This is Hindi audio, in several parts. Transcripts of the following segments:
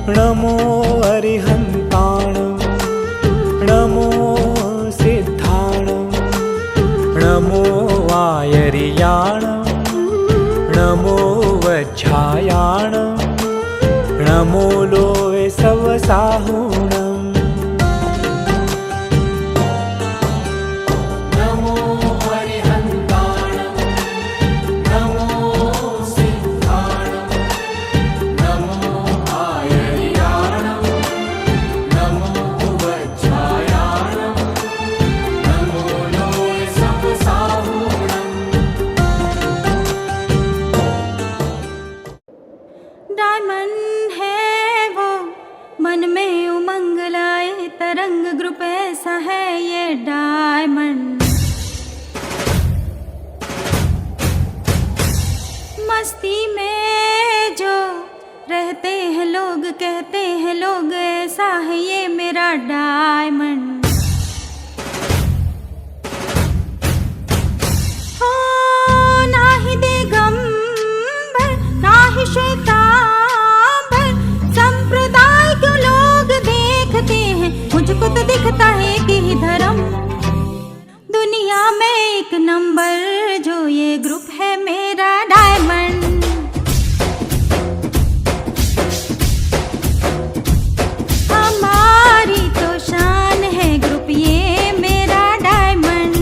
नमो अरिहन्ताणं नमो सिद्धाणं नमो वायरियाणं नमो वज्झायाणं नमो लोवे सवसाहुणं डायमंड है वो मन में उमंग लाए तरंग ग्रुप ऐसा है ये डायमंड। मस्ती में जो रहते हैं लोग कहते हैं लोग ऐसा है ये मेरा डायमंड। हो ना ही दे गम ना ही शैतान संप्रदाय क्यों लोग देखते हैं मुझको तो दिखता है कि ही धर्म दुनिया में एक नंबर जो ये ग्रुप है मेरा डायमंड। हमारी तो शान है ग्रुप ये मेरा डायमंड।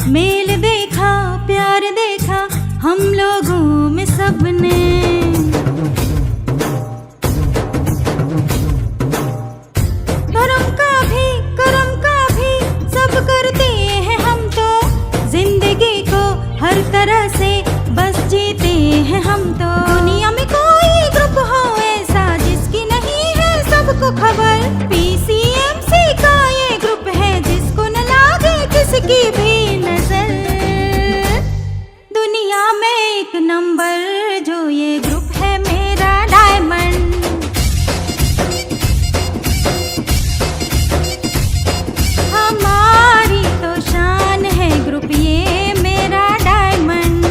मेल देखा प्यार देखा हम लोगों में सबने। धर्म का भी कर्म का भी सब करते हैं हम तो जिंदगी को हर तरह से बस जीते हैं हम तो। दुनिया में कोई ग्रुप हो ऐसा जिसकी नहीं है सबको खबर। पीसीएमसी का ये ग्रुप है जिसको न लागे किसकी भी नजर। दुनिया में एक नंबर जो ये ग्रुप है मेरा डायमंड। हमारी तो शान है ग्रुप ये मेरा डायमंड।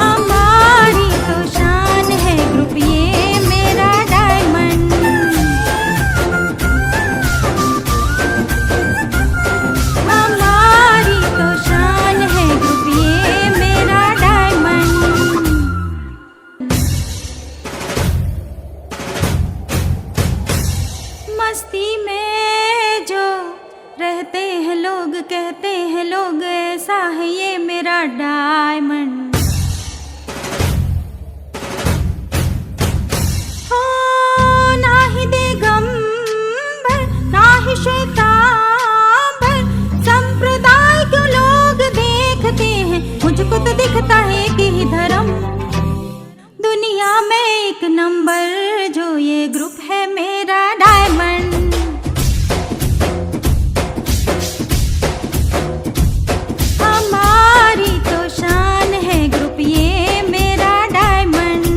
हमारी तो शान है ग्रुप ये मेरा डायमंड। हमारी तो शान है ग्रुप ये मेरा डायमंड। मस्ती में जो रहते हैं लोग कहते हैं लोग ऐसा है ये मेरा डायमंड। हो ना ही दे गम ना ही शैतान संप्रदाय क्यों लोग देखते हैं मुझको तो दिखता है कि ही धर्म दुनिया में एक नंबर जो ये ग्रुप है मेरा डायमंड। हमारी तो शान है ग्रुप ये मेरा डायमंड।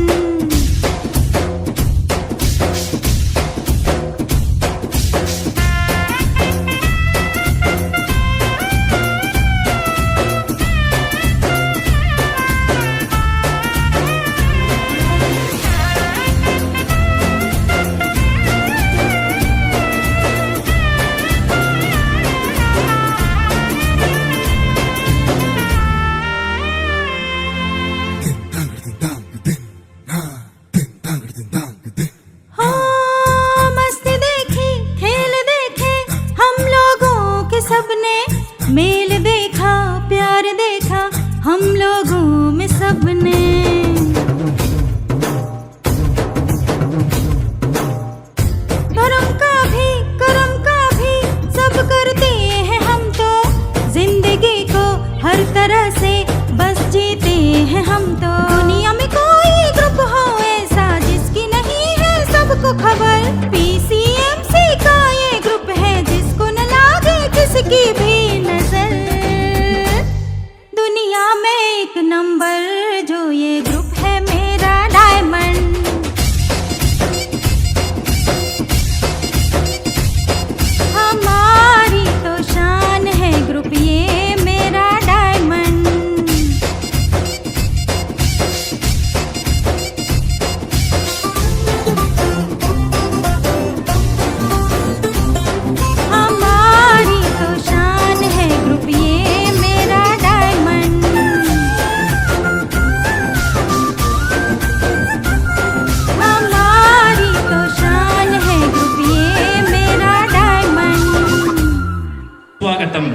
मेल देखा प्यार देखा हम लोगों में सबने। सुस्वागतम।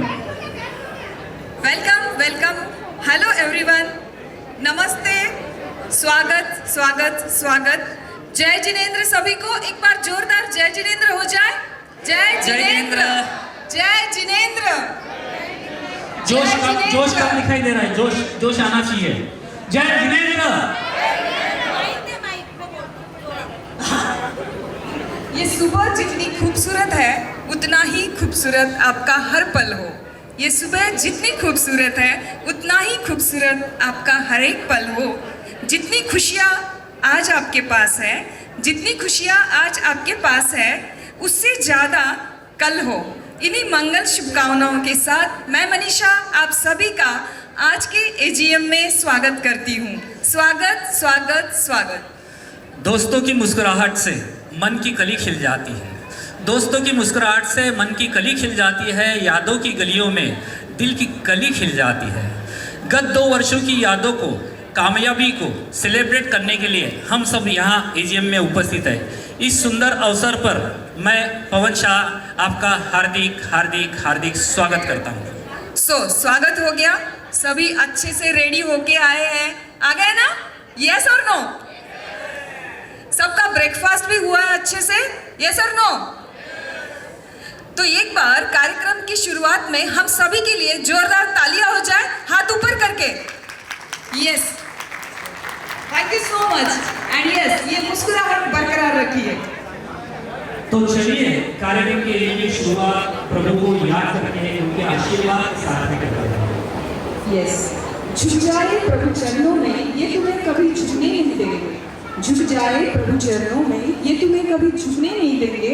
Welcome welcome. हेलो एवरीवन, नमस्ते, स्वागत स्वागत स्वागत। जय जिनेंद्र। सभी को एक बार जोरदार जय जिनेंद्र हो जाए। जय जिनेंद्र, जय जिनेंद्र। जोश कब दिखाई दे रहा है? जोश आना चाहिए। जय जिनेंद्र। ये सुबह जितनी खूबसूरत है उतना ही खूबसूरत आपका हर पल हो। ये सुबह जितनी खूबसूरत है उतना ही खूबसूरत आपका हर एक पल हो। जितनी खुशियाँ आज आपके पास है, जितनी खुशियाँ आज आपके पास है, उससे ज़्यादा कल हो। इन्हीं मंगल शुभकामनाओं के साथ मैं मनीषा आप सभी का आज के एजीएम में स्वागत करती हूँ। स्वागत स्वागत स्वागत। दोस्तों की मुस्कुराहट से मन की कली खिल जाती है। दोस्तों की मुस्कुराहट से मन की कली खिल जाती है। यादों की गलियों में दिल की कली खिल जाती है। गत 2 वर्षों की यादों को, कामयाबी को सेलिब्रेट करने के लिए हम सब यहाँ एजीएम में उपस्थित है। इस सुंदर अवसर पर मैं पवन शाह आपका हार्दिक हार्दिक हार्दिक स्वागत करता हूँ। स्वागत हो गया। सभी अच्छे से रेडी होके आए हैं। आ गए ना? यस और नो? सबका ब्रेकफास्ट भी हुआ है अच्छे से? यस और नो? तो एक बार कार्यक्रम की शुरुआत में हम सभी के लिए जोरदार तालियां हो जाए, हाथ ऊपर करके। Yes, thank you so much. And yes, ये मुस्कुराहट बरकरार रखिए। तो चलिए कार्यक्रम के लिए शुरुआत प्रभु को याद करके उनके आशीर्वाद के साथ में करते हैं। यस, झुक जाए प्रभु चरणों में, ये तुम्हें कभी झुकने नहीं देंगे। झुक जाए प्रभु चरणों में, ये तुम्हें कभी झुकने नहीं देंगे।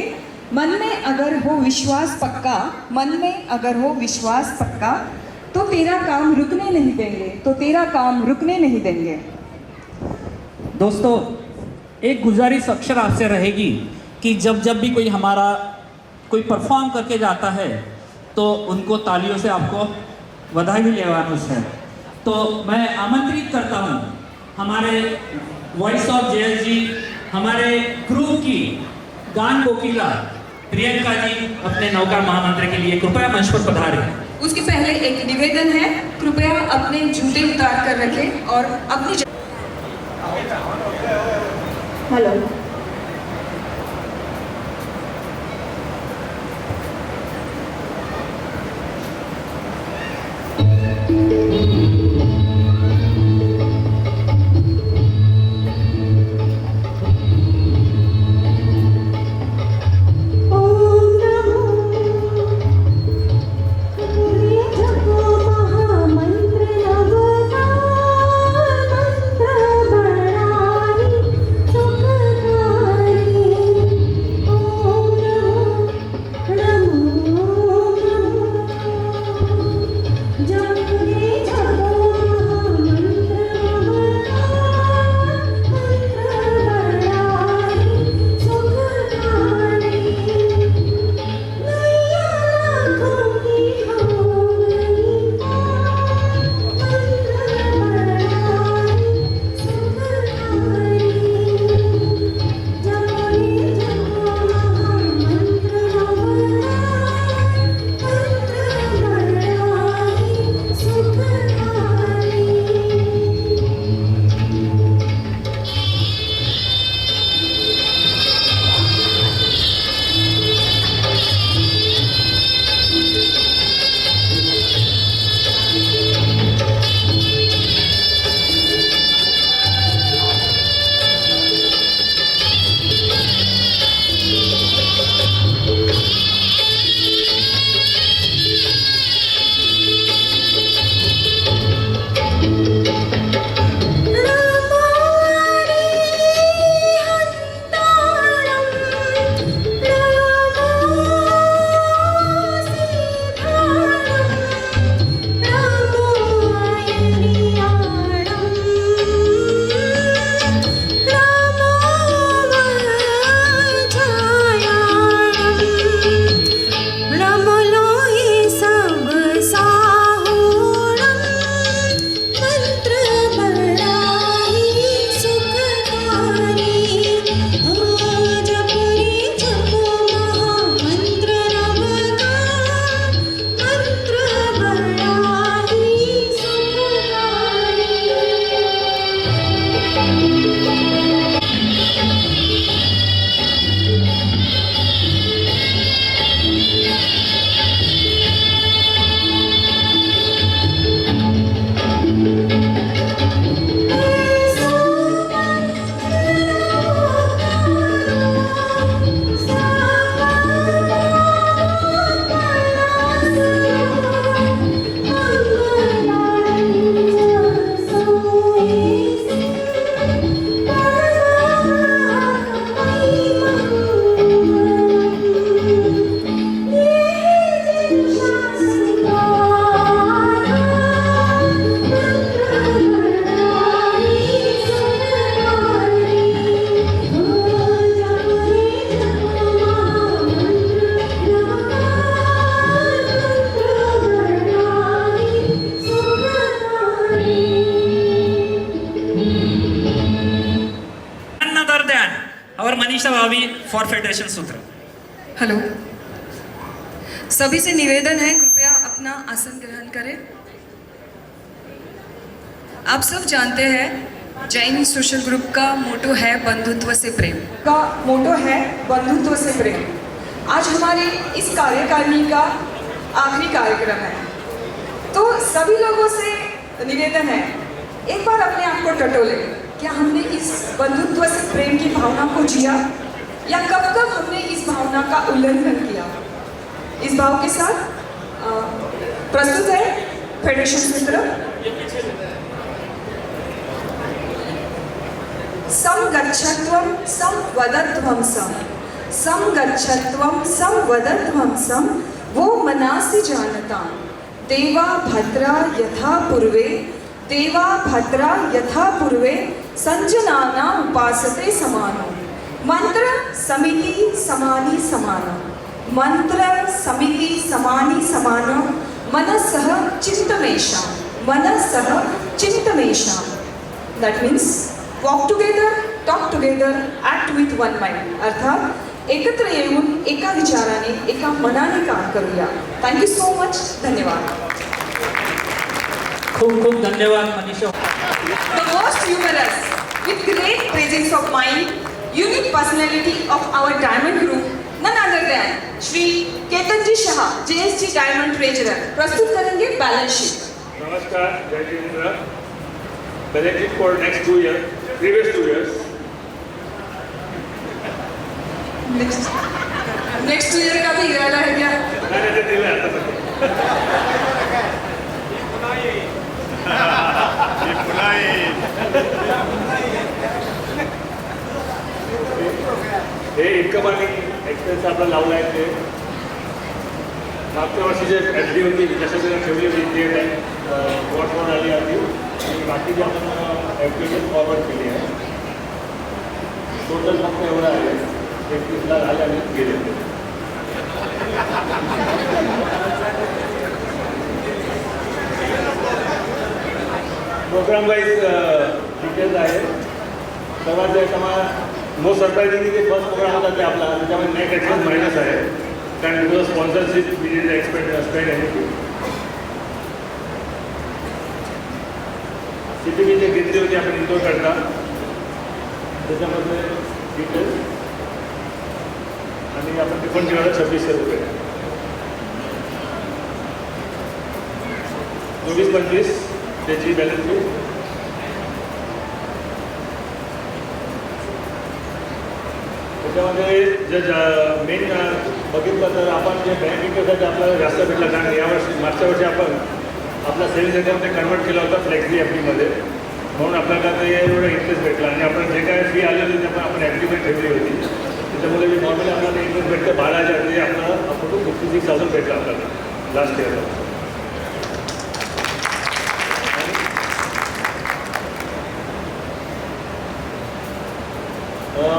मन में अगर हो विश्वास पक्का, मन में अगर हो विश्वास पक्का, तो तेरा काम रुकने नहीं देंगे, तो तेरा काम रुकने नहीं देंगे। दोस्तों, एक गुजारिश अक्सर आपसे रहेगी कि जब भी कोई हमारा कोई परफॉर्म करके जाता है तो उनको तालियों से आपको बधाई लेवानुस है। तो मैं आमंत्रित करता हूँ हमारे वॉइस ऑफ जेएल जी, हमारे क्रू की गान कोकिला प्रियंका जी अपने नौका महामंत्र के लिए कृपया मंच पर पधारें। उसके पहले एक निवेदन है, कृपया अपने जूते उतार कर रखें और अपनी हेलो। व्हावी फॉर फेडरेशन सूत्र. हेलो, सभी से निवेदन है कृपया अपना आसन ग्रहण करें. आप सब जानते हैं जैन सोशल ग्रुप का मोटो है बंधुत्व से प्रेम. का मोटो है बंधुत्व से प्रेम. आज हमारे इस कार्यकारिणी का आखिरी कार्यक्रम है, तो सभी लोगों से निवेदन है एक बार अपने आप को टटोले. क्या हमने इस बंधुत्व से प्रेम की भावना को जिया, या कब कब हमने इस भावना का उल्लंघन किया? इस भाव के साथ प्रस्तुत है फेडरेशन सूत्र. संगच्छत्वं संवदत्वं संगच्छत्वं संवदत्वं वो मनासि जानता देवा भद्रा यथा पूर्वे संजनाना उपासते समानो. मंत्र समिति समानी समानो. मंत्र समिति समानी समानो. मनसः चिंतमेषां. That means walk together, talk together, act with one mind. अर्थात एकत्र येऊन एका विचाराने एका मनाने काम करूया. Thank you so much. धन्यवाद. खूप खूप धन्यवाद Manisha. The most humorous, with great presence of mind, unique personality of our diamond group, none other than Shri Ketanji Shah, JSG Diamond Treasurer, प्रस्तुत करेंगे बैलेंस शीट. नमस्कार, जय Jinendra. Balance sheet for next 2 years, previous 2 years. Next 2 year का भी इरादा है क्या? मैंने तो दिला आता था. हे इतकं पाणी एक्सपेन्स आपला लावला आहे ते मागच्या वर्षी जे एफ डी होती जसं ठेवली होती ते वॉटवर आली आधी आणि बाकी जे आपण एफ डी फॉरवर्ड केली आहे टोटल फक्त एवढं आहे 31 लाख आले आणि गेले. प्रोग्राम वाईज डिटेल्स आहे. सर्वात याच्यामध्ये मोस्ट सरप्राइजिंगली जे फर्स्ट प्रोग्राम होता ते आपला त्याच्यामध्ये नेट एक्सपेन्स मायनस आहे कारण because sponsorship we did spend anything. CPB जे घेतली होती आपण इंडोर करता त्याच्यामध्ये डिटेल्स आणि आपण रिफंड केला 2600 रुपये. 24-25 त्याची बॅलन्स शीट. त्याच्यामध्ये जर मेन बघितलं तर आपण जे बँक इंटरेस्ट आपल्याला जास्त भेटला कारण यावर्षी मागच्या वर्षी आपण आपला सेविंग्स अकाउंट कन्वर्ट केला होता फ्लेक्सी एफ डीमध्ये म्हणून आपल्याला ते एवढं इंटरेस्ट भेटला आणि आपण जे काय फी आली होती ते आपण एफ डीमध्ये ठेवली होती त्याच्यामुळे जे नॉर्मली आपल्याला इंटरेस्ट भेटतं 12,000 ते आपल्याला अप टू 56,000 भेटला आपल्याला लास्ट इयरला.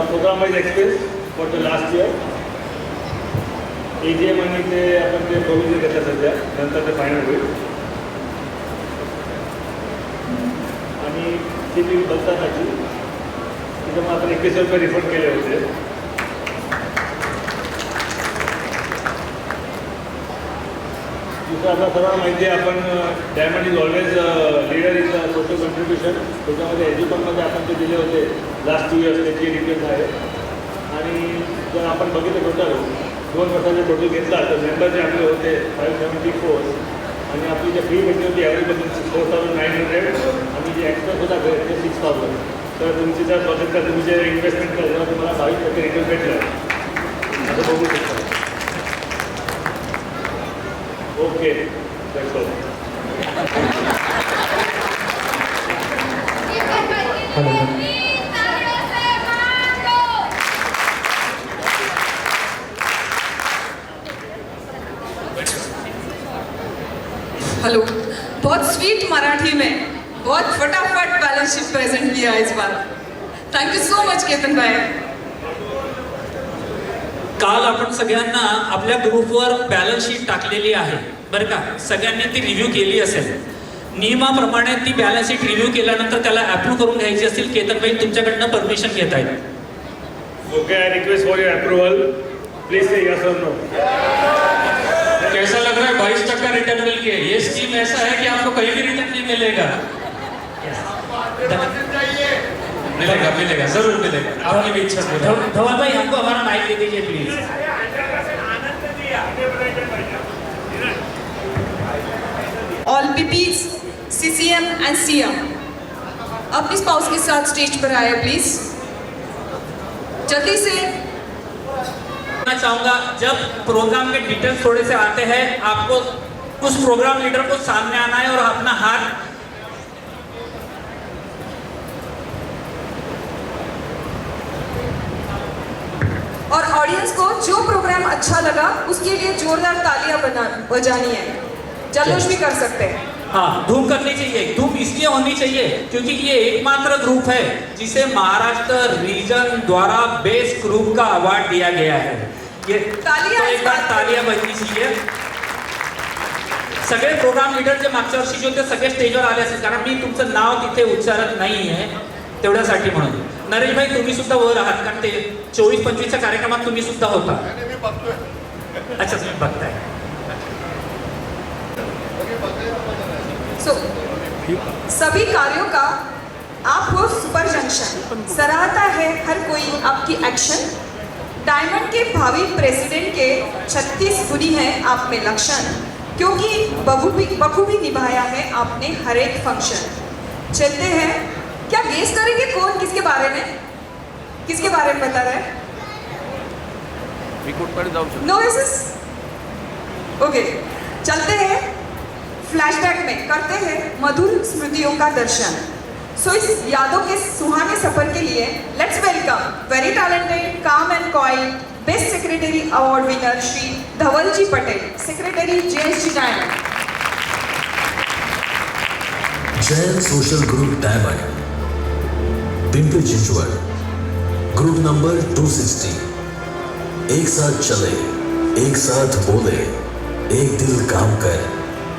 Programme wise expense for the last year AGM आणि ते आपण ते प्रोव्हिजन घेतलं सध्या नंतर ते फायनल होईल. आणि CPB बसतानाची त्याच्यामुळे आपण 21 रुपये रिफंड केले होते. दुसरं आपल्या सर्वांना माहिती आहे आपण diamond is always leader in the social contribution. त्याच्यामध्ये एज्युकॉनमध्ये आपण ते दिले होते लास्ट 2 years त्याची डिटेल्स आहे. आणि जर आपण बघितलं टोटल 2 वर्षाचे टोटल घेतला तर मेंबर जे आपले होते 574 आणि आपली जे फी भेटली होती ॲव्हरेजमधून 4,900 आणि जे एक्सपेन्स होता ते 6,000. तर तुमची जर प्रोजेक्ट का तुम्ही जे इन्व्हेस्टमेंट केलं तेव्हा तुम्हाला 22% रिटर्न भेटलं असं बघू शकता. Okay, that's all. हेलो, बहुत स्वीट मराठी में बहुत फटाफट बैलेंस शीट प्रेजेंट किया इस बार. Thank you so much Ketan bhai. काल आपण सगळ्यांना आपल्या ग्रुपवर बॅलन्स शीट टाकलेली आहे बरं का. सगळ्यांनी ती रिव्ह्यू केली असेल. नियमाप्रमाणे ती बॅलन्स शीट रिव्ह्यू केल्यानंतर त्याला अप्रूव्ह करून घ्यायची असेल केतनभाई तुमच्याकडनं परमिशन घेत आहेत. Okay, I request for your approval. Please say yes or no. कैसा लग रहा है? 22% रिटर्न मिल के ये स्कीम ऐसा है कि आपको कहीं भी रिटर्न नहीं मिलेगा। मिलेगा मिलेगा जरूर मिलेगा, आपकी भी इच्छा पूरी। धवल भाई हमको हमारा माइक दे दीजिए please. All PPs, CCM and CM अपनी स्पाउस के साथ स्टेज पर आए प्लीज। जल्दी से मैं चाहूंगा जब प्रोग्राम के डिटेल्स थोड़े से आते हैं आपको उस प्रोग्राम लीडर को सामने आना है और अपना हाथ और ऑडियंस को जो प्रोग्राम अच्छा लगा उसके लिए जोरदार तालियां बजानी है। जल्लोश भी कर सकते हैं। हाँ धूम करनी चाहिए। धूम इसलिए होनी चाहिए क्योंकि ये एकमात्र ग्रुप है जिसे महाराष्ट्र रीजन द्वारा बेस्ट ग्रुप का अवार्ड दिया गया है। ये तालियां तो एक बार तालियां बजनी चाहिए। सगळे प्रोग्राम लीडर जे मागच्या वर्षी जे होते सगळे स्टेजवर आले असेल, कारण मी तुमचं नाव तिथे उच्चारत नाही आहे तेवढ्यासाठी म्हणून। नरेश भाई तुम्ही सुद्धा वर आहात कारण ते 24-25च्या कार्यक्रमात तुम्ही सुद्धा होता। अच्छा तुम्ही बघताय। सभी कार्यों का आप हो सुपर जंक्शन, सराहता है हर कोई आपकी एक्शन। डायमंड के भावी प्रेसिडेंट के 36 गुनी है आप में लक्षण, क्योंकि बखूबी निभाया है आपने हर एक फंक्शन। चलते हैं, क्या गेस करेंगे कौन किसके बारे में बता रहा है? No guesses? ओके, चलते हैं फ्लैशबैक में, करते हैं मधुर स्मृतियों का दर्शन। सो इस यादों के सुहाने सफर के लिए let's welcome very talented, calm and cool, best secretary award winner Shri Dhaval ji Patel, secretary JSG diamond. Jain social group diamond, Pimpri Chinchwad, group number 260। एक साथ चले, एक साथ बोले, एक दिल काम कर,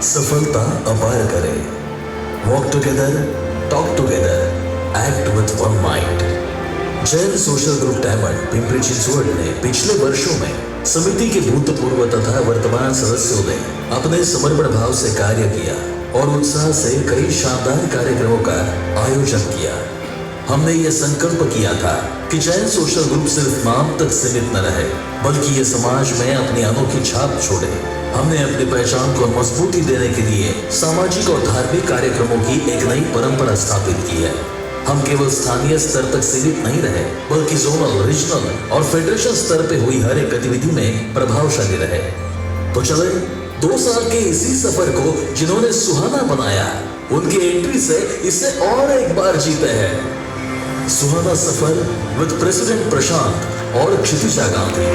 सफलता अपार करे। Walk together, talk together, act with one mind. Jain social group diamond Pimpri Chinchwad ने पिछले वर्षों में समिति के भूतपूर्व तथा वर्तमान सदस्यों ने अपने समर्पण भाव से कार्य किया और उत्साह से कई शानदार कार्यक्रमों का आयोजन किया। हमने ये संकल्प किया था कि जैन सोशल ग्रुप सिर्फ नाम तक सीमित न रहे, बल्कि ये समाज में अपनी अनोखी छाप छोड़े। हमने अपनी पहचान को मजबूती देने के लिए सामाजिक और धार्मिक कार्यक्रमों की एक नई परंपरा स्थापित की है। हम केवल स्थानीय स्तर तक सीमित नहीं रहे, बल्कि जोनल, रीजनल और फेडरेशन स्तर पे हुई हर एक गतिविधि में प्रभावशाली रहे। तो चले 2 साल के इसी सफर को जिन्होंने सुहाना बनाया, उनकी एंट्री से इसे और एक बार जीते हैं। सुहाना सफर विद प्रेसिडेंट प्रशांत और क्षितिजा गांधी।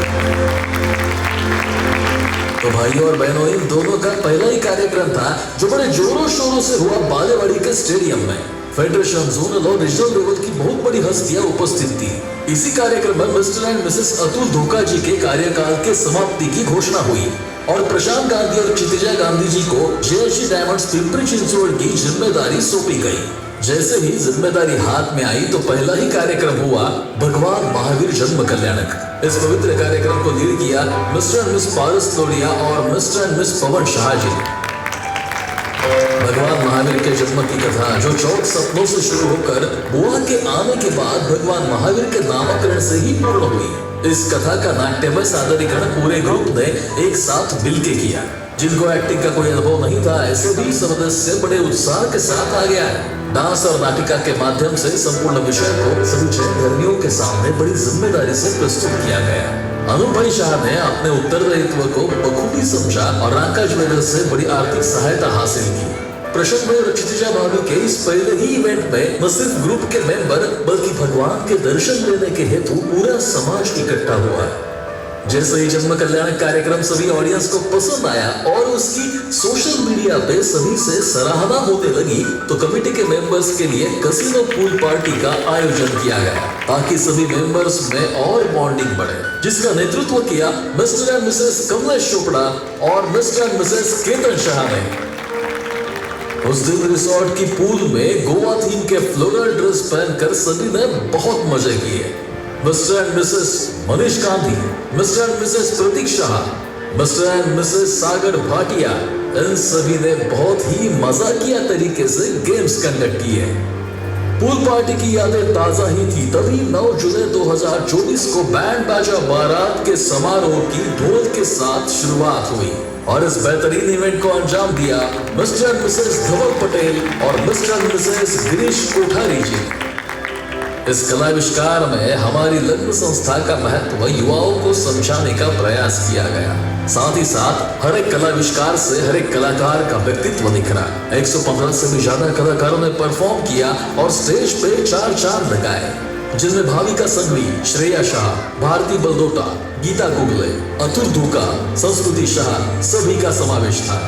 तो भाइयों और बहनों, इन दोनों का पहला ही कार्यक्रम था जो बड़े जोरों शोरों से हुआ बालेवाड़ी के स्टेडियम में। फेडरेशन, जोनल और रीजनल लेवल की बहुत बड़ी हस्तियां उपस्थित थी। इसी कार्यक्रम में मिस्टर एंड मिसेस अतुल धोखा जी के कार्यकाल के समाप्ति की घोषणा हुई और प्रशांत गांधी और क्षितिजा गांधी जी को JSG डायमंड्स पिंपरी चिंचवड की जिम्मेदारी सौंपी गई। जैसे ही जिम्मेदारी हाथ में आई तो पहला ही कार्यक्रम हुआ भगवान महावीर जन्म कल्याणक। इस पवित्र कार्यक्रम को लीड किया मिस्टर एंड मिस पारस तोड़िया और मिस्टर एंड मिस पवन शाह जी। भगवान महावीर के जन्म की कथा जो 14 सपनों से शुरू होकर बुआ के आने के बाद भगवान महावीर के नामकरण से ही पूर्ण हुई। इस कथा का नाट्यमय सादरीकरण पूरे ग्रुप ने एक साथ मिलकर किया। जिनको एक्टिंग का कोई अनुभव नहीं था, ऐसे भी सदस्य बड़े उत्साह के साथ आ गया है। डांस और नाटिका के माध्यम से संपूर्ण विषय को सभी जैन धर्मियों के सामने बड़ी जिम्मेदारी से प्रस्तुत किया गया। अनूप भाई शाह ने अपने उत्तरदायित्व को बखूबी समझा और रांका ज्वेलर्स से बड़ी आर्थिक सहायता हासिल की। प्रशांत भाई और क्षितिजा भाभी के इस पहले ही इवेंट में न सिर्फ ग्रुप के मेंबर बल्कि भगवान के दर्शन लेने के हेतु पूरा समाज इकट्ठा हुआ। जैसे ही जन्म कल्याण कार्यक्रम सभी ऑडियंस को पसंद आया और उसकी सोशल मीडिया पे सभी से सराहना होने लगी, तो कमेटी के मेंबर्स के लिए कैसीनो पूल पार्टी का आयोजन किया गया ताकि सभी मेंबर्स में और बॉन्डिंग बढ़े, जिसका नेतृत्व किया Mr and Mrs Kamlesh Chopra और Mr and Mrs Ketan Shah ने। उस दिन रिसोर्ट की पूल में गोवा थीम के फ्लोरल ड्रेस पहनकर सभी ने बहुत मजे किए। Mr and Mrs Manish Gandhi, Mr and Mrs Pratik Shah, Mr and Mrs Sagar Bhatia, इन सभी ने बहुत ही मजाकिया तरीके से गेम्स कंडक्ट किए। पूल पार्टी की यादें ताजा ही थी तभी 9 जुलाई 2024 को बैंड बाजा बारात के समारोह की ढोल के साथ शुरुआत हुई और इस बेहतरीन इवेंट को अंजाम दिया Mr and Mrs Dhaval Patel और Mr and Mrs Girish Kothari ji. इस कलाविष्कार में हमारी लग्न संस्था का महत्व युवाओं को समझाने का प्रयास किया गया। साथ ही साथ हर एक कलाविष्कार से हर एक कलाकार का व्यक्तित्व निखरा। 115 से भी ज्यादा कलाकारों ने परफॉर्म किया और स्टेज पे 4 चांद लगाए, जिनमें भाविका संघवी, श्रेया शाह, भारती बलदोटा, गीता गुगले, अतुल धूका, संस्कृति शाह सभी का समावेश था।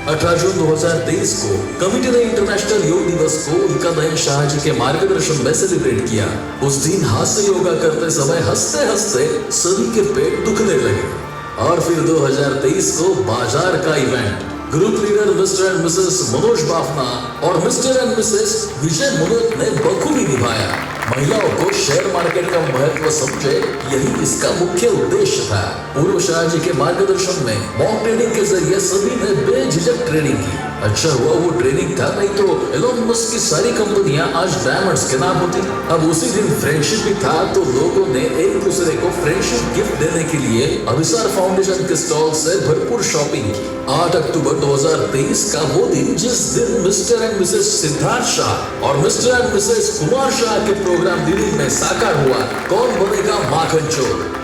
18 जून 2023 को कमिटी ने इंटरनेशनल योग दिवस को उनका नयन शाह जी के मार्गदर्शन में सेलिब्रेट किया। उस दिन हास्य योगा करते समय हंसते हंसते सभी के पेट दुखने लगे। और फिर 2023 को बाजार का event group leader Mr and Mrs Manoj Bafna और मिस्टर एंड मिसेस विजय मुनोत ने बखूबी निभाया। महिलाओं को शेयर मार्केट का महत्व समझे, यही इसका मुख्य उद्देश्य था। पूर्व शाह जी के मार्गदर्शन में मॉक ट्रेडिंग के जरिए सभी ने बेझिझक ट्रेडिंग की। अच्छा हुआ वो ट्रेनिंग था, नहीं तो एलोन मस्क की सारी कंपनियां आज डायमंड्स के नाम होती। अब उसी दिन फ्रेंडशिप भी था तो लोगों ने एक दूसरे को फ्रेंडशिप गिफ्ट देने के लिए अभिसार फाउंडेशन के स्टॉल से भरपूर शॉपिंग की। 8 अक्टूबर 2023 का वो दिन जिस दिन Mr and Mrs Siddharth Shah और Mr and Mrs Kumar Shah के प्रोग्राम दिल्ली में साकार हुआ, कौन बनेगा माखन चोर।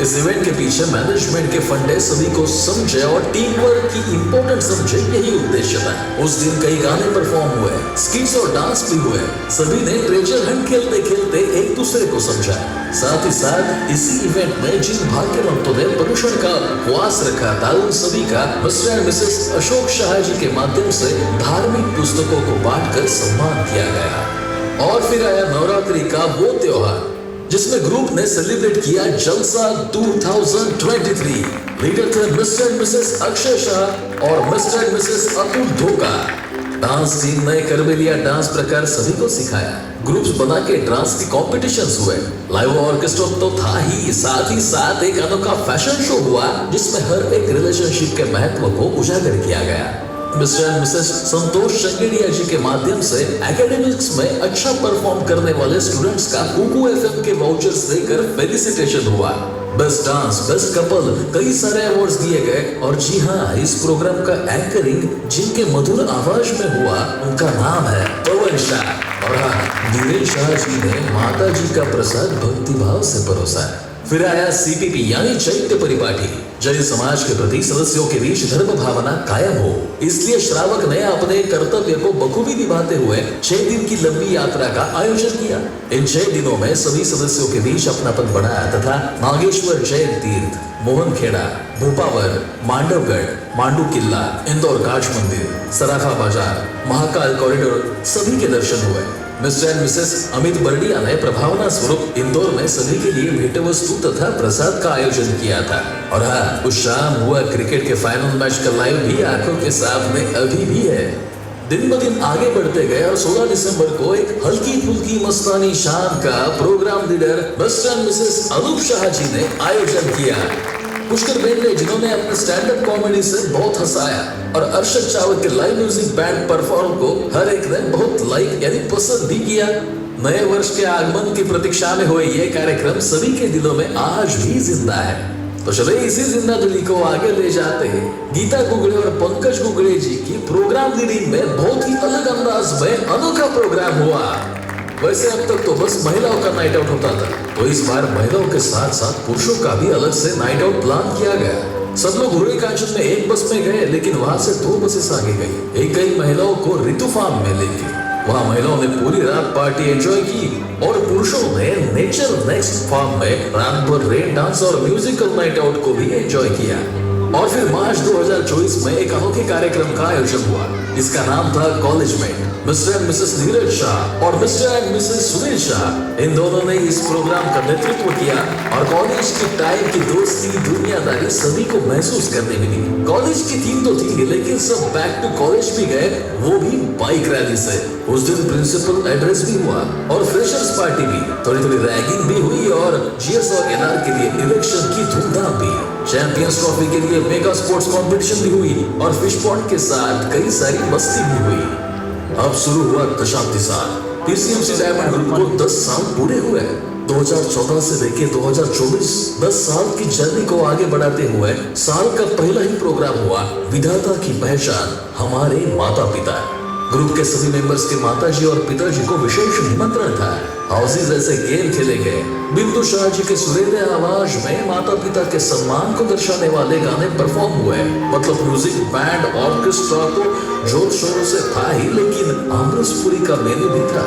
इस इवेंट के पीछे मैनेजमेंट के फंडे सभी को समझे और टीम वर्क की इंपॉर्टेंस समझे, यही उद्देश्य था। उस दिन कई गाने परफॉर्म हुए, स्किट्स और डांस भी हुए। सभी ने ट्रेजर हंट खेलते खेलते एक दूसरे को समझा। साथ ही साथ इसी इवेंट में जिन भाग्यवंतों ने प्रदूषण का उपवास रखा था उन सभी का Mr and Mrs Ashok Shah ji के माध्यम से धार्मिक पुस्तकों को बांटकर सम्मान किया गया। और फिर आया नवरात्रि का वो त्योहार जिसमें ग्रुप ने सेलिब्रेट किया जलसा 2023। लीडर थे mister and Mrs Akshay Shah और मिस्टर एंड मिसेस अतुल धोका। डांस टीम ने करबेलिया डांस प्रकार सभी को सिखाया। ग्रुप्स बना के डांस के कॉम्पिटिशंस हुए। लाइव ऑर्केस्ट्रा तो था ही साथ एक अनोखा फैशन शो हुआ जिसमें हर एक रिलेशनशिप के महत्व को उजागर किया गया। मिस्टर एंड मिसेस संतोष शंगेड़िया जी के माध्यम से एकेडमिक्स में अच्छा परफॉर्म करने वाले स्टूडेंट्स का कुकू एफएम के वाउचर्स देकर फेलिसिटेशन हुआ। बेस्ट डांस, बेस्ट कपल, कई सारे अवार्ड्स दिए गए। और जी हाँ, इस प्रोग्राम का एंकरिंग जिनके मधुर आवाज में हुआ उनका नाम है पवन शाह। और हाँ, धीरेन्द्र शाह जी ने माता जी का प्रसाद भक्तिभाव से परोसा। फिर आया सीपीपी यानी चैत्य परिपाटी। जैन समाज के प्रति सदस्यों के बीच धर्म भावना कायम हो, इसलिए श्रावक ने अपने कर्तव्य को बखूबी निभाते हुए 6 दिन की लंबी यात्रा का आयोजन किया। इन 6 दिनों में सभी सदस्यों के बीच अपनापन बढ़ाया तथा नागेश्वर जैन तीर्थ, मोहनखेड़ा, भोपावर, मांडवगढ़, मांडू किला, इंदौर काच मंदिर, सराफा बाजार, महाकाल कॉरिडोर सभी के दर्शन हुए। Mister and Mrs Amit Bardiya ने प्रभावना स्वरूप इंदौर में सभी के लिए भेंट वस्तु तथा प्रसाद का आयोजन किया था। और हाँ, उस शाम हुआ क्रिकेट के फाइनल मैच का लाइव भी आंखों के सामने अभी भी है। दिन ब दिन आगे बढ़ते गए और 16 दिसंबर को एक हल्की फुल्की मस्तानी शाम का programme leader Mr and Mrs Anoop Shah ji ने आयोजन किया। पुष्कर बेंडे जिन्होंने अपने स्टैंड अप कॉमेडी से बहुत हंसाया और अरशद चावल के लाइव म्यूजिक बैंड परफॉर्म को हर एक ने बहुत लाइक यानी पसंद भी किया। नए वर्ष के आगमन की प्रतीक्षा में हुए ये कार्यक्रम सभी के दिलों में आज भी जिंदा है। तो चले इसी जिंदा दिली को आगे ले जाते हैं। गीता गुगड़े और पंकज गुगड़े जी की प्रोग्राम लीडिंग में बहुत ही अलग अंदाज में अनोखा प्रोग्राम हुआ। वैसे अब तक तो बस महिलाओं का नाइट आउट होता था, तो इस बार महिलाओं के साथ साथ पुरुषों का भी अलग से नाइट आउट प्लान किया गया। सब लोग हुए कांचन में एक बस में गए, लेकिन वहां से 2 बसेस आगे गई। एक गई महिलाओं को ऋतु फार्म में लेके। वहाँ महिलाओं ने पूरी रात पार्टी एंजॉय की और पुरुषों ने नेचर नेक्स्ट फार्म में रात भर रेन डांस और म्यूजिकल नाइट आउट को भी एंजॉय किया। और फिर मार्च 2024 में एक अनोखे कार्यक्रम का आयोजन हुआ। इसका नाम था collegemate. Mr and Mrs Neeraj Shah और Mr and Mrs Sunil Shah, इन दोनों ने इस प्रोग्राम का नेतृत्व किया और कॉलेज की टाइम की दोस्ती दुनियादारी सभी को महसूस करने मिली। कॉलेज की थीम तो थी, लेकिन सब बैक टू कॉलेज भी गए, वो भी बाइक रैली से। उस दिन प्रिंसिपल एड्रेस भी हुआ और फ्रेशर्स पार्टी भी, थोड़ी थोड़ी रैगिंग भी हुई और जीएस और एनआर के लिए इलेक्शन की धूमधाम भी। चैंपियंस ट्रॉफी के लिए मेगा स्पोर्ट्स कंपटीशन भी हुई और फिश पॉन्ड के साथ कई सारी मस्ती भी हुई। अब शुरू हुआ दशाब्दी साल। पीसीएमसी डायमंड ग्रुप को 10 साल पूरे हुए। 2014 से लेके 2024 10 साल की जर्नी को आगे बढ़ाते हुए साल का पहला ही प्रोग्राम हुआ विधाता की पहचान हमारे माता पिता। ग्रुप के सभी मेंबर्स के माताजी और पिताजी को विशेष निमंत्रण था। हाउसेज ऐसे गेम खेले गए। बिंदु शाह जी के सुरीले आवाज में माता पिता के सम्मान को दर्शाने वाले गाने परफॉर्म हुए। मतलब म्यूजिक बैंड ऑर्केस्ट्रा तो जोर शोर से था ही, लेकिन आमरसपुरी का मेनू भी था।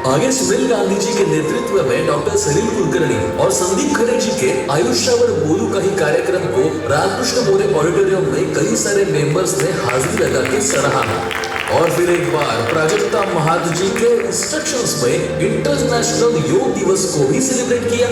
आगे सुनील गांधी जी के नेतृत्व में डॉक्टर सलील कुलकर्णी और संदीप खरे जी के आयुष्यावर बोलू का ही कार्यक्रम को रामकृष्ण मोरे ऑडिटोरियम में कई सारे मेंबर्स ने हाजिरी लगा के सराहा। और फिर एक बार प्राजक्ता महात जी के इंस्ट्रक्शंस में इंटरनेशनल योग दिवस को भी सेलिब्रेट किया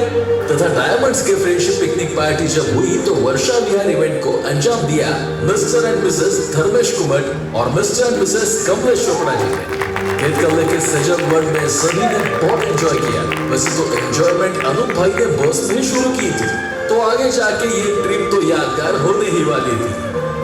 तथा डायमंड्स के फ्रेंडशिप पिकनिक पार्टी जब हुई तो वर्षा विहार इवेंट को अंजाम दिया Mr and Mrs Dharmesh Kumar और Mr and Mrs Kamlesh Chopra ji ने। खेत कल्ले के सजग वर्ड में सभी ने बहुत एंजॉय किया। वैसे तो एंजॉयमेंट अनूप भाई ने बस में शुरू की थी, तो आगे जाके ये ट्रिप तो यादगार होने ही वाली थी।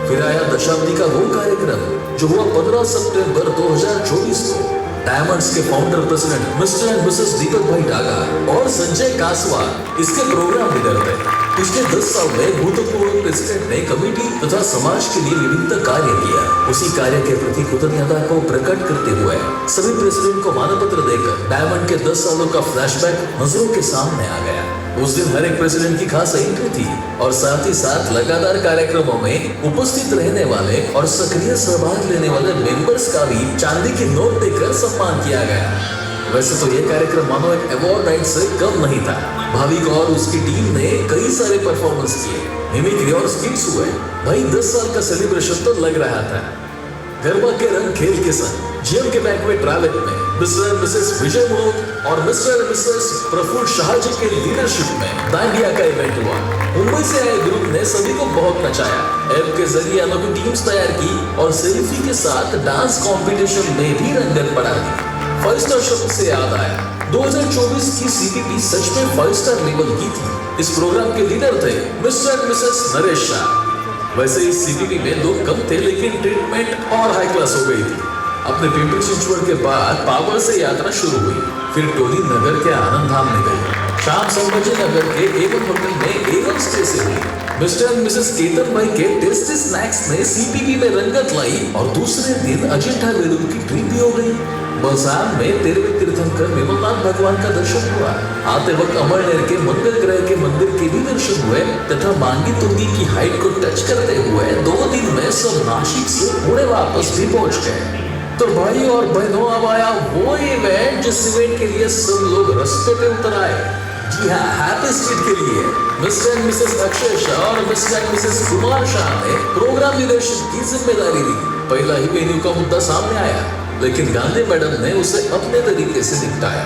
फिर आया दशाब्दी का वो कार्यक्रम जो हुआ 15 सितंबर 2024 को। डायमंड्स के founder president Mr and Mrs Deepak bhai Daga और संजय कासवा इसके प्रोग्राम लीडर थे। पिछले 10 साल में भूतपूर्व प्रेसिडेंट ने कमेटी तथा समाज के लिए विभिन्न कार्य किया। उसी कार्य के प्रति कृतज्ञता को प्रकट करते हुए सभी प्रेसिडेंट को मानपत्र देकर डायमंड के 10 सालों का फ्लैशबैक नजरों के सामने आ गया। उस दिन हर एक प्रेसिडेंट की खास एंट्री थी और साथ ही साथ लगातार कार्यक्रमों में उपस्थित रहने वाले और सक्रिय सहभाग लेने वाले मेंबर्स का भी चांदी की नोट देकर सम्मान किया गया। वैसे तो ये कार्यक्रम मानो एक अवार्ड नाइट से कम नहीं था। भाविक और उसकी टीम ने कई सारे परफॉर्मेंस किए, मिमिक्री और स्किट्स हुए। भाई 10 साल का सेलिब्रेशन तो लग रहा था। गरबा के रंग खेल के संग जीएम के बैंक्वेट ट्रैवल में Mr and Mrs Vijay Mohan और Mr and Mrs Prafull Shah ji के लीडरशिप में दांडिया का इवेंट हुआ। मुंबई से आए ग्रुप ने सभी को बहुत नचाया। ऐप के जरिए अनोखी टीम्स तैयार की और सेल्फी के साथ डांस कंपटीशन में भी रंगत बढ़ा दी। 5 स्टार शब्द से याद आया, 2024 की सीपीपी सच में 5 स्टार लेवल की थी। इस प्रोग्राम के लीडर थे mister and Mrs Naresh Shah. वैसे इस सीपीपी में लोग कम थे, लेकिन ट्रीटमेंट और हाई क्लास हो गई थी। अपने पिंपरी चिंचवड़ के बाद पावर से यात्रा शुरू हुई, फिर टोली नगर के आनंद धाम में गई। शाम संभाजी नगर के एवन होटल में एवन स्टे से हुई। मिस्टर एंड मिसेस केतन भाई के टेस्टी स्नैक्स ने सीपीपी में रंगत लाई और दूसरे दिन अजंठा वेलूर की ट्रिप भी हो गई। बलसाम में 13वें तीर्थंकर विमलनाथ भगवान का दर्शन हुआ। आते वक्त अमरनेर के मंगल ग्रह के मंदिर के भी दर्शन हुए तथा मांगी तुंगी की हाइट को टच करते हुए 2 दिन में सब नासिक से पुणे वापस भी पहुंच गए। तो भाई और बहनों, अब आया वो इवेंट जिस इवेंट के लिए सब लोग रास्ते पे उतर आए। जी हाँ, हैप्पी स्ट्रीट के लिए Mr and Mrs Akshay Shah और Mr and Mrs Kumar Shah ने प्रोग्राम लीडरशिप की जिम्मेदारी ली। पहला ही वेन्यू का मुद्दा सामने आया, लेकिन गांधी मैडम ने उसे अपने तरीके से निपटाया।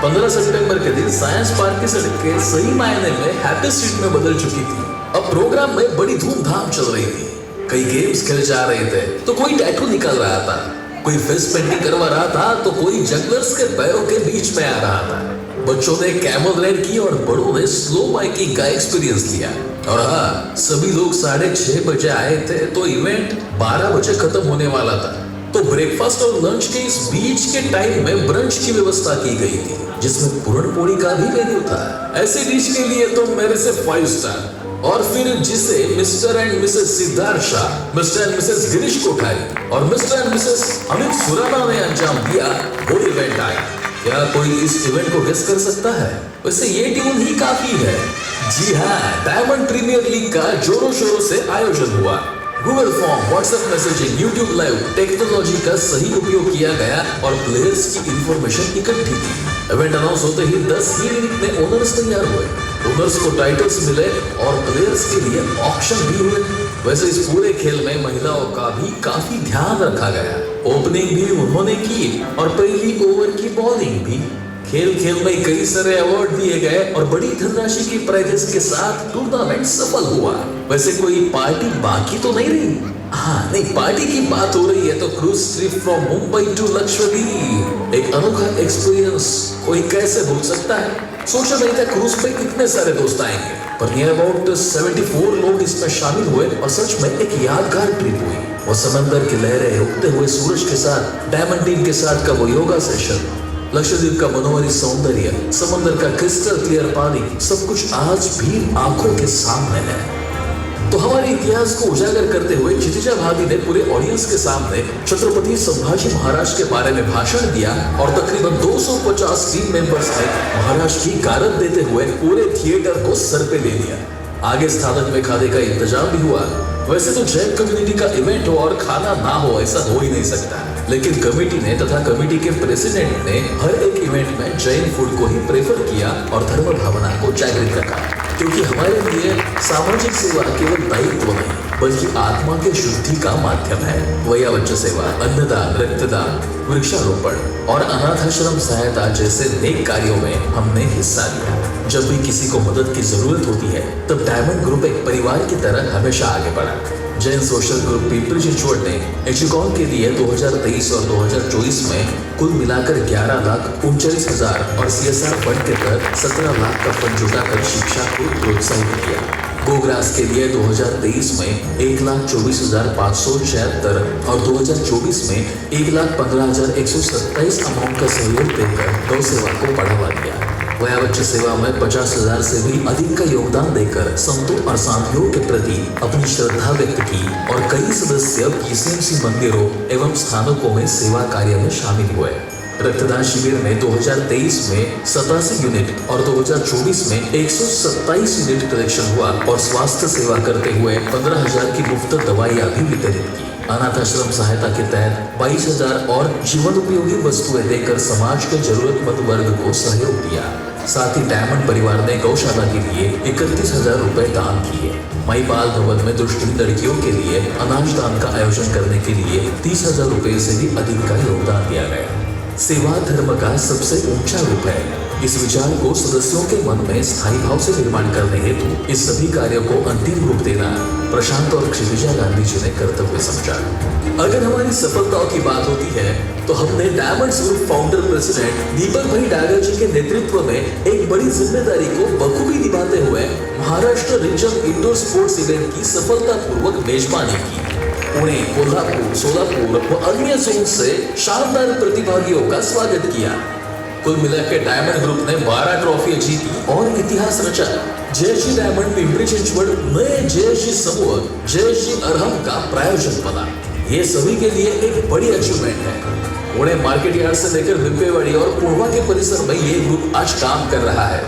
15 सितंबर के दिन साइंस पार्क की सड़कें सही मायने में हैप्पी स्ट्रीट में बदल चुकी थी। अब प्रोग्राम में बड़ी धूमधाम चल रही थी। कई गेम्स खेले जा रहे थे, तो कोई टैटू निकल रहा था, कोई फेस पेंटिंग करवा रहा था, तो कोई जंगलर्स के पैरों के बीच में आ रहा था। बच्चों ने कैमल राइड की और बड़ों ने स्लो बाइकिंग का एक्सपीरियंस लिया। और हाँ, सभी लोग 6:30 बजे आए थे, तो इवेंट 12 बजे खत्म होने वाला था। तो ब्रेकफास्ट और लंच के इस बीच के टाइम में ब्रंच की व्यवस्था की गई थी, जिसमें पूरण पोड़ी का भी मेन्यू था। ऐसे डिश के लिए तो मेरे से 5 स्टार। और फिर जिसे Mr and Mrs Siddharth Shah, Mr and Mrs Girish Kothari और Mr and Mrs Amit Surana ने अंजाम दिया, वो इवेंट आया। क्या कोई इस इवेंट को गेस कर सकता है? वैसे ये ट्यून ही काफी है। जी हाँ, डायमंड प्रीमियर लीग का जोरों शोरों से आयोजन हुआ। Google form, WhatsApp messaging, YouTube live technology का सही उपयोग किया गया और प्लेयर्स की इंफॉर्मेशन इकट्ठी की। इवेंट अनाउंस होते ही 10 ही मिनट में ओनर्स तैयार हुए। ओनर्स को टाइटल्स मिले और प्लेयर्स के लिए ऑक्शन भी हुए। वैसे इस पूरे खेल में महिलाओं का भी काफी ध्यान रखा गया। ओपनिंग भी उन्होंने की और पहली ओवर की बॉलिंग भी। खेल खेल में कई सारे अवार्ड दिए गए और बड़ी धनराशि की प्राइजेस के साथ टूर्नामेंट सफल हुआ। वैसे कोई पार्टी बाकी तो नहीं रही? हाँ नहीं, पार्टी की बात हो रही है तो cruise trip from Mumbai to Lakshadweep, एक अनोखा एक्सपीरियंस कोई कैसे भूल सकता है। सोचा नहीं था क्रूज पे कितने सारे दोस्त आएंगे, पर नियर अबाउट 74 लोग इसमें शामिल हुए और सच में एक यादगार ट्रिप हुई। वो समंदर की लहरें, उगते हुए सूरज के साथ डायमंड टीम के साथ का वो योगा सेशन, लक्षद्वीप का मनोहरी सौंदर्य, समंदर का क्रिस्टल क्लियर पानी, सब कुछ आज भी आंखों के सामने है। तो हमारे इतिहास को उजागर करते हुए क्षितिजा भाभी ने पूरे ऑडियंस के सामने छत्रपति संभाजी महाराज के बारे में भाषण दिया और तकरीबन 250 टीम मेंबर्स ने महाराज की गारद देते हुए पूरे थिएटर को सर पे ले लिया। आगे स्थानक में खाने का इंतजाम भी हुआ। वैसे तो जैन कम्युनिटी का इवेंट हो और खाना ना हो ऐसा हो ही नहीं सकता, लेकिन कमेटी ने तथा कमेटी के प्रेसिडेंट ने हर एक इवेंट में जैन फूड को ही प्रेफर किया और धर्म भावना को जागृत रखा, क्योंकि हमारे लिए सामाजिक सेवा केवल दायित्व नहीं बल्कि आत्मा के शुद्धि का माध्यम है। वयोवृद्ध सेवा, अन्नदान, रक्तदान, वृक्षारोपण और अनाथाश्रम सहायता जैसे नेक कार्यों में हमने हिस्सा लिया। जब भी किसी को मदद की जरूरत होती है तब डायमंड ग्रुप एक परिवार की तरह हमेशा आगे बढ़ा। जैन सोशल ग्रुप पिंपरी चिंचवड ने एजुकॉन के लिए 2023 और 2024 में कुल मिलाकर 11,39,000 और CSR फंड के तहत 17 लाख का फंड जुटाकर शिक्षा को प्रोत्साहित किया। गोग्रास के लिए 2023 में 1,24,576 और 2024 में 1,15,127 अमाउंट का सहयोग देकर गौ सेवा को बढ़ावा दिया। वयोवृद्ध सेवा में 50,000 से भी अधिक का योगदान देकर संतों और साथियों के प्रति अपनी श्रद्धा व्यक्त की और कई सदस्य PCMC मंदिरों एवं स्थानकों में सेवा कार्य में शामिल हुए। रक्तदान शिविर में 2023 में 87 यूनिट और 2024 में 127 यूनिट कलेक्शन हुआ और स्वास्थ्य सेवा करते हुए 15,000 की मुफ्त दवाइयां भी वितरित की। अनाथ आश्रम सहायता के तहत 22,000 और जीवन उपयोगी वस्तुएं देकर समाज के जरूरतमंद वर्ग को सहयोग दिया। साथ ही डायमंड परिवार ने गौशाला के लिए 31,000 रुपए दान किए। महिपाल भवन में दृष्टिहीन लड़कियों के लिए अनाज दान का आयोजन करने के लिए 30,000 रुपए से भी अधिक का योगदान दिया गया। सेवा धर्म का सबसे ऊंचा रूप है। इस विचार को सदस्यों के मन में स्थायी भाव से निर्माण करने हेतु इस सभी कार्यों को अंतिम रूप देना प्रशांत और क्षितिजा गांधी जी ने कर्तव्य समझा। अगर हमारी सफलताओं की बात होती है तो हमने डायमंड्स ग्रुप फाउंडर प्रेसिडेंट दीपक भाई डागर जी के नेतृत्व में एक बड़ी जिम्मेदारी को बखूबी निभाते हुए Maharashtra region indoor sports event की सफलतापूर्वक मेजबानी की। पुणे, कोल्हापुर, सोलापुर व अन्य जोन से शानदार प्रतिभागियों का स्वागत किया। कुल मिलाकर डायमंड ग्रुप ने 12 ट्रॉफियां जीती और इतिहास रचा। जयश्री डायमंड पिंपरी चिंचवड नए जयश्री समूह जयश्री अरहम का प्रायोजक बना। ये सभी के लिए एक बड़ी अचीवमेंट है। पुणे मार्केट यार्ड से लेकर बिम्बेवाड़ी और पूर्वा के परिसर में ये ग्रुप आज काम कर रहा है।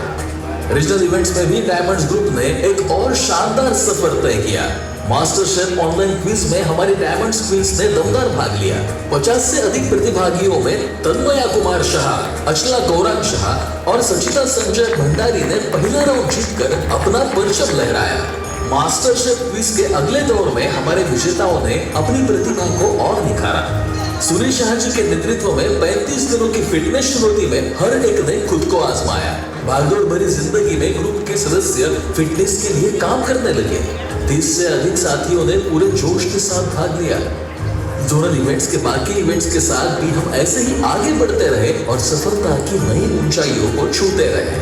रीजनल इवेंट्स में भी डायमंड्स ग्रुप ने एक और शानदार सफर तय किया। मास्टर शेफ ऑनलाइन क्विज में हमारी डायमंड्स क्वींस ने दमदार भाग लिया। 50 से अधिक प्रतिभागियों में तन्मया कुमार शाह, अचला गौरांग शाह और सचिता संजय भंडारी ने पहला राउंड जीतकर अपना परचम लहराया। मास्टर शेफ क्विज के अगले दौर में हमारे विजेताओं ने अपनी प्रतिभा को और निखारा। सुनील शाह जी के नेतृत्व में 35 दिनों की फिटनेस चुनौती में हर एक ने खुद को आजमाया। भागदौड़ भरी जिंदगी में ग्रुप के सदस्य फिटनेस के लिए काम करने लगे। 30 से अधिक साथियों ने पूरे जोश के साथ भाग लिया। जोनल इवेंट्स के बाकी इवेंट्स के साथ भी हम ऐसे ही आगे बढ़ते रहे और सफलता की नई ऊंचाइयों को छूते रहे।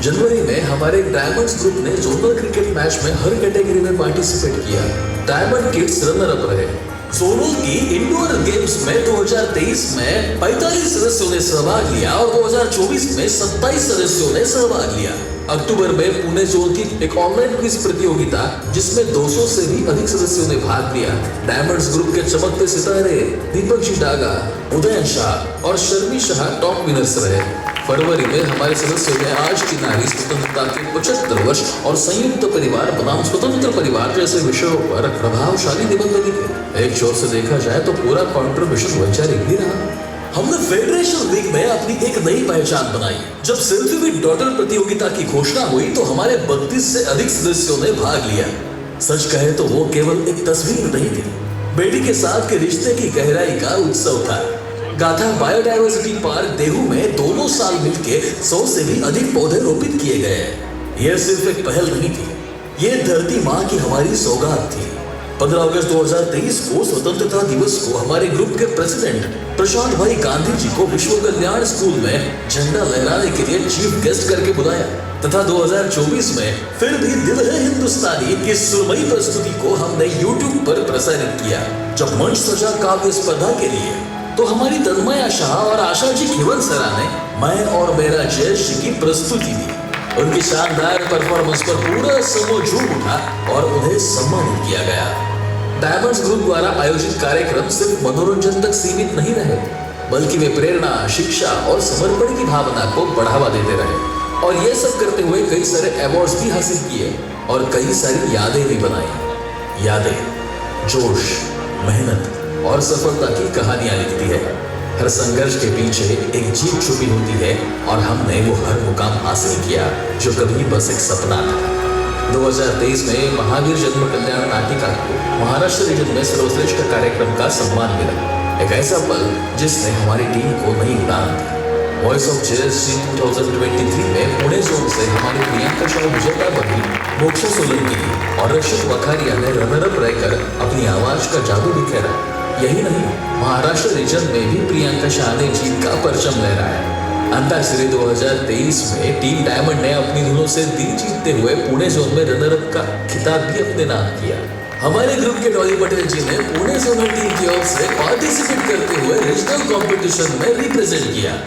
जनवरी में हमारे डायमंड्स ग्रुप ने जोनल क्रिकेट मैच में हर कैटेगरी में पार्टिसिपेट किया। डायमंड किड्स रनर अप रहे। जोनल की इंडोर गेम्स में 2023 में 45 सदस्यों ने सहभाग लिया और 2024 में 27 सदस्यों ने सहभाग लिया। अक्टूबर में पुणे जोन की एक ऑनलाइन क्विज प्रतियोगिता जिसमें 200 से भी अधिक सदस्यों ने भाग लिया। डायमंड्स ग्रुप के चमकते सितारे दीपक जी डागा, उदयन शाह और शर्मी शाह टॉप विनर्स रहे। फरवरी में हमारे सदस्यों ने आज की नारी स्वतंत्रता के 75 वर्ष और संयुक्त परिवार बनाम स्वतंत्र परिवार जैसे विषयों पर प्रभावशाली निबंध लिखे। एक छोर से देखा जाए तो पूरा कॉन्ट्रीब्यूशन वैचारिक भी रहा। हमने फेडरेशन लीग में अपनी एक नई पहचान बनाई। जब सेल्फी विद डॉटर प्रतियोगिता की घोषणा हुई तो हमारे 32 से अधिक सदस्यों ने भाग लिया। सच कहे तो वो केवल एक तस्वीर नहीं थी, बेटी के साथ के रिश्ते की गहराई का उत्सव था। गाथा बायोडायवर्सिटी पार्क देहू में दोनों साल मिलके 100 से भी अधिक पौधे रोपित किए गए हैं। यह सिर्फ एक पहल नहीं थी, ये धरती माँ की हमारी सौगात थी। 15 अगस्त 2023 को स्वतंत्रता दिवस को हमारे ग्रुप के प्रेसिडेंट प्रशांत भाई गांधी जी को विश्व कल्याण स्कूल में झंडा लहराने के लिए चीफ गेस्ट करके बुलाया तथा 2024 में फिर भी दिल है हिंदुस्तानी की सुरमई प्रस्तुति को हमने YouTube पर प्रसारित किया। जब मंच सजा काव्य स्पर्धा के लिए तो हमारी तन्मया शाह और आशा जी खिवनसरा ने मैं और मेरा जयेश जी की प्रस्तुति दी। उनकी शानदार परफॉर्मेंस पर पूरा समूह झूम उठा और उन्हें सम्मानित किया गया। डायमंड्स ग्रुप द्वारा आयोजित कार्यक्रम सिर्फ मनोरंजन तक सीमित नहीं रहे, बल्कि वे प्रेरणा, शिक्षा और समर्पण की भावना को बढ़ावा देते रहे और ये सब करते हुए कई सारे अवार्ड्स भी हासिल किए और कई सारी यादें भी बनाई। यादें जोश, मेहनत और सफलता की कहानियां लिखती है। हर संघर्ष के पीछे एक जीत छुपी होती है और हमने वो हर मुकाम हासिल किया जो कभी बस एक सपना था। 2023 में महावीर जन्म कल्याण नाटिका को महाराष्ट्र रीजन में सर्वश्रेष्ठ कार्यक्रम का सम्मान मिला। एक ऐसा पल जिसने हमारी टीम को नई उड़ान दी। वॉइस ऑफ जेएससी 2023 में पुणे जोन से हमारी प्रियंका शाह विजेता बनी। मोक्षा सोलंकी और रक्षित वखारिया ने रनरअप रहकर अपनी आवाज का जादू बिखेरा। यही नहीं, महाराष्ट्र रीजन में भी प्रियंका शाह ने जीत का परचम लहराया। अंताक्षरी 2023 में टीम डायमंड ने अपनी धुनों से दिल जीतते हुए पुणे जोन में रनरअप का खिताब भी अपने नाम किया। हमारे ग्रुप के डॉली पटेल जी ने पुणे जोनल टीम की ओर से पार्टिसिपेट करते हुए रीजनल कंपटीशन में रिप्रेजेंट किया।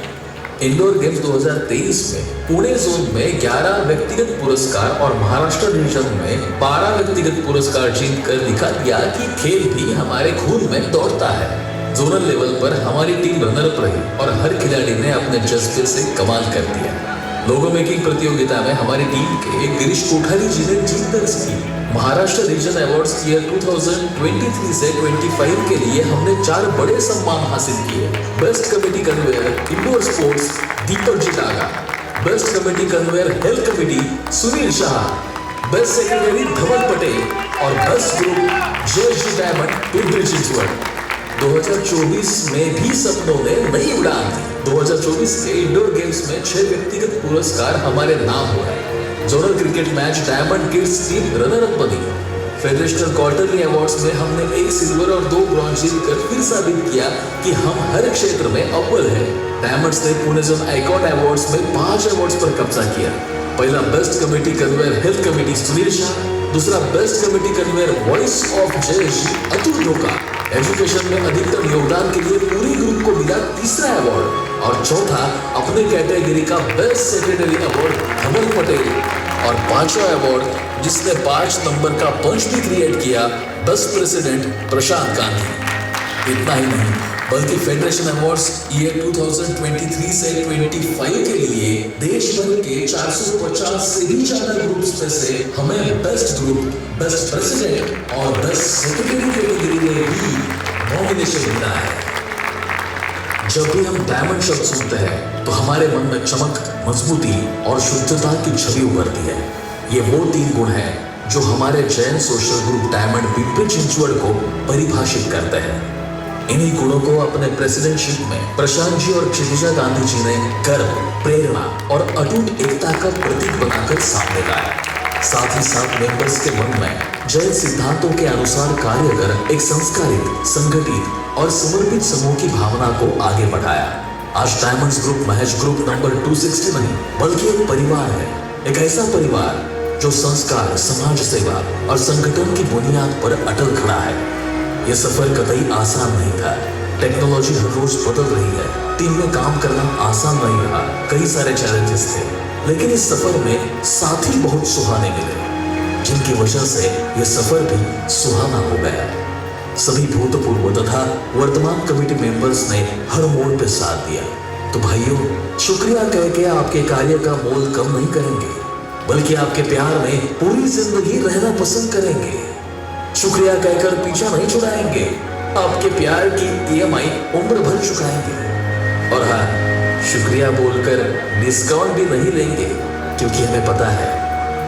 इंडोर गेम्स 2023 में पुणे जोन में 11 व्यक्तिगत पुरस्कार और महाराष्ट्र रीजन में 12 व्यक्तिगत पुरस्कार जीतकर दिखा दिया कि खेल भी हमारे खून में दौड़ता है। जोनल लेवल पर हमारी टीम रनरअप रही और हर खिलाड़ी ने अपने जज्बे से कमाल कर दिया। लोगो मेकिंग प्रतियोगिता में हमारी टीम के गिरीश कोठारी जी ने जीत दर्ज की। महाराष्ट्र रीजन अवार्ड्स ईयर 2023 से 25 के लिए हमने 4 बड़े सम्मान हासिल किए। Best committee convenor indoor sports Deepak ji Taga, best committee convenor health committee Sunil Shah, best secretary Dhaval Patel और best group Jayesh diamond Pimpri Chinchwad. 2024 में भी सपनों ने नई उड़ान दी। 2024 के इंडोर गेम्स में 6 व्यक्तिगत पुरस्कार हमारे नाम हुए। Zonal cricket match diamond kids team runner-up बनी। फेडरेशनल क्वार्टरली अवार्ड्स में हमने 1 सिल्वर और 2 ब्रॉन्ज जीतकर फिर साबित किया कि हम हर क्षेत्र में अव्वल हैं। डायमंड्स ने पुणे जोन आइकॉन अवार्ड्स में 5 अवार्ड्स पर कब्जा किया। पहला best committee convenor health committee Sunil Shah, दूसरा best committee convenor voice of Jayesh Atul Dhoka, education में अधिकतम योगदान के लिए पूरी ग्रुप को मिला 3रा अवार्ड और चौथा अपने कैटेगरी का बेस्ट सेक्रेटरी अवार्ड धवल पटेल और 5वां अवार्ड जिसने 5 नंबर का पंच भी क्रिएट किया बेस्ट प्रेसिडेंट प्रशांत गांधी। इतना ही नहीं बल्कि फेडरेशन अवार्ड्स ईयर 2023 से 25 के लिए देश भर के 450 से भी ज्यादा ग्रुप्स में से हमें बेस्ट ग्रुप, बेस्ट प्रेसिडेंट और बेस्ट सेक्रेटरी कैटेगरी में भी नॉमिनेशन मिला है। जब भी हम डायमंड शब्द सुनते हैं तो हमारे मन में चमक, मजबूती और शुद्धता की छवि उभरती है। ये वो 3 गुण हैं जो हमारे Jain social group diamond Pimpri Chinchwad को परिभाषित करते हैं। इन्हीं गुणों को अपने प्रेसिडेंटशिप में प्रशांत जी और क्षितिजा गांधी जी ने कर्म, प्रेरणा और अटूट एकता का प्रतीक बनाकर सामने लाया। साथ ही साथ मेंबर्स के मन में जैन सिद्धांतों के अनुसार कार्य कर एक संस्कारित, संगठित और समर्पित समूह की भावना को आगे बढ़ाया। आज डायमंड्स ग्रुप महज ग्रुप नंबर 260 नहीं बल्कि एक परिवार है। एक ऐसा परिवार जो संस्कार, समाज सेवा और संगठन की बुनियाद पर अटल खड़ा है। यह सफर कतई आसान नहीं था। टेक्नोलॉजी हर रोज बदल रही है। टीम में काम करना आसान नहीं रहा। कई सारे चैलेंजेस थे, लेकिन इस सफर में साथी बहुत सुहाने मिले, जिनकी वजह से यह सफर भी सुहाना हो गया। सभी भूतपूर्व तथा वर्तमान कमेटी मेंबर्स ने हर मोड़ पे साथ दिया। तो भाइयों, शुक्रिया कह के आपके कार्य का मोल कम नहीं करेंगे, बल्कि आपके प्यार में पूरी जिंदगी रहना पसंद करेंगे। शुक्रिया कहकर पीछा नहीं छुड़ाएंगे, आपके प्यार की EMI उम्र भर चुकाएंगे। और हाँ, शुक्रिया बोलकर डिस्काउंट भी नहीं लेंगे, क्योंकि हमें पता है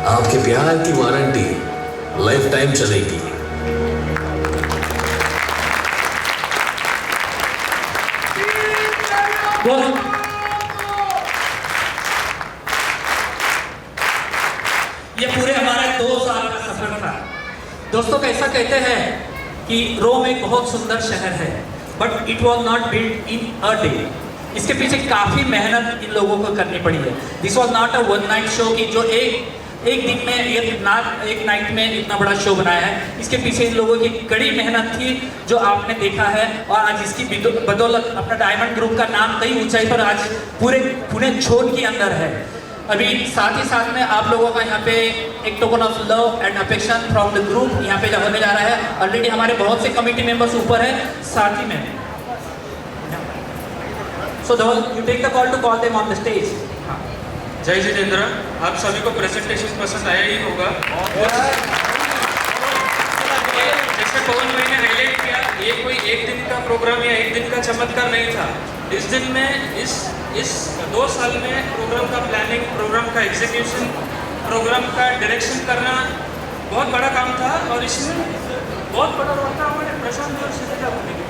आपके प्यार की वारंटी लाइफ टाइम चलेगी। ये पूरे हमारे 2 साल का सफर था। दोस्तों कैसा कहते हैं कि रोम एक बहुत सुंदर शहर है, but it was not build in a day. इसके पीछे काफ़ी मेहनत इन लोगों को करनी पड़ी है। This was not a one night show कि जो एक दिन में एक नाइट में इतना बड़ा शो बनाया है। इसके पीछे इन लोगों की कड़ी मेहनत थी जो आपने देखा है, और आज इसकी बदौलत अपना डायमंड ग्रुप का नाम कई ऊंचाई पर आज पूरे पुणे जोन के अंदर है। अभी साथ ही साथ में आप लोगों का यहाँ पे एक token of love and affection from the group यहाँ पे होने जा रहा है। ऑलरेडी हमारे बहुत से कमिटी मेंबर्स ऊपर है साथ ही में। So you take the call to call them on the stage. जय जितेंद्र, आप सभी को प्रेजेंटेशन पसंद आया ही होगा। जैसे पवन भाई ने हाईलाइट किया, ये कोई एक दिन का प्रोग्राम या एक दिन का चमत्कार नहीं था। इस दिन में इस 2 साल में प्रोग्राम का प्लानिंग, प्रोग्राम का एग्जीक्यूशन, प्रोग्राम का डायरेक्शन करना बहुत बड़ा काम था, और इसमें बहुत बड़ा रोल था हमारे प्रशांत जी और शिखा भाभी का।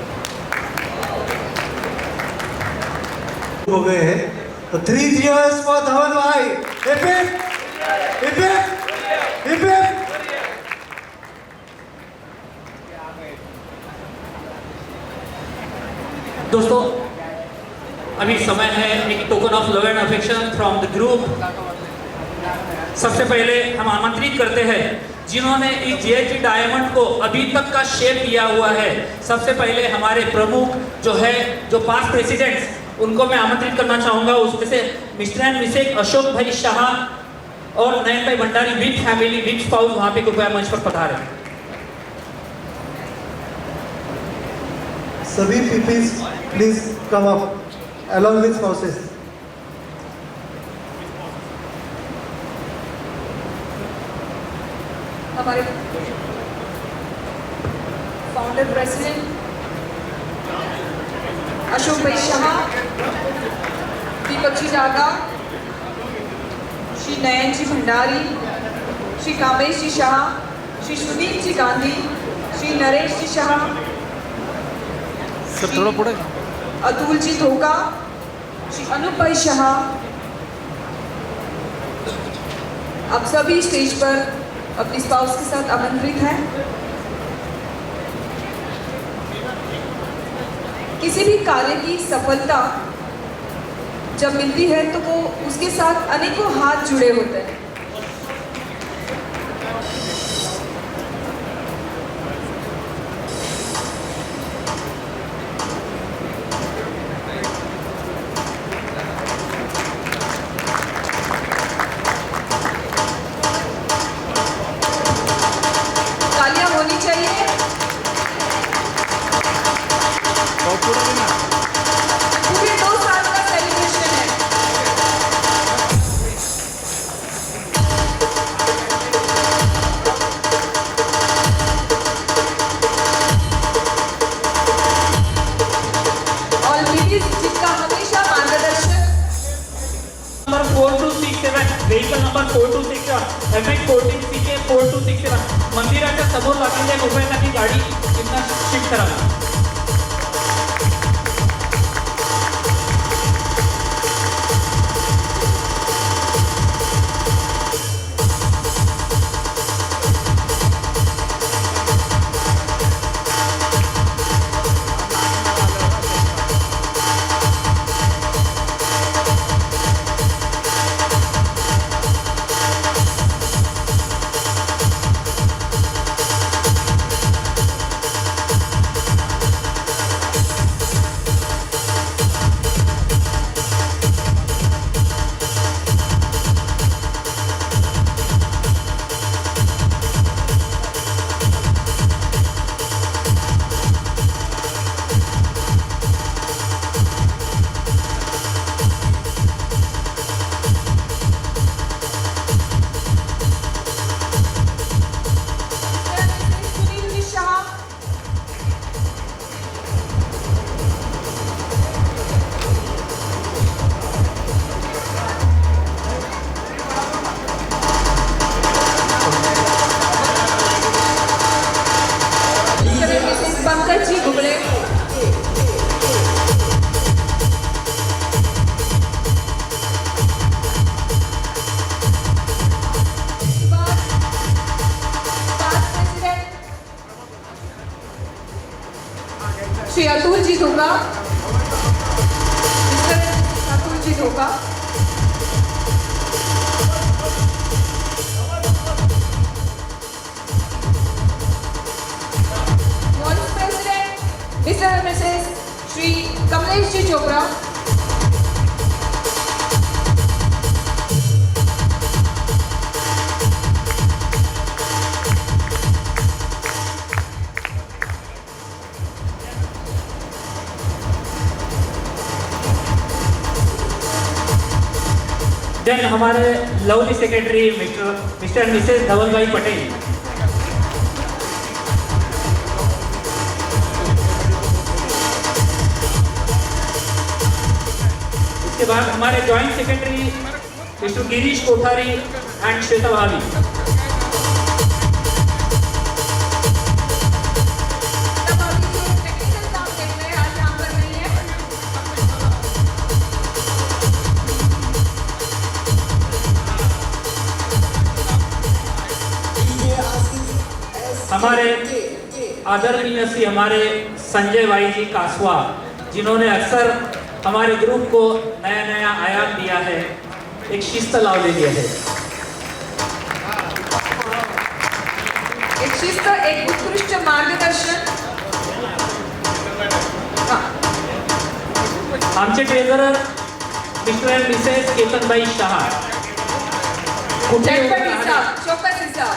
हो गए हैं तो 3 years for धवन भाई। Hip hip hip hip hip hip. दोस्तों अभी समय है एक token of love and affection from the group. सबसे पहले हम आमंत्रित करते हैं जिन्होंने इस जीएचजी डायमंड को अभी तक का शेप दिया हुआ है। सबसे पहले हमारे प्रमुख जो पास्ट प्रेसिडेंट्स, उनको मैं आमंत्रित करना चाहूंगा। उसमें से मिस्टर एंड मिसेस अशोक भाई शाह और नयन भाई Bhandari with family with spouse वहां पे कृपया मंच पर पधारे। सभी PPs please come up along with spouses। हमारे फाउंडर प्रेसिडेंट अशोक भाई शाह, दीपक जी डागा, श्री नयन जी भंडारी, श्री कामेश जी शाह, श्री सुनील जी गांधी, श्री नरेश जी शाह, श्री अतुल जी धोका, श्री अनूप भाई शाह। आप सभी स्टेज पर अपनी स्पाउस के साथ आमंत्रित हैं। किसी भी कार्य की सफलता जब मिलती है तो वो उसके साथ अनेकों हाथ जुड़े होते हैं। तालियां होनी चाहिए। पूरे 2 साल का सेलिब्रेशन है। और लेडीज जिसका हमेशा मार्गदर्शन number 4267 vehicle number 4267 MX 14CK 4267 मंदिराच्या समोर लागलेल्या रुपयाची गाडी इथं शिफ्ट करा। कमलेश जी चोपड़ा, देन हमारे लवली सेक्रेटरी मिस्टर मिसेस धवल भाई पटेल। इसके बाद हमारे joint secretary mister Girish Kothari and Shweta भाभी। तब अभी जो टेक्निकल काम देख रहे हैं आज यहाँ पर नहीं है। हमारे आदरणीय श्री हमारे संजय भाई जी कासवा, जिन्होंने अक्सर हमारे ग्रुप को नया नया आयाम दिया है, एक शिस्त लावलेली आहे। एक शिस्त, एक उत्कृष्ट मार्गदर्शन। हाँ, आमचे treasurer Mr and Mrs Ketanbhai Shah. कुठे झटपट हिसाब, चौकस हिसाब।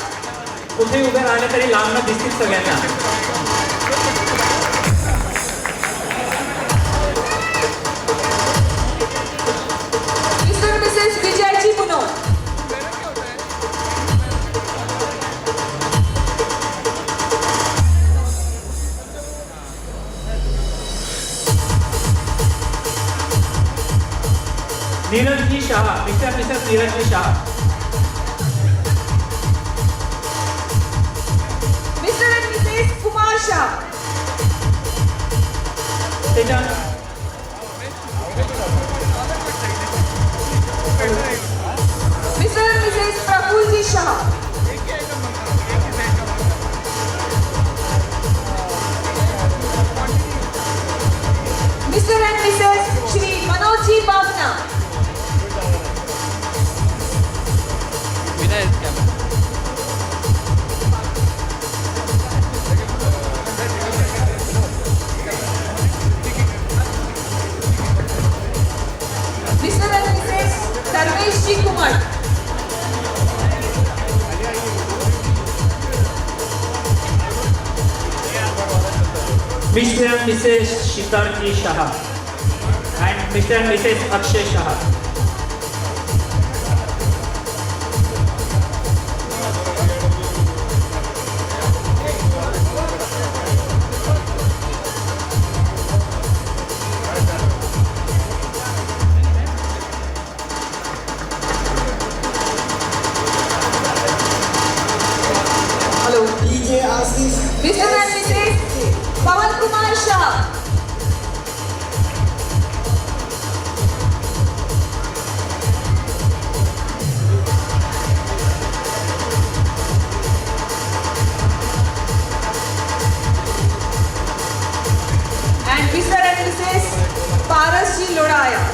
कुठे उभे राहिले तरी लांबनं दिसतील सगळ्यांना। Mr Mrs Vijay ji Puno, Neeraj ji Shah, Mr Mrs Neeraj ji Shah. Mr and Mrs Kumar Shah, त्याच्या Mr and Mrs Prafull ji Shah, Mr and Mrs Shri Manoj ji Bavna, Mr and Mrs Dharmesh ji Kumar, Mr and Mrs Siddharth ji Shah and Mr and Mrs Akshay Shah. Hello DJ Ashish, Mr and Mrs Pawan Kumar Shah, and Mr and Mrs Paras ji लोढ़ाया।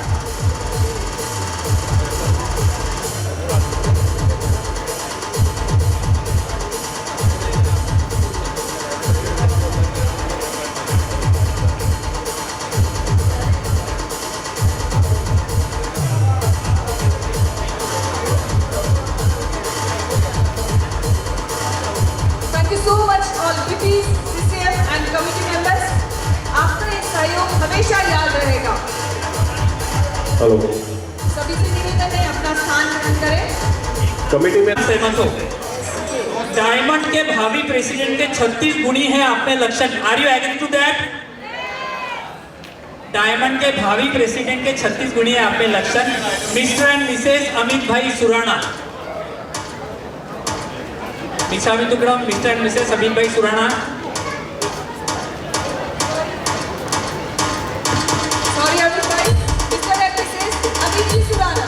Thank you so much all VPs, CCM and committee members. आपका ये सहयोग हमेशा याद रहेगा। हेलो सभी से निवेदन है अपना स्थान ग्रहण करें। कमेटी में सहमत हो। डायमंड के भावी प्रेसिडेंट के 36 गुणी हैं आप में लक्षण। Are you agree to that? Diamond के भावी प्रेसिडेंट के 36 गुणी हैं आप में लक्षण। मिस्टर एंड मिसेस अमित भाई सुराणा। मिसावी टुकड़ा मिस्टर एंड मिसेस अमित भाई सुराणा। सॉरी अमित भाई, mister and Mrs Amit ji Surana.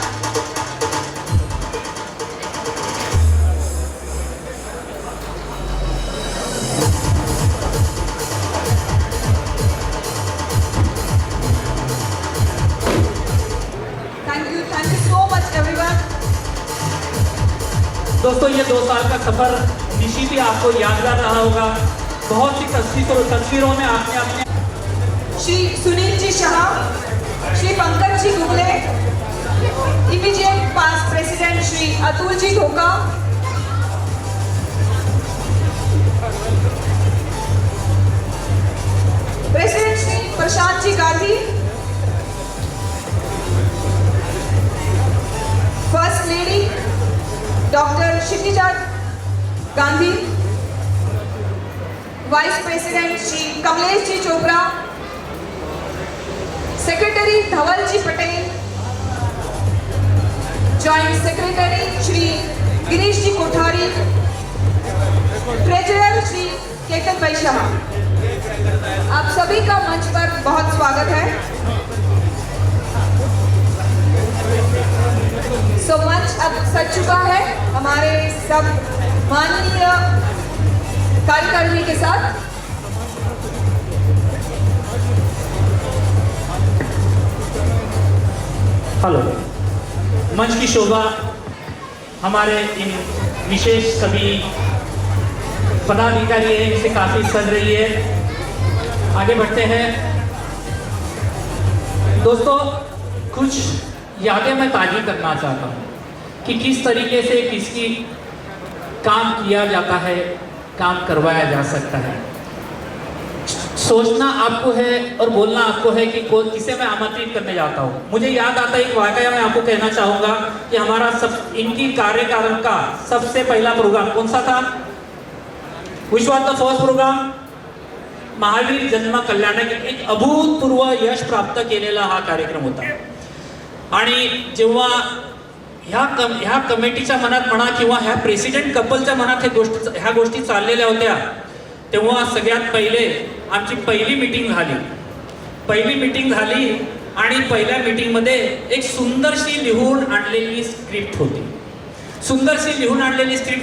Thank you so much everyone. दोस्तों ये 2 साल का सफर निश्चित ही आपको यादगार रहा होगा। बहुत सी तस्वीरों में आपने अपने Shri Sunil ji Shah, Shri Pankaj ji Gugle, immediate past president Shri Atul ji Dhoka, president Shri Prashant ji Gandhi, first lady doctor Kshitija Gandhi, vice president Shri Kamlesh ji Chopra, secretary Dhaval ji Patel, joint secretary Shri Girish ji Kothari, treasurer Shri Ketan bhai Shah. आप सभी का मंच पर बहुत स्वागत है। सो मंच अब सज चुका है हमारे सब माननीय कार्यकारिणी के साथ। हेलो, मंच की शोभा हमारे इन विशेष सभी पदाधिकारी हैं, इनसे काफी सज रही है। आगे बढ़ते हैं दोस्तों, कुछ यादें मैं ताज़ी करना चाहता हूँ कि किस तरीके से किसकी काम किया जाता है, काम करवाया जा सकता है। सोचना आपको है और बोलना आपको है कि किसे मैं आमंत्रित करने जाता हूँ। मुझे याद आता है एक वाकया मैं आपको कहना चाहूँगा कि हमारा इनकी कार्यकाल का सबसे पहला प्रोग्राम कौन सा था? Which was the first program? Mahavir जन्म कल्याणाची एक अभूतपूर्व यश प्राप्त केलेला हा कार्यक्रम होता। आणि जेव्हा ह्या कमिटीच्या मनात म्हणा किंवा ह्या प्रेसिडेंट कपलच्या मनात ह्या गोष्टी चाललेल्या होत्या, तेव्हा सगळ्यात पहिले आमची पहिली मीटिंग झाली आणि पहिल्या मीटिंगमध्ये एक सुंदरशी लिहून आणलेली स्क्रिप्ट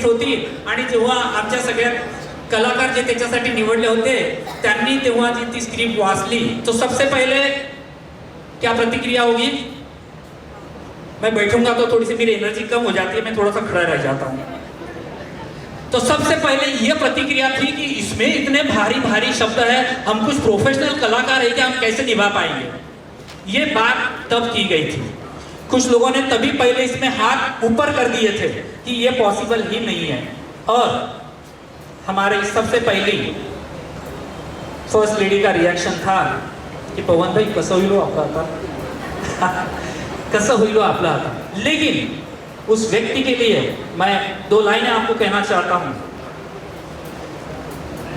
होती आणि जेव्हा आमच्या सगळ्यात कलाकार जे त्याच्यासाठी निवडले होते त्यांनी तेव्हा जी ती स्क्रिप्ट वाचली तो सबसे पहले क्या प्रतिक्रिया होगी? मैं बैठूंगा तो थोड़ी सी मेरी एनर्जी कम हो जाती है, मैं थोड़ा सा खड़ा रह जाता हूँ। तो सबसे पहले ये प्रतिक्रिया थी कि इसमें इतने भारी भारी शब्द है, हम कुछ प्रोफेशनल कलाकार है कि हम कैसे निभा पाएंगे। ये बात तब की गई थी। कुछ लोगों ने तभी पहले इसमें हाथ ऊपर कर दिए थे कि ये पॉसिबल ही नहीं है। और हमारे सबसे पहली फर्स्ट लेडी का रिएक्शन था कि पवन भाई कसं होईल आपला आता कसं होईल आपला आता। लेकिन उस व्यक्ति के लिए मैं 2 लाइनें आपको कहना चाहता हूं।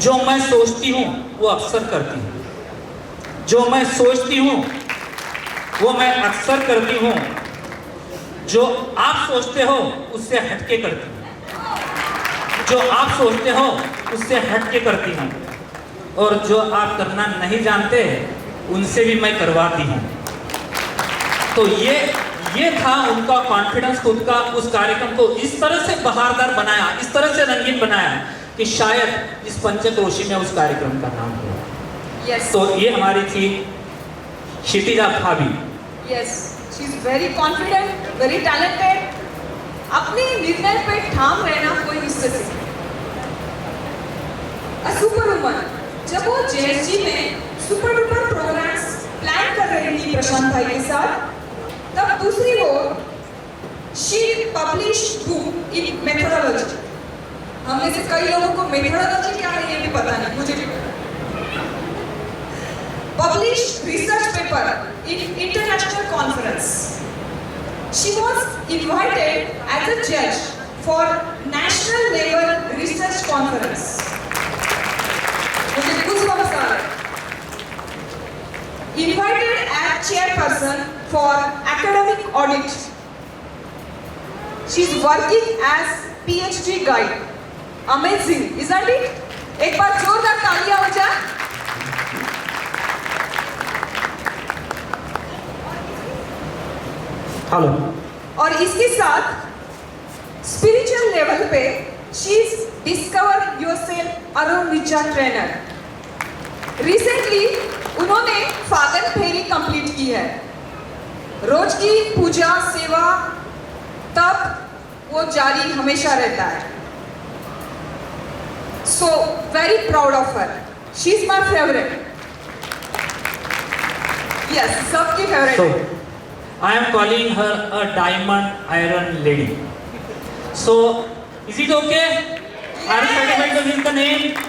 जो मैं सोचती हूं वो अक्सर करती हूं, जो मैं सोचती हूं वो मैं अक्सर करती हूं, जो आप सोचते हो उससे हटके करती हूं, जो आप सोचते हो उससे हटके करती हूं, और जो आप करना नहीं जानते उनसे भी मैं करवाती हूं। तो ये था उनका कॉन्फिडेंस खुद का। उस कार्यक्रम को इस तरह से बहारदार बनाया, इस तरह से रंगीन बनाया कि शायद इस पंचक्रोशी में उस कार्यक्रम का नाम हुआ। Yes. तो ये हमारी थी क्षितिजा भाभी। Yes, she is very confident, very talented. अपने निर्णय पे ठाम रहना कोई उससे सीखे। A superwoman। जब वो JSG में सुपर डुपर प्रोग्राम्स प्लान कर रही थी प्रशांत भाई के साथ, तब दूसरी ओर she published book in methodology। हमने से कई लोगों को मेथोडोलॉजी क्या है ये भी पता नहीं, मुझे भी पता। Published research paper in international conference। She was invited as a judge for national level research conference। मुझे goosebumps आ रहे। Invited as chairperson for academic audit। She is working as PhD guide। Amazing, isn't it? एक बार जोरदार तालियां हो जाए। हेलो। और इसके साथ स्पिरिचुअल लेवल पे she is discover yourself Arun विचा ट्रेनर। रिसेंटली उन्होंने फागन फेरी कंप्लीट की है। रोज की पूजा सेवा तब वो जारी हमेशा रहता है। So very proud of her, she is my favourite. Yes सबकी favourite So, I am calling her a diamond iron lady. So, is it okay? Are you satisfied with the name?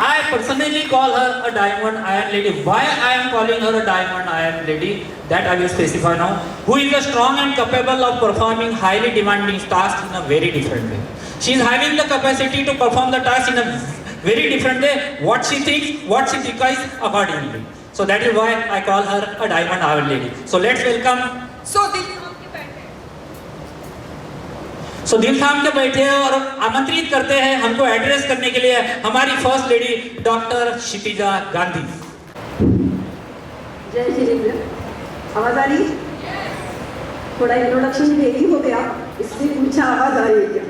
I personally call her a diamond iron lady. Why I am calling her a diamond iron lady? That I will specify now. Who is strong and capable of performing highly demanding tasks in a very different way. She is having the capacity to perform the task in a very different way. What she thinks, what she requires accordingly. So that is why I call her a diamond iron lady. So let's welcome. So दिल थाम के बैठे हैं और आमंत्रित करते हैं हमको एड्रेस करने के लिए हमारी first lady doctor Kshitija Gandhi. जय श्री राम। आवाज आ रही? थोड़ा इंट्रोडक्शन देरी हो गया इसलिए पूछा आवाज आ रही है क्या?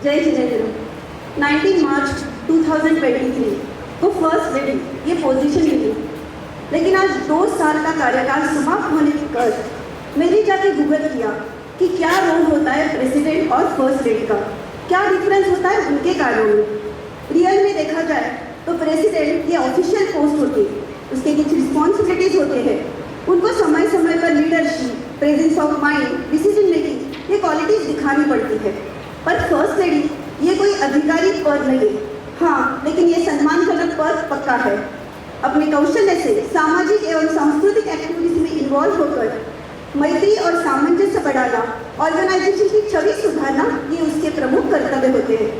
जय श्री राम। 19 मार्च 2023 को फर्स्ट लेडी ये पोजीशन मिली, लेकिन आज 2 साल का कार्यकाल समाप्त होने के बाद मैंने जाके गूगल किया कि क्या रोल होता है प्रेसिडेंट और फर्स्ट लेडी का, क्या डिफरेंस होता है उनके कार्यों में। रियल में देखा जाए तो प्रेसिडेंट ये ऑफिशियल पोस्ट होती है, उसके कुछ रिस्पॉन्सिबिलिटीज होते हैं, उनको समय समय पर leadership, presence of mind, decision making ये क्वालिटीज दिखानी पड़ती है। पर फर्स्ट लेडी ये कोई आधिकारिक पद नहीं है, हाँ, लेकिन ये सम्मानजनक पद पक्का है। अपने कौशल्य से सामाजिक एवं सांस्कृतिक एक्टिविटीज में इन्वॉल्व होकर मैत्री और सामंजस्य बढ़ाना, ऑर्गेनाइजेशन की छवि सुधारना ये उसके प्रमुख कर्तव्य होते हैं।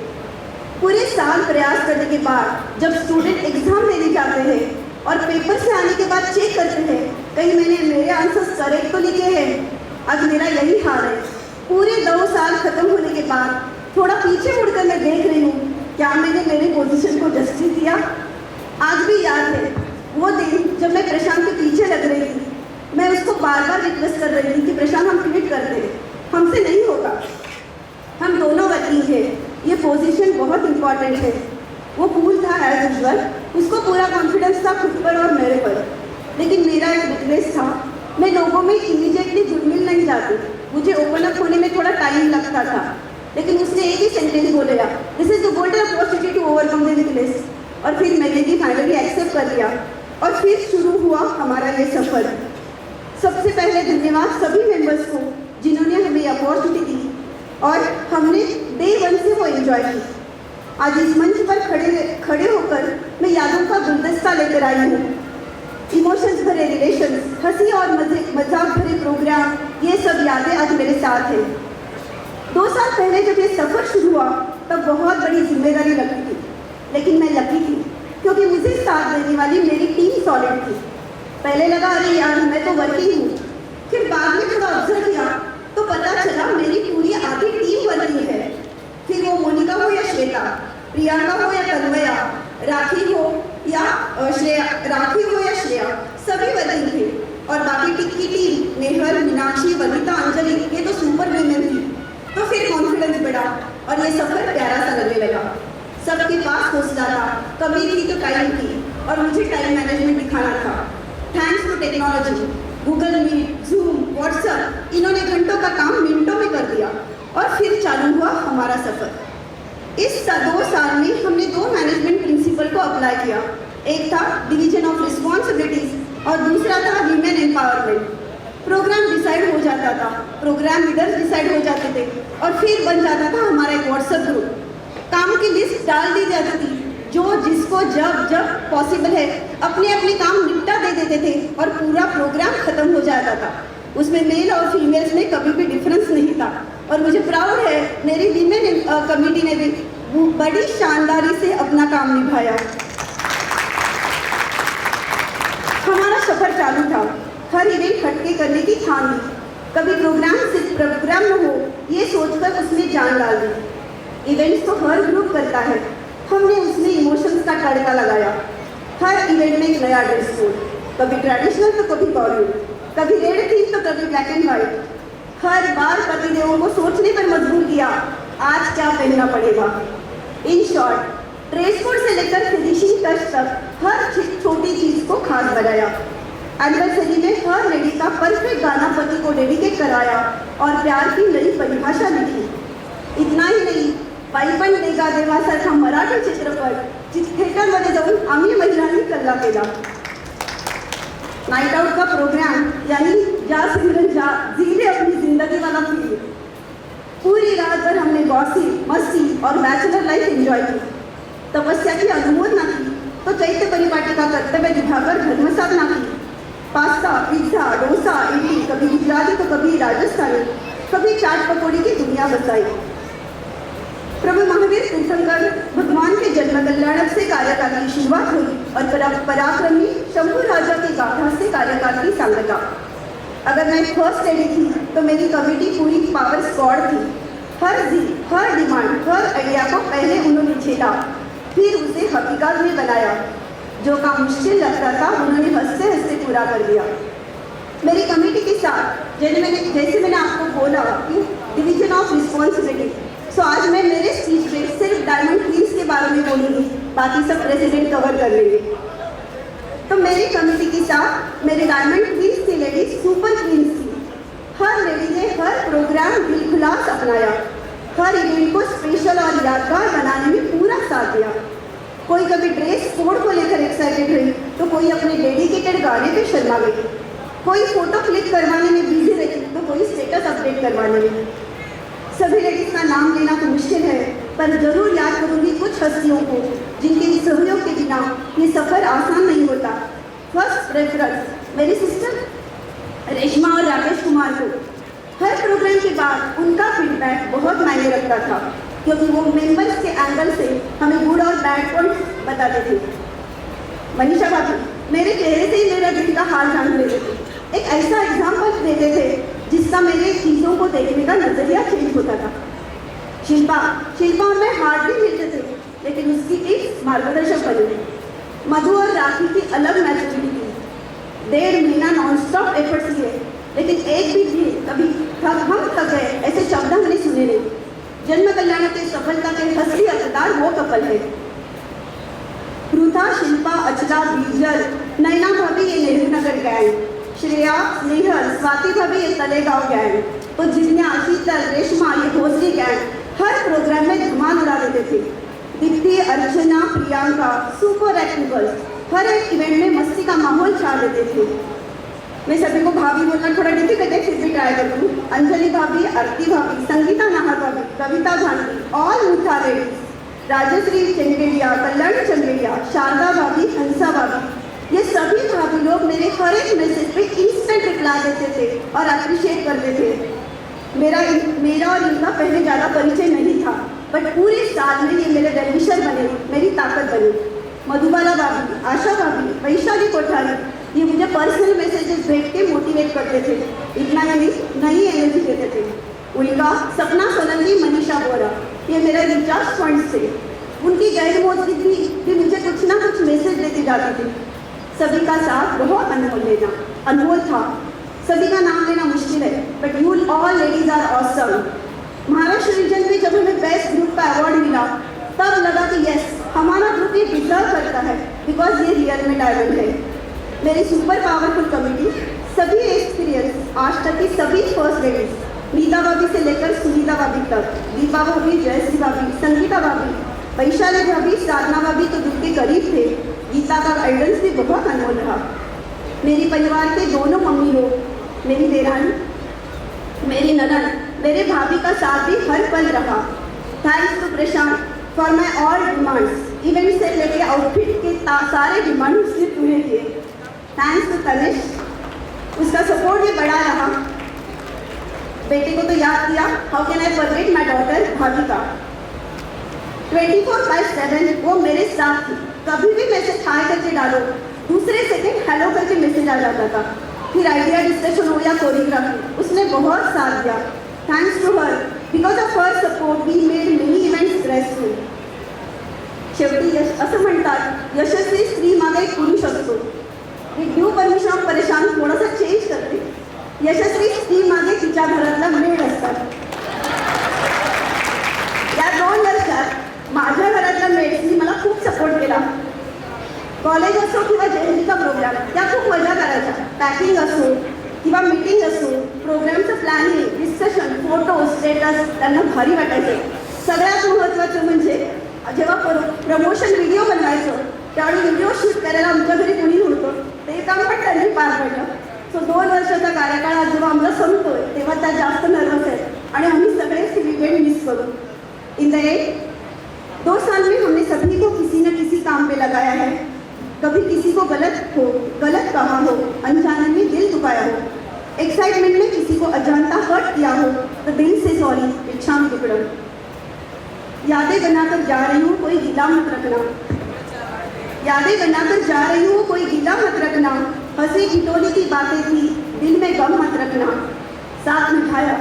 पूरे साल प्रयास करने के बाद जब स्टूडेंट एग्जाम देने जाते हैं और पेपर से आने के बाद चेक करते हैं कहीं मैंने मेरे आंसर्स करेक्ट तो लिखे हैं, आज मेरा यही हाल है। पूरे 2 साल खत्म होने के बाद थोड़ा पीछे मुड़कर मैं देख रही हूँ क्या मैंने मेरे पोजीशन को जस्टिस दिया। आज भी याद है वो दिन जब मैं प्रशांत के पीछे लग रही थी, मैं उसको बार बार रिक्वेस्ट कर रही थी कि प्रशांत हम क्विट कर दें, हमसे नहीं होगा, हम दोनों वकील हैं, ये पोजीशन बहुत इंपॉर्टेंट है। वो कूल था एज यूजुअल, उसको पूरा कॉन्फिडेंस था खुद पर और मेरे पर, लेकिन मेरा एक वीकनेस था, मैं लोगों में इमीडिएटली घुल मिल नहीं जाती, मुझे ओपन अप होने में थोड़ा टाइम लगता था। लेकिन उसने एक ही सेंटेंस बोला, this is the golden opportunity to overcome the weakness, और फिर मैंने भी फाइनली एक्सेप्ट कर लिया और फिर शुरू हुआ हमारा ये सफर। सबसे पहले धन्यवाद सभी मेंबर्स को जिन्होंने हमें अपॉर्चुनिटी दी और हमने डे 1 से वो एंजॉय की। आज इस मंच पर खड़े होकर मैं यादों का गुलदस्ता लेकर आई हूँ। इमोशंस भरे रिलेशंस, हंसी और मजाक भरे प्रोग्राम, ये सब यादें आज मेरे साथ हैं। 2 साल पहले जब ये सफ़र शुरू हुआ तब बहुत बड़ी जिम्मेदारी लगी थी, लेकिन मैं लकी थी क्योंकि मुझे साथ देने वाली मेरी टीम सॉलिड थी। पहले लगा अरे यार मैं तो वर्किंग हूँ, फिर बाद में थोड़ा ऑब्जर्व किया तो पता चला मेरी पूरी आधी टीम वर्किंग है। फिर वो मोनिका हो या श्वेता, प्रियंका हो या तन्मया, राखी हो या श्रेया, सभी वर्किंग थे। और बाकी की टीम नेहल, मीनाक्षी, वनिता, अंजलि ये तो सुपर वुमेन थी। तो फिर कॉन्फिडेंस बढ़ा और ये सफर प्यारा सा लगने लगा। सबके पास हौसला था, कमी थी तो टाइम थी और मुझे टाइम मैनेजमेंट दिखाना था। Thanks to technology, Google Meet, Zoom, WhatsApp, इन्होंने घंटों का काम मिनटों में कर दिया और फिर चालू हुआ हमारा सफ़र। इस 2 साल में हमने 2 मैनेजमेंट प्रिंसिपल को अप्लाई किया। एक था डिवीजन ऑफ रिस्पॉन्सिबिलिटीज और दूसरा था वीमेन एम्पावरमेंट। प्रोग्राम डिसाइड हो जाता था, प्रोग्राम लीडर्स डिसाइड हो जाते थे और फिर बन जाता था हमारा एक व्हाट्सएप ग्रुप। काम की लिस्ट डाल दी जाती थी, जो जिसको जब जब पॉसिबल है अपने अपने काम निपटा दे देते थे और पूरा प्रोग्राम खत्म हो जाता था। उसमें मेल और फीमेल्स में कभी भी डिफरेंस नहीं था और मुझे प्राउड है मेरी वीमेन कमेटी ने भी बड़ी शानदारी से अपना काम निभाया। हमारा सफर चालू था, हर इवेंट हटके करने की ठान ली, कभी प्रोग्राम सिर्फ प्रोग्राम न हो ये सोचकर उसमें जान डाल दी। इवेंट्स तो हर ग्रुप करता है, हमने उसमें इमोशंस का तड़का लगाया। हर इवेंट में एक नया ड्रेस कोड, कभी ट्रेडिशनल तो कभी बॉलीवुड, कभी रेड थीम तो कभी ब्लैक एंड व्हाइट। हर बार पतिदेवों को सोचने पर मजबूर किया आज क्या पहनना पड़ेगा। इन शॉर्ट, ड्रेस कोड से लेकर फिनिशिंग टच तक हर छोटी चीज़ को खास बनाया। एनिवर्सरी में हर लेडी का परफेक्ट गाना पति को डेडिकेट कराया और प्यार की नई परिभाषा लिखी। इतना ही नाही, बाईपण देगा देवासारखा मराठी चित्रपट थिएटरमध्ये जाऊन आम्ही महिलांनी कल्ला केला। नाइट आउट का प्रोग्राम यानी जा सिमरन जा जी ले अपनी जिंदगी वाला फील। पूरी रात भर हमने गॉसिप, मस्ती और बैचलर लाइफ एंजॉय की। तपस्या की अनुमोदना की तो चैत्य परिपाटी का कर्तव्य दिखाकर धर्मसाधना की। पास्ता, पिज्जा, डोसा, इडली, कभी गुजराती तो कभी राजस्थानी, कभी चाट पकौड़ी की दुनिया बसाई। प्रभु महावीर तीर्थंकर भगवान के जन्म कल्याणक से कार्यकाल की शुरुआत हुई और पराक्रमी शंभु राजा की गाथा से कार्यकाल की सांगता। अगर मैं फर्स्ट लेडी थी तो मेरी कमेटी पूरी पावर स्क्वाड थी। हर डिमांड, हर आइडिया को पहले उन्होंने झेला, फिर उसे हकीकत में बनाया। जो काम मुश्किल लगता था उन्होंने हंसते हंसते पूरा कर दिया। मेरी कमेटी के साथ जैसे मैंने आपको बोला कि डिवीजन ऑफ रिस्पॉन्सिबिलिटी, सो आज मैं मेरे स्पीच में सिर्फ डायमंड क्वींस के बारे में बोलूँगी, बाकी सब प्रेसिडेंट कवर कर लेंगे। तो मेरी कमेटी के साथ मेरे डायमंड क्वींस की लेडीज सुपर क्वींस थी। हर लेडी ने हर प्रोग्राम दिलखुलास अपनाया, हर इवेंट को स्पेशल और यादगार बनाने में पूरा साथ दिया। कोई कभी ड्रेस कोड को लेकर एक्साइटेड रही तो कोई अपने डेडिकेटेड गाने पे शर्मा गई, कोई फोटो क्लिक करवाने में बिजी रही तो कोई स्टेटस अपडेट करवाने में। सभी लेडीज का नाम लेना तो मुश्किल है, पर जरूर याद करूंगी कुछ हस्तियों को जिनके सहयोग के बिना ये सफ़र आसान नहीं होता। फर्स्ट प्रेफरेंस मेरी सिस्टर रेशमा और राकेश कुमार को। हर प्रोग्राम के बाद उनका फीडबैक बहुत मायने रखता था, क्योंकि वो मेंबर्स के एंगल से हमें गुड और बैड पॉइंट्स बताते थे। मनीषा भाभी मेरे चेहरे से ही मेरा दिल का हाल जान लेते थे, एक ऐसा एग्जाम्पल देते थे जिसका मेरे चीज़ों को देखने का नजरिया चेंज होता था। शिल्पा और मैं हार्डली मिलते थे, लेकिन उसकी एक मार्गदर्शक बनी। मधु और राखी की अलग मैच्योरिटी थी। 1.5 महीना नॉनस्टॉप एफर्ट्स किए, लेकिन एक भी दिन कभी हम थक गए ऐसे शब्द हमने सुने नहीं। जन्म कल्याण के सफलता के असली हकदार वो कपल है। पृथा, शिल्पा, अचला, बीजल, नैना भाभी ये नेहरू नगर गैंग, श्रेया, स्नेहल, स्वाति भाभी ये तलेगांव गैंग, तो जिन्या, शीतल, रेशमा ये भोसरी गैंग हर प्रोग्राम में धमाल उड़ा देते थे। दीप्ति, अर्चना, प्रियंका सुपर एक्टिव गर्ल्स हर एक इवेंट में मस्ती का माहौल छा देते थे। मैं सभी को भाभी बोलना थोड़ा डिफिकल्ट है, फिर भी ट्राई करूँ। अंजलि भाभी, आरती भाभी, संगीता नाहर भाभी, कविता भांडी, ऑल मुठा लेडीज, राजश्री चंदेलिया, कल्याणी चंदेलिया, शारदा भाभी, हंसा भाभी, ये सभी भाभी लोग मेरे हर एक मैसेज पे इंस्टेंट रिप्लाई देते थे और अप्रिशिएट करते थे। मेरा और इनका पहले ज़्यादा परिचय नहीं था, बट पूरे साल में ये मेरे वेलविशर बने, मेरी ताकत बनी। मधुबाला भाभी, आशा भाभी, वैशाली कोठारी ये मुझे पर्सनल मैसेजेस भेज के मोटिवेट करते थे, इतना ही नहीं नई एनर्जी देते थे। उनका सपना सोलंकी, मनीषा बोरा ये मेरा रिचार्ज पॉइंट्स थे। उनकी गैर मौजूदगी भी मुझे कुछ ना कुछ मैसेज देती जाती थी। सभी का साथ बहुत अनमोल था। सभी का नाम लेना मुश्किल है, but you all ladies are awesome. Maharashtra region में जब हमें बेस्ट ग्रुप का अवार्ड मिला तब लगा कि यस हमारा ग्रुप ये डिजर्व करता है, बिकॉज ये रियल में डायमंड है। मेरी सुपर पावरफुल कमेटी, सभी एक्सपीरियंस आज तक की सभी फर्स्ट लेडीज, नीता भाभी से लेकर सुनीता भाभी तक, दीपा भाभी, जयश्री भाभी, संगीता भाभी, वैशाली भाभी, साधना भाभी तो दिल के करीब थे। गीता का गाइडेंस भी बहुत अनमोल रहा। मेरी परिवार के दोनों मम्मी लोग, मेरी देरानी, मेरी ननद, मेरे भाभी का साथ भी हर पल रहा। Thanks to Prashant for my all demands, event से लेके आउटफिट के सारे डिमांड उसने पूरे किए। थैंक्स टू तनिष, उसका सपोर्ट भी बड़ा रहा। बेटे को तो याद किया, how can I forget my daughter Bhavika. 24/7 वो मेरे साथ थी। कभी भी मैसेज हाय करके डालो, दूसरे सेकंड हेलो करके मैसेज आ जाता था। फिर आइडिया डिस्कशन हो या कोरियोग्राफी, उसने बहुत साथ दिया। Thanks to her, because of her support we made many events successful. शेवटी असं म्हणतात, यशस्वी स्त्री मागे एक पुरुष असतो। ड्यू परमिशन ऑफ परेशान थोडासा चेंज करते। यशस्वी स्त्री मागे तिच्या घरातला मेड असतात। या 2 वर्षात माझ्या घरातल्या मेड्सनी मला खूप सपोर्ट केला। कॉलेज असो किंवा जयंतीचा प्रोग्राम, त्या खूप मजा करायच्या। पॅकिंग असो किंवा मीटिंग असो, प्रोग्रामचं प्लॅनिंग, डिस्कशन, फोटो, स्टेटस त्यांना भारी वाटायचे। सगळ्यात महत्त्वाचं म्हणजे जेव्हा प्रमोशन व्हिडिओ बनवायचो त्यावेळी व्हिडिओ शूट करायला आमच्या घरी कोणी नव्हतं। ते काम पण त्यांनी पार पडलं. सो 2 वर्षाचा कार्यकाळ आज जेव्हा आम्हाला संपतोय तेव्हा त्या जास्त नर्वस आहेत आणि आम्ही सगळेच इव्हेंट मिस करू. इन द एंड 2 साल में हमने सभी को किसी न किसी काम पे लगाया है. कभी किसी को गलत कहा हो, अनजाने में दिल दुखाया हो, एक्साइटमेंट में किसी को अजानता हर्ट किया हो तो दिल से सॉरी, इच्छा में टुकड़ा. यादें बनाकर जा रही हूँ, कोई गिला मत रखना. यादें बनाकर जा रही हूँ, कोई गिला मत रखना. हंसी ठिठोली की बातें थी, दिल में गम मत रखना. साथ निभाया,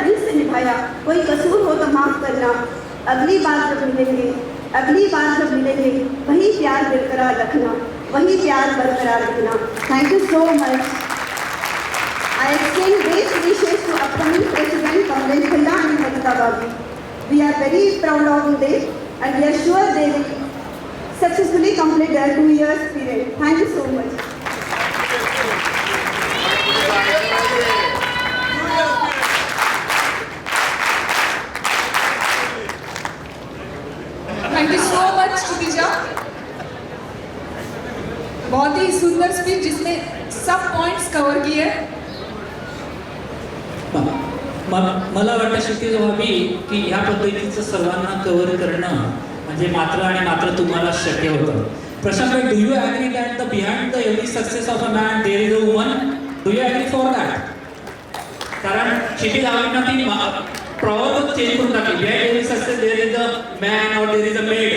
दिल से निभाया. कोई कसूर हो तो माफ करना. अगली बार जब मिलेंगे वही प्यार बरकरार रखना. Thank you so much. I extend best wishes to upcoming President Kamlesh Bhaiya and Madita Babu. We are very proud of them and we are sure they will successfully complete their 2 years period. Thank you so much. Thank you so much Kshitija. बहुत ही सुंदर स्पीच जिसने सब पॉइंट्स कव्हर किए. मला वाटतं क्षितिजा भाभी की ह्या पद्धतीचं सर्वांना कव्हर करणं म्हणजे मात्र आणि मात्र तुम्हाला शक्य होतं. Prashant bhai, do you agree that the behind the every success of a man there is a woman? Do you agree for that? कारण क्षितिजा भाभींना ती प्रॉब्लेम चेंज करून टाकली. Behind every success there is a man और there is a maid.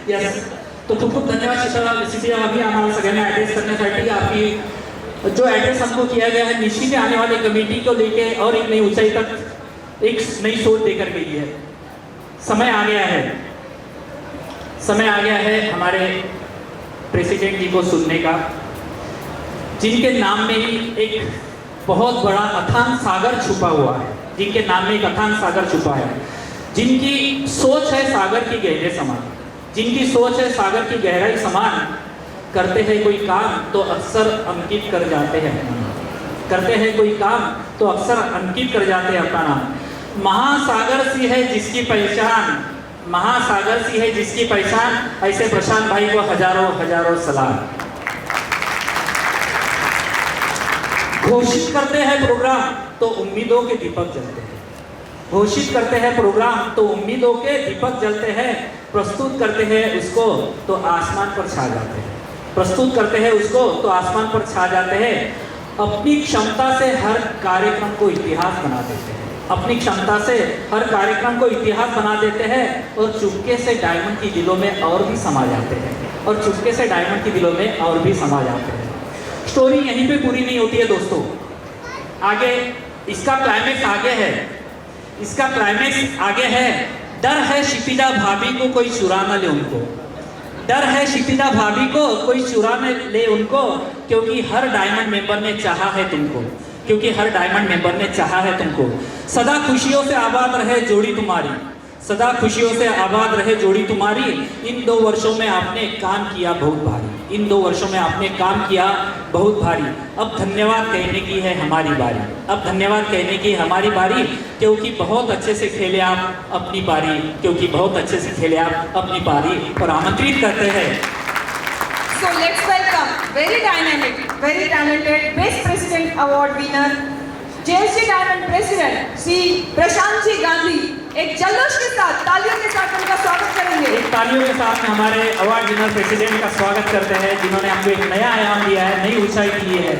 Yes, तो खूप खूप धन्यवाद क्षितिजा भाभी हमारा सगळ्यांना ॲड्रेस करण्यासाठी. आपकी जो एड्रेस हमको किया गया है निश्चित ही आने वाली कमेटी को लेके और एक नई ऊंचाई तक एक नई सोच देकर गई है. समय आ गया है हमारे प्रेसिडेंट जी को सुनने का, जिनके नाम में ही एक बहुत बड़ा अथांग सागर छुपा हुआ है. जिनके नाम में एक अथांग सागर छुपा है, जिनकी सोच है सागर की गहरे समान, जिनकी सोच है सागर की गहराई समान. करते हैं कोई काम तो अक्सर अंकित कर जाते हैं. करते हैं कोई काम तो अक्सर अंकित कर जाते हैं अपना नाम. महासागर सी है जिसकी पहचान, ऐसे प्रशांत भाई को हजारों सलाम. घोषित करते हैं प्रोग्राम तो उम्मीदों के दीपक जलते हैं. घोषित करते हैं प्रोग्राम तो उम्मीदों के दीपक जलते हैं. प्रस्तुत करते हैं उसको तो आसमान पर छा जाते हैं. प्रस्तुत करते हैं उसको तो आसमान पर छा जाते हैं. अपनी क्षमता से हर कार्यक्रम को इतिहास बना देते हैं. अपनी क्षमता से हर कार्यक्रम को इतिहास बना देते हैं और चुपके से डायमंड की दिलों में और भी समा जाते हैं. स्टोरी यहीं पे पूरी नहीं होती है दोस्तों. आगे इसका क्लाइमेक्स आगे है. डर है क्षितिजा भाभी को कोई चुरा न ले उनको. डर है क्षितिजा भाभी को कोई चुरा न ले उनको. क्योंकि हर डायमंड मेंबर ने चाहा है तुमको. सदा खुशियों से आबाद रहे जोड़ी तुम्हारी. इन 2 वर्षों में आपने काम किया बहुत भारी. अब धन्यवाद कहने की है हमारी बारी. क्योंकि बहुत अच्छे से खेले आप अपनी पारी. और आमंत्रित करते हैं. So let's welcome very dynamic, very talented Best President Award winner, JSG Diamond President Shri Prashant ji Gandhi. एक जल्लोश के साथ, तालियों के साथ उनका स्वागत करेंगे. तालियों के साथ हमारे अवार्ड विनर प्रेसिडेंट का स्वागत करते हैं, जिन्होंने हमको एक नया आयाम दिया है, नई ऊंचाई दी है.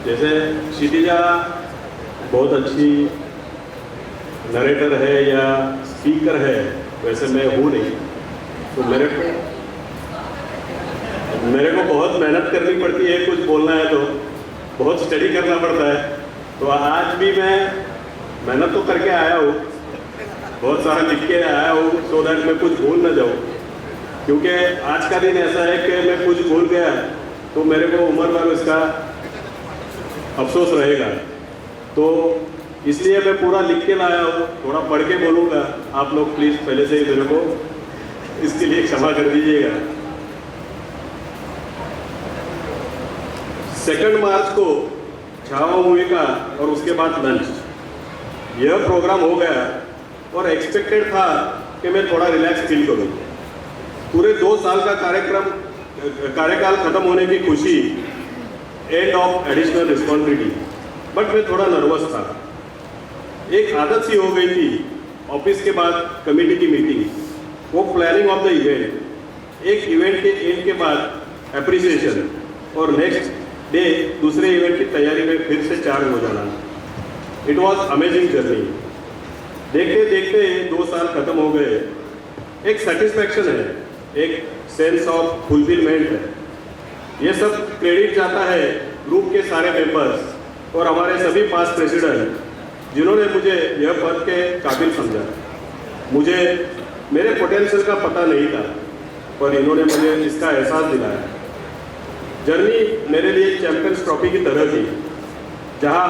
जैसे क्षितिजा बहुत अच्छी नरेटर है या स्पीकर है, वैसे मैं हूँ नहीं. तो मेरे को बहुत मेहनत करनी पड़ती है. कुछ बोलना है तो बहुत स्टडी करना पड़ता है. तो आज भी मैं मेहनत तो करके आया हूँ, बहुत सारा लिख के आया हूँ, सो दैट मैं कुछ भूल ना जाऊँ. क्योंकि आज का दिन ऐसा है कि मैं कुछ भूल गया तो मेरे को उम्र भर इसका अफसोस रहेगा. तो इसलिए मैं पूरा लिख के लाया हूँ, थोड़ा पढ़ के बोलूँगा. आप लोग प्लीज़ पहले से ही मेरे को इसके लिए क्षमा कर दीजिएगा. 2 मार्च को छावा मूवी का और उसके बाद लंच, यह प्रोग्राम हो गया और एक्सपेक्टेड था कि मैं थोड़ा रिलैक्स फील करूँ. पूरे 2 साल का कार्यकाल खत्म होने की खुशी, end of additional responsibility, but मैं थोड़ा नर्वस था। एक आदत सी हो गई थी, ऑफिस के बाद कमेटी की मीटिंग, वो प्लानिंग ऑफ द इवेंट, एक इवेंट के एंड के बाद अप्रिसिएशन और नेक्स्ट डे दूसरे इवेंट की तैयारी में फिर से चार्ज हो जाना। It was amazing journey. देखते देखते 2 साल खत्म हो गए। एक सेटिस्फैक्शन है, एक सेंस ऑफ फुलफिलमेंट है। ये सब क्रेडिट जाता है ग्रुप के सारे मेंबर्स और हमारे सभी पास्ट प्रेसिडेंट, जिन्होंने मुझे यह पद के काबिल समझा। मुझे मेरे पोटेंशियल का पता नहीं था, पर इन्होंने मुझे इसका एहसास दिलाया। जर्नी मेरे लिए चैंपियंस ट्रॉफी की तरह थी, जहां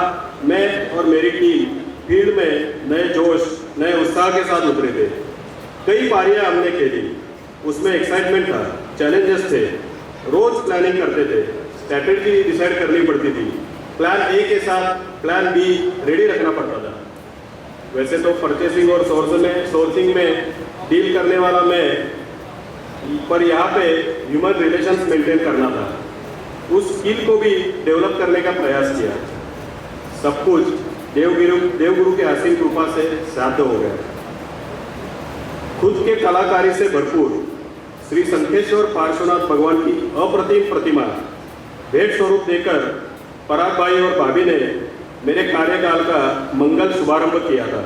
मैं और मेरी टीम फील्ड में नए जोश, नए उत्साह के साथ उतरे थे। कई पारियां हमने खेली, उसमें एक्साइटमेंट था, चैलेंजेस थे, रोज प्लानिंग करते थे, स्ट्रैटेजी डिसाइड करनी पड़ती थी, प्लान ए के साथ प्लान बी रेडी रखना पड़ता था। वैसे तो परचेसिंग और सोर्सिंग में डील करने वाला मैं, पर यहाँ पे ह्यूमन रिलेशंस मेंटेन करना था। उस स्किल को भी डेवलप करने का प्रयास किया। सब कुछ देवगुरु के असीम कृपा से साध्य हो गया। खुद के कलाकारी से भरपूर श्री संखेश्वर पार्श्वनाथ भगवान की अप्रतिम प्रतिमा भेंट स्वरूप देकर पराग भाई और भाभी ने मेरे कार्यकाल का मंगल शुभारंभ किया था।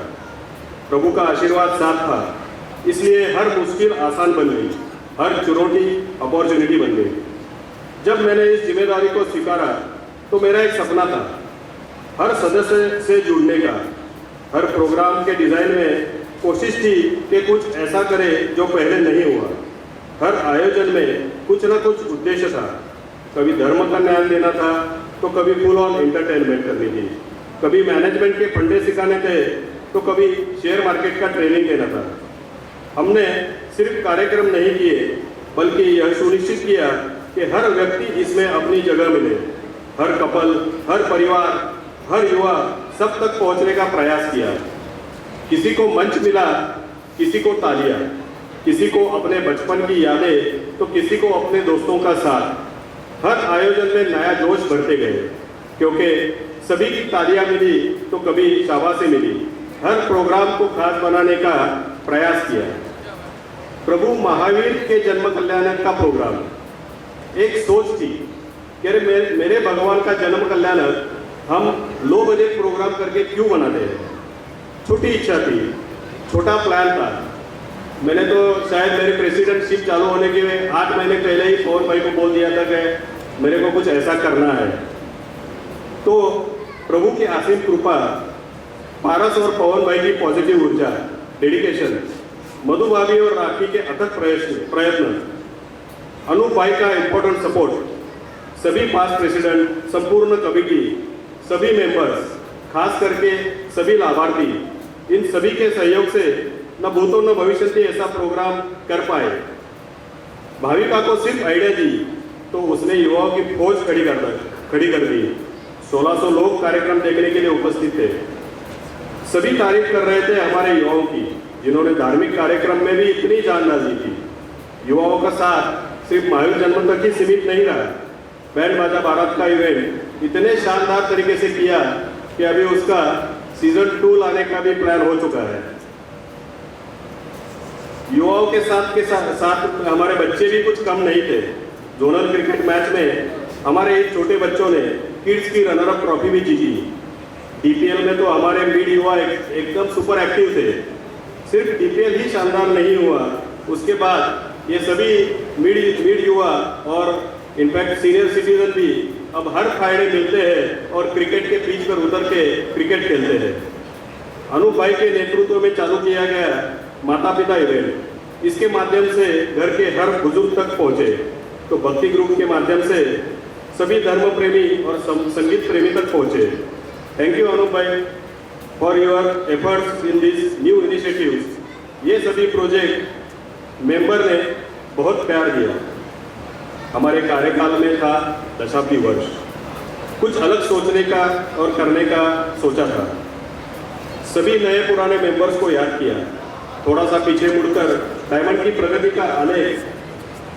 प्रभु का आशीर्वाद साथ था, इसलिए हर मुश्किल आसान बन गई, हर चुनौती अपॉर्चुनिटी बन गई। जब मैंने इस जिम्मेदारी को स्वीकारा तो मेरा एक सपना था, हर सदस्य से जुड़ने का। हर प्रोग्राम के डिजाइन में कोशिश थी कि कुछ ऐसा करे जो पहले नहीं हुआ। हर आयोजन में कुछ न कुछ उद्देश्य था। कभी धर्म का ज्ञान देना था, तो कभी फुल ऑन एंटरटेनमेंट करनी थी, कभी मैनेजमेंट के फंडे सिखाने थे, तो कभी शेयर मार्केट का ट्रेनिंग देना था। हमने सिर्फ कार्यक्रम नहीं किए, बल्कि यह सुनिश्चित किया कि हर व्यक्ति इसमें अपनी जगह मिले। हर कपल, हर परिवार, हर युवा सब तक पहुंचने का प्रयास किया। किसी को मंच मिला, किसी को तालियां, किसी को अपने बचपन की यादें, तो किसी को अपने दोस्तों का साथ। हर आयोजन में नया जोश भरते गए, क्योंकि सभी की तालियां मिली तो कभी शाबाशी मिली। हर प्रोग्राम को खास बनाने का प्रयास किया। प्रभु महावीर के जन्म कल्याण का प्रोग्राम, एक सोच थी कि मेरे भगवान का जन्म कल्याण हम लो बजट प्रोग्राम करके क्यों बनाते हैं। छोटी इच्छा थी, छोटा प्लान था। मैंने तो शायद मेरी प्रेसिडेंटशिप चालू होने के 8 महीने पहले ही पवन भाई को बोल दिया था कि मेरे को कुछ ऐसा करना है। तो प्रभु की असीम कृपा, पारस और पवन भाई की पॉजिटिव ऊर्जा, डेडिकेशन, मधु भाभी और राखी के अथक प्रयत्न, अनूप भाई का इम्पोर्टेंट सपोर्ट, सभी पास्ट प्रेसिडेंट, संपूर्ण कमेटी, सभी मेंबर्स, खास करके सभी लाभार्थी, इन सभी के सहयोग से न भूतो न भविष्य में ऐसा प्रोग्राम कर पाए। भाविका को सिर्फ आइडिया दी तो उसने युवाओं की फौज खड़ी कर दी। 1600 लोग कार्यक्रम देखने के लिए उपस्थित थे। सभी तारीफ कर रहे थे हमारे युवाओं की, जिन्होंने धार्मिक कार्यक्रम में भी इतनी जान डाली थी। युवाओं का साथ सिर्फ महावीर जन्म तक ही सीमित नहीं रहा। बैंड बाजा भारत का इवेंट इतने शानदार तरीके से किया कि अभी उसका सीजन 2 लाने का भी प्लान हो चुका है। युवाओं के साथ हमारे बच्चे भी कुछ कम नहीं थे। जोनल क्रिकेट मैच में हमारे एक छोटे बच्चों ने किड्स की रनर अप ट्रॉफी भी जीती। डीपीएल में तो हमारे मिड युवा एकदम सुपर एक्टिव थे। सिर्फ डीपीएल ही शानदार नहीं हुआ, उसके बाद ये सभी मिड युवा और इनफैक्ट सीनियर सिटीजन भी अब हर फ्राइडे मिलते हैं और क्रिकेट के पिच पर उतर के क्रिकेट खेलते हैं। अनूप भाई के नेतृत्व में चालू किया गया माता पिता इवेंट, इसके माध्यम से घर के हर बुजुर्ग तक पहुंचे। तो भक्ति ग्रुप के माध्यम से सभी धर्म प्रेमी और संगीत प्रेमी तक पहुंचे। थैंक यू अनूप भाई for your efforts in this new initiatives. ये सभी प्रोजेक्ट मेंबर ने बहुत प्यार दिया। हमारे कार्यकाल में था दशाब्दी वर्ष, कुछ अलग सोचने का और करने का सोचा था। सभी नए पुराने मेंबर्स को याद किया, थोड़ा सा पीछे मुड़कर डायमंड की प्रगति का आलेख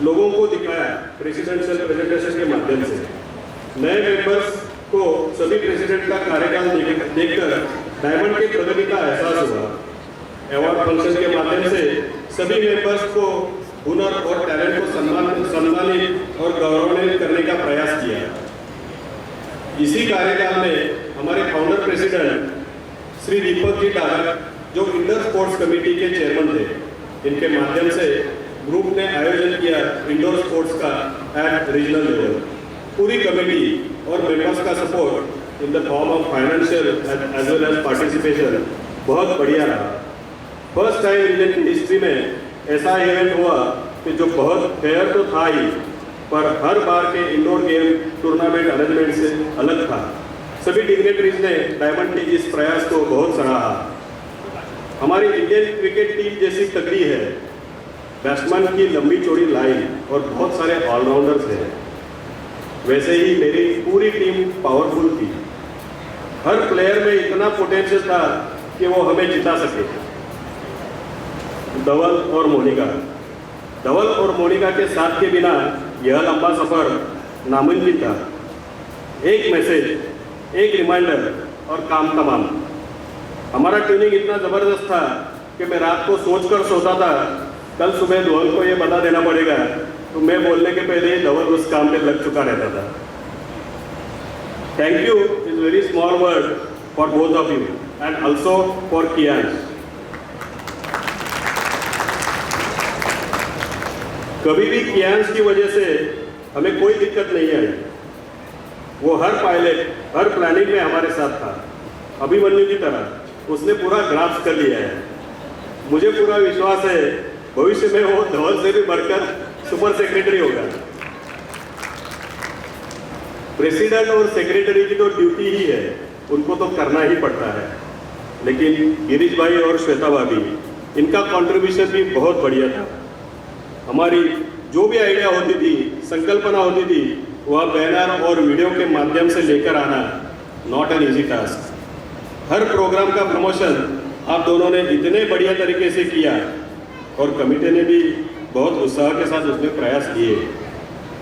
लोगों को दिखाया प्रेसिडेंशियल प्रेजेंटेशन के माध्यम से। नए मेंबर्स को सभी प्रेसिडेंट का कार्यकाल देखकर डायमंड की प्रगति का एहसास हुआ। अवार्ड फंक्शन के माध्यम से सभी मेंबर्स को हुनर और टैलेंट को सम्मानित और गौरवान्वित करने का प्रयास किया। इसी कार्यकाल में हमारे फाउंडर प्रेसिडेंट श्री दीपक जी डागर, जो इंडोर स्पोर्ट्स कमेटी के चेयरमैन थे, इनके माध्यम से ग्रुप ने आयोजन किया इंडोर स्पोर्ट्स का एट रीजनल लेवल। पूरी कमेटी और मेंबर्स का support in the form of financial as well as participation बहुत बढ़िया रहा। फर्स्ट टाइम रीजन की हिस्ट्री में ऐसा इवेंट हुआ कि जो बहुत फेयर तो था ही, पर हर बार के इंडोर गेम टूर्नामेंट अरेंजमेंट से अलग था। सभी डिग्नेटरीज ने डायमंड के इस प्रयास को बहुत सराहा। हमारी इंडियन क्रिकेट टीम जैसी तगड़ी है, बैट्समैन की लंबी चौड़ी लाइन और बहुत सारे ऑलराउंडर्स हैं, वैसे ही मेरी पूरी टीम पावरफुल थी। हर प्लेयर में इतना पोटेंशियल था कि वो हमें जिता सके। धवल और मोनिका के साथ के बिना यह लंबा सफर नामुमकिन था। एक मैसेज, एक रिमाइंडर और काम तमाम। हमारा ट्यूनिंग इतना जबरदस्त था कि मैं रात को सोचकर सोता था कल सुबह धवल को ये बता देना पड़ेगा, तो मैं बोलने के पहले ही धवल उस काम में लग चुका रहता था। Thank you is very small word for both of you and also for Kiyansh. कभी भी कियांश की वजह से हमें कोई दिक्कत नहीं आई। वो हर पायलट, हर प्लानिंग में हमारे साथ था। अभिमन्यु की तरह उसने पूरा ग्राफ्स कर लिया है। मुझे पूरा विश्वास है भविष्य में वो धवल से भी बढ़कर सुपर सेक्रेटरी होगा। प्रेसिडेंट और सेक्रेटरी की तो ड्यूटी ही है, उनको तो करना ही पड़ता है। लेकिन गिरीश भाई और श्वेता भाभी, इनका कंट्रीब्यूशन भी बहुत बढ़िया था। हमारी जो भी आइडिया होती थी, संकल्पना होती थी, वह बैनर और वीडियो के माध्यम से लेकर आना नॉट एन इजी टास्क। हर प्रोग्राम का प्रमोशन आप दोनों ने इतने बढ़िया तरीके से किया और कमेटी ने भी बहुत उत्साह के साथ उसमें प्रयास किए।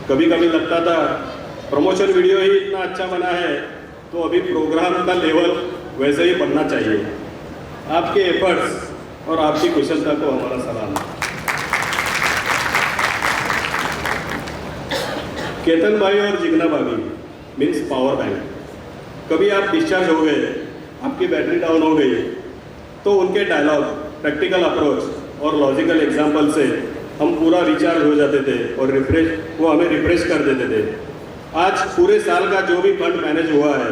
कभी कभी लगता था प्रमोशन वीडियो ही इतना अच्छा बना है तो अभी प्रोग्राम का लेवल वैसे ही बनना चाहिए। आपके एफर्ट्स और आपकी कुशलता को हमारा सलाम। केतन भाई और जिग्ना भाभी मीन्स पावर बैंक। कभी आप डिस्चार्ज हो गए, आपकी बैटरी डाउन हो गई, तो उनके डायलॉग, प्रैक्टिकल अप्रोच और लॉजिकल एग्जाम्पल से हम पूरा रिचार्ज हो जाते थे और वो हमें रिफ्रेश कर देते थे। आज पूरे साल का जो भी फंड मैनेज हुआ है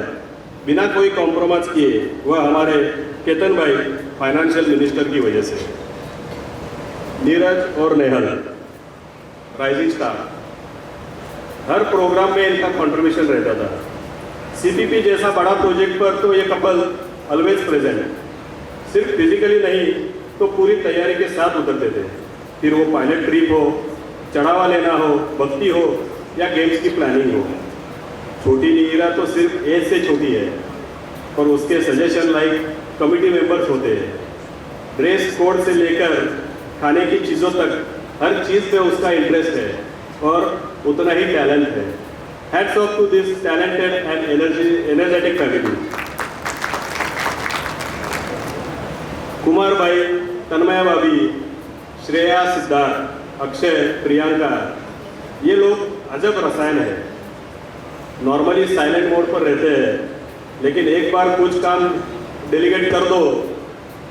बिना कोई कॉम्प्रोमाइज किए, वह हमारे केतन भाई फाइनेंशियल मिनिस्टर की वजह से। नीरज और नेहल राइजिंग स्टार, हर प्रोग्राम में इनका कंट्रीब्यूशन रहता था। सीपीपी जैसा बड़ा प्रोजेक्ट पर तो ये कपल ऑलवेज प्रेजेंट, सिर्फ फिजिकली नहीं तो पूरी तैयारी के साथ उतरते थे। फिर वो पायलट ट्रिप हो, चढ़ावा लेना हो, भक्ति हो या गेम्स की प्लानिंग हो। छोटी नीरा तो सिर्फ एज से छोटी है और उसके सजेशन लाइक कमिटी मेंबर्स होते हैं। ड्रेस कोड से लेकर खाने की चीज़ों तक हर चीज़ पे उसका इंटरेस्ट है और उतना ही टैलेंट है। Hats off to this talented and energetic family. Kumar भाई, तन्मया भाभी, श्रेया, सिद्धार्थ, अक्षय, प्रियंका, ये लोग अजब रसायन है। नॉर्मली साइलेंट मोड पर रहते हैं, लेकिन एक बार कुछ काम डेलीगेट कर दो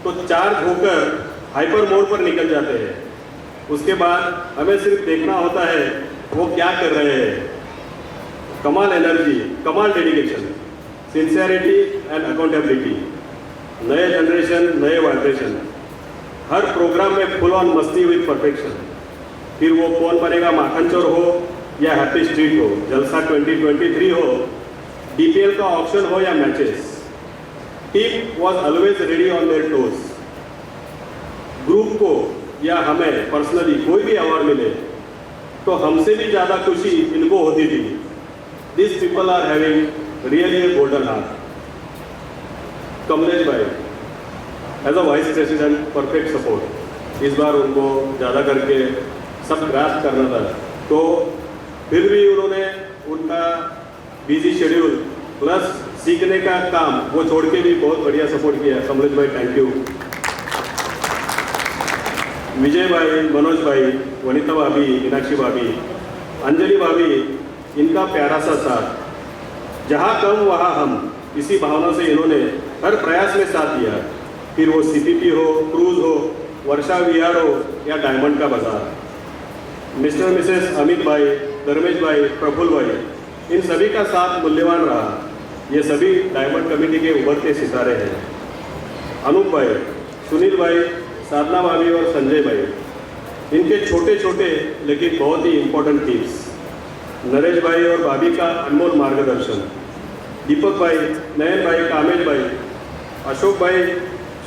तो चार्ज होकर हाइपर मोड पर निकल जाते हैं। उसके बाद हमें सिर्फ देखना होता है वो क्या कर रहे हैं। कमाल एनर्जी, कमाल डेडिकेशन, सिंसियरिटी एंड अकाउंटेबिलिटी। नए जनरेशन, नए वाइब्रेशन। हर प्रोग्राम में फुल ऑन मस्ती विद परफेक्शन। फिर वो कौन बनेगा माखन चोर हो या हैप्पी स्ट्रीट हो, जलसा 2023 हो, डीपीएल का ऑप्शन हो या matches, team was always ready on their toes. Group को या हमें पर्सनली कोई भी अवार्ड मिले तो हमसे भी ज़्यादा खुशी इनको होती थी। This people are having really a golden heart. Kamlesh bhai as a vice president, perfect support. इस बार उनको ज़्यादा करके सब ग्रास्प करना था। तो फिर भी उन्होंने उनका बिजी शेड्यूल प्लस सीखने का काम वो छोड़ के भी बहुत बढ़िया सपोर्ट किया। कमलेश भाई थैंक यू। विजय भाई, मनोज भाई, वनिता भाभी, मीनाक्षी भाभी, अंजलि भाभी, इनका प्यारा सा साथ, जहाँ कम वहाँ हम, इसी भावना से इन्होंने हर प्रयास में साथ दिया। फिर वो CPP हो, क्रूज हो, वर्षा विहार हो या डायमंड का बाजार। मिस्टर मिसेस अमित भाई, धर्मेश भाई, प्रफुल्ल भाई, इन सभी का साथ मूल्यवान रहा। ये सभी डायमंड कमेटी के उभरते सितारे हैं। अनूप भाई, सुनील भाई, साधना भाभी और संजय भाई, इनके छोटे छोटे लेकिन बहुत ही इम्पोर्टेंट टिप्स। नरेश भाई और भाभी का अनमोल मार्गदर्शन। दीपक भाई, नयन भाई, कामेश भाई, अशोक भाई,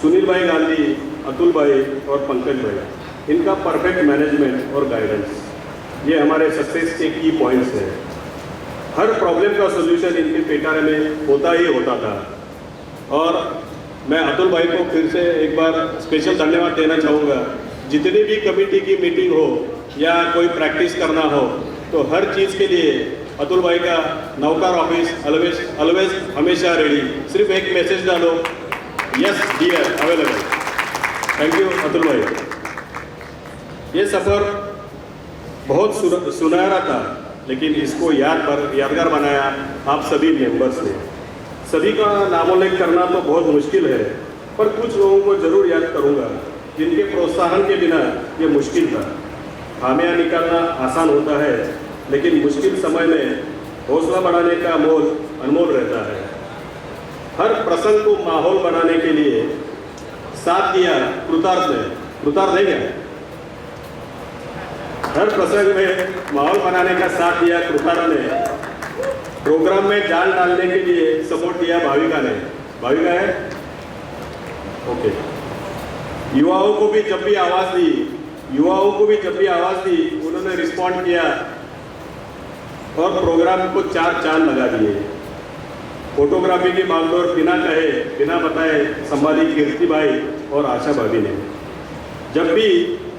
सुनील भाई गांधी, अतुल भाई और पंकज भाई, इनका परफेक्ट मैनेजमेंट और गाइडेंस, ये हमारे सक्सेस के की पॉइंट्स हैं। हर प्रॉब्लम का सोल्यूशन इनके पेटारे में होता ही होता था। और मैं अतुल भाई को फिर से एक बार स्पेशल धन्यवाद देना चाहूँगा। जितनी भी कमेटी की मीटिंग हो या कोई प्रैक्टिस करना हो तो हर चीज़ के लिए अतुल भाई का नौकर ऑफिस ऑलवेज हमेशा रेडी। सिर्फ एक मैसेज डालो, yes dear available. Thank you Atul भाई। ये सफ़र बहुत सुनहरा था, लेकिन इसको यादगार बनाया आप सभी मेंबर्स ने। सभी का नामोल्लेख करना तो बहुत मुश्किल है, पर कुछ लोगों को जरूर याद करूंगा जिनके प्रोत्साहन के बिना ये मुश्किल था। खामियां निकालना आसान होता है, लेकिन मुश्किल समय में हौसला बढ़ाने का मोल अनमोल रहता है। हर प्रसंग को माहौल बनाने के लिए साथ दिया कृतार्थ नहीं है। हर प्रसंग में माहौल बनाने का साथ दिया कृतार्थ ने। प्रोग्राम में जान डालने के लिए सपोर्ट दिया भाविका ने। भाविका है ओके। युवाओं को भी जब भी आवाज़ दी उन्होंने रिस्पॉन्ड किया और प्रोग्राम को 4 चांद लगा दिए। फोटोग्राफी की बागडोर बिना कहे बिना बताए संभाली कीर्ति भाई और आशा भाभी ने। जब भी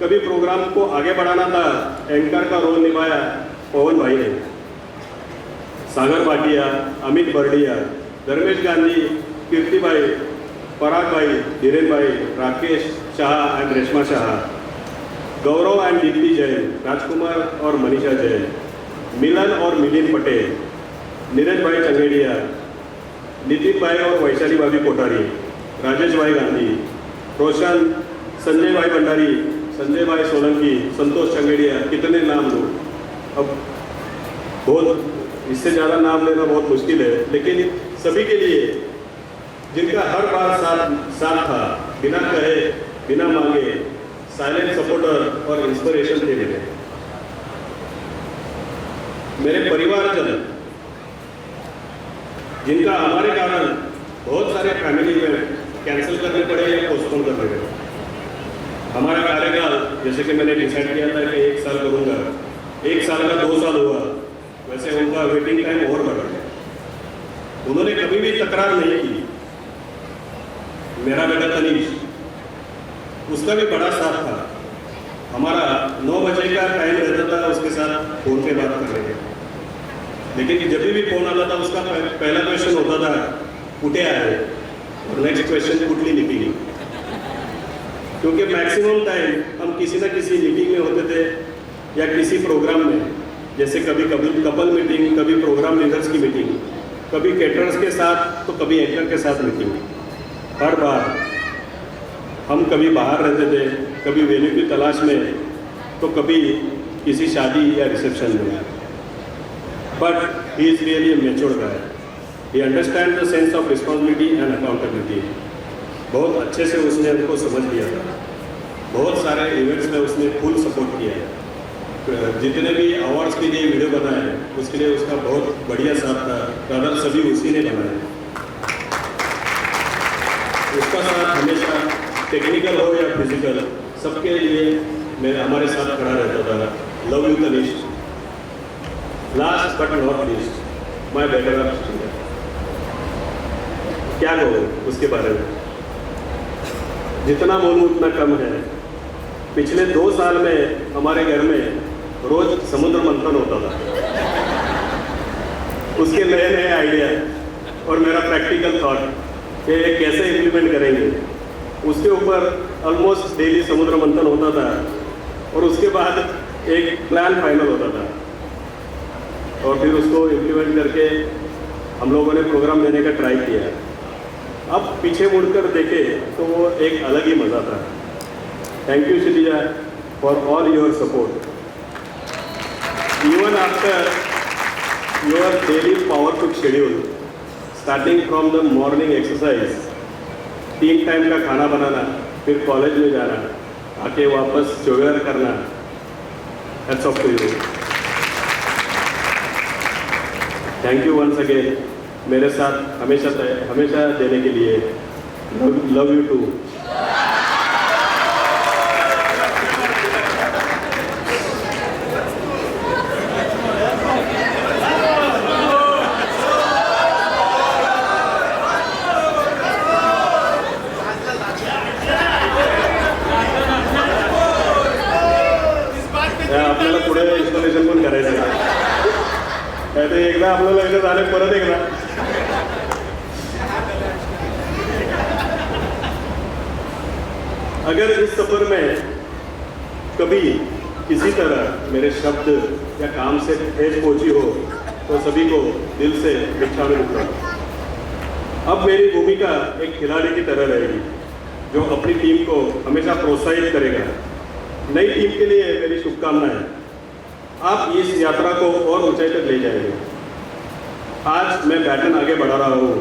कभी प्रोग्राम को आगे बढ़ाना था, एंकर का रोल निभाया पवन भाई ने। सागर भाटिया, अमित बर्डिया, धर्मेश गांधी, कीर्ति भाई, पराग भाई, धीरेन भाई, राकेश शाह एंड रेशमा शाह, गौरव एंड दीप्ति जैन, राजकुमार और मनीषा जैन, मिलन और मिलिंद पटेल, नीरज भाई चंगेड़िया, नितिन भाई और वैशाली भाभी कोठारी, राजेश भाई गांधी, रोशन, संजय भाई भंडारी, संजय भाई सोलंकी, संतोष चंगेड़िया, कितने नाम लूँ अब, बहुत इससे ज़्यादा नाम लेना बहुत मुश्किल है। लेकिन सभी के लिए जिनका हर बार साथ था, बिना कहे बिना मांगे, साइलेंट सपोर्टर और इंस्पिरेशन थे मेरे परिवारजन, जिनका हमारे कारण बहुत सारे फैमिली में कैंसिल करने पड़े या पोस्टपोन करने पड़े। हमारा कार्यकाल जैसे कि मैंने डिसाइड किया था कि 1 साल करूँगा, 1 साल का 2 साल हुआ, वैसे उनका वेटिंग टाइम और बढ़ गया। उन्होंने कभी भी तकरार नहीं की। मेरा बेटा तनीश, उसका भी बड़ा साथ था। हमारा 9 बजे का टाइम रहता था उसके साथ फोन पे बात करने के, लेकिन जब भी फोन आता था उसका पहला क्वेश्चन होता था कुठे आए और नेक्स्ट क्वेश्चन कुठली मीटिंग। क्योंकि मैक्सिमम टाइम हम किसी न किसी मीटिंग में होते थे या किसी प्रोग्राम में, जैसे कभी कपल मीटिंग, कभी प्रोग्राम लीडर्स की मीटिंग, कभी कैटरर्स के साथ तो कभी एंकर के साथ मीटिंग। हर बार हम कभी बाहर रहते थे, कभी वेन्यू की तलाश में, तो कभी किसी शादी या रिसेप्शन में। But he is really matured guy. He understand the sense of responsibility and accountability. बहुत अच्छे से उसने उनको समझ लिया था। बहुत सारे इवेंट्स में उसने फुल सपोर्ट किया है। जितने भी अवार्ड्स के लिए वीडियो बनाए उसके लिए उसका बहुत बढ़िया साथ था। ब्रदर सभी उसी ने बनाए। उसका साथ हमेशा टेक्निकल हो या फिजिकल सबके लिए हमारे साथ खड़ा रहता था। Love you Tanish. Last but not least my better of student. क्या कहूँ उसके बारे में, जितना बोलूँ उतना कम है। पिछले 2 साल में हमारे घर में रोज समुद्र मंथन होता था। उसके नए नए आइडिया और मेरा प्रैक्टिकल थॉट कि ये कैसे इम्प्लीमेंट करेंगे, उसके ऊपर ऑलमोस्ट डेली समुद्र मंथन होता था और उसके बाद एक प्लान फाइनल होता था और फिर उसको इम्प्लीमेंट करके हम लोगों ने प्रोग्राम देने का ट्राई किया। अब पीछे मुड़कर देखें तो वो एक अलग ही मज़ा था। Thank you Kshitija for all your support even after your daily powerful schedule, starting from the morning exercise, 3 time का खाना बनाना, फिर कॉलेज में जाना, आके वापस जोगर करना। Hats off to you. Thank you once again मेरे साथ हमेशा देने के लिए। Love you too. आपल्याला पुढे इन्स्टॉलेशन पण करायचं आहे ते एकदा आपल्याला एकदा झाले परत एकदा। अगर इस सफर में कभी किसी तरह मेरे शब्द या काम से ठेस पहुंची हो तो सभी को दिल से क्षमा करता। अब मेरी भूमिका एक खिलाड़ी की तरह रहेगी जो अपनी टीम को हमेशा प्रोत्साहित करेगा। नई टीम के लिए मेरी शुभकामनाएं। आप इस यात्रा को और ऊंचाई तक ले जाएंगे। आज मैं बैटन आगे बढ़ा रहा हूँ।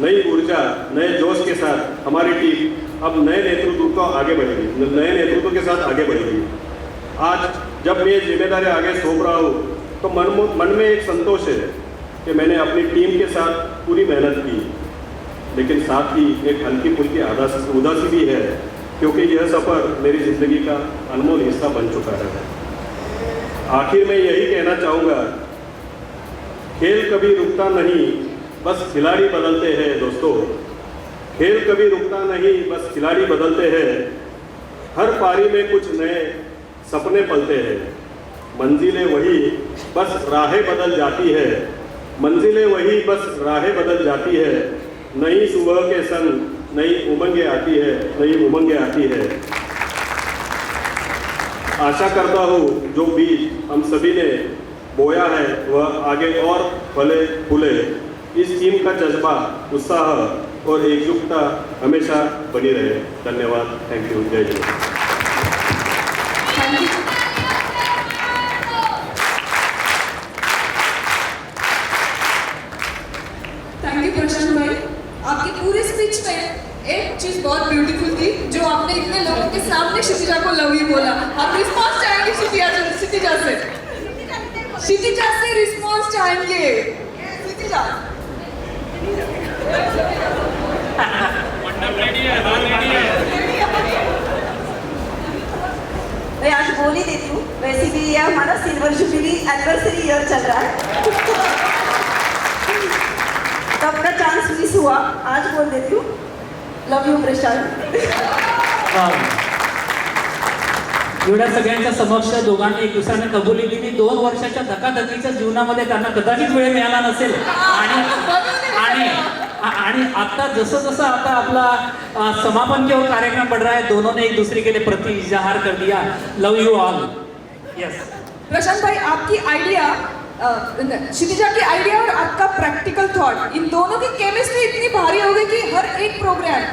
नई ऊर्जा, नए जोश के साथ हमारी टीम अब नए नेतृत्व को आगे बढ़ेगी, नए नेतृत्व के साथ आगे बढ़ेगी। आज जब मैं जिम्मेदारी आगे सौंप रहा हूँ तो मन में एक संतोष है कि मैंने अपनी टीम के साथ पूरी मेहनत की, लेकिन साथ ही एक हल्की फुल्की उदासी भी है क्योंकि यह सफ़र मेरी ज़िंदगी का अनमोल हिस्सा बन चुका है। आखिर में यही कहना चाहूँगा, खेल कभी रुकता नहीं, बस खिलाड़ी बदलते हैं दोस्तों। खेल कभी रुकता नहीं, बस खिलाड़ी बदलते हैं। हर पारी में कुछ नए सपने पलते हैं। मंजिलें वही, बस राहें बदल जाती है। मंजिलें वही, बस राहें बदल जाती है। नई सुबह के संग नई उमंगें आती है, नई उमंगें आती है। आशा करता हूँ जो बीज हम सभी ने बोया है वह आगे और फले फूले। इस टीम का जज्बा, उत्साह और एकजुटता हमेशा बनी रहे। धन्यवाद। Thank you. जय हिंद। थैंक यू प्रशांत भाई। आपकी पूरी स्पीच में एक चीज बहुत ब्यूटीफुल थी, जो आपने इतने लोगों के सामने क्षितिजा को लव यू बोला। हम रिस्पॉन्स चाहेंगे क्षितिजा से रिस्पॉन्स चाहेंगे। क्षितिजा मैं आज बोल ही देती हूँ। वैसे भी ये हमारा सिल्वर जुबली एनिवर्सरी ईयर चल रहा है तब का चांस मिस हुआ, आज बोल देती हूँ। लव यू प्रशांत। एवढ्या सगळ्यांच्या समक्ष दोघांनी एक दुसऱ्याने कबुली दिली। 2 वर्षाच्या धकाधकीच्या जीवनामध्ये त्यांना कदाचित वेळ मिळाला नसेल आणि आता जसं आता अपना समापन की ओर कार्यक्रम बढ़ रहा है, दोनों ने एक दूसरे के लिए प्रति इजहार कर दिया। Love you all. यस प्रशांत भाई, आपकी आइडिया, क्षितिजा की आइडिया और आपका प्रैक्टिकल थॉट, इन दोनों की केमिस्ट्री इतनी भारी हो गई कि हर एक प्रोग्राम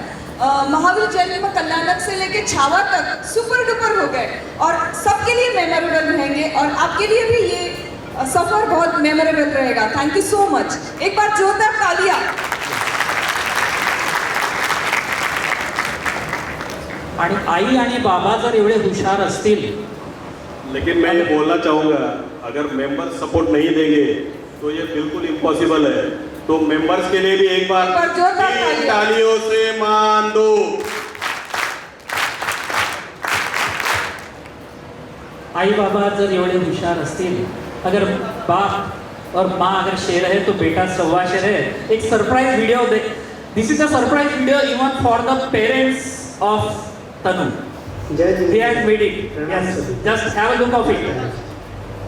महावीर जयंती में कल्याणक से लेके छावा तक सुपर डुपर हो गए और सबके लिए मेमोरेबल रहेंगे और आपके लिए भी ये सफर बहुत मेमोरेबल रहेगा। Thank you so much. एक बार जोरदार तालियां। आणि आई आणि बाबा जर एवढे हुशार असतील, लेकिन मैं ये बोलना चाहूँगा, अगर मेंबर्स सपोर्ट नहीं देंगे तो ये बिल्कुल इम्पॉसिबल है। तो मेंबर्स के लिए भी एक बार तालियों से मान दो। आई बाबा जर एवढे हुशार असतील, अगर बाप और माँ अगर शेर है तो बेटा सवा शेर है। एक surprise video this is a surprise video even for the parents of Tanu. जय जी। He has made it. Yes. Just have a look of it.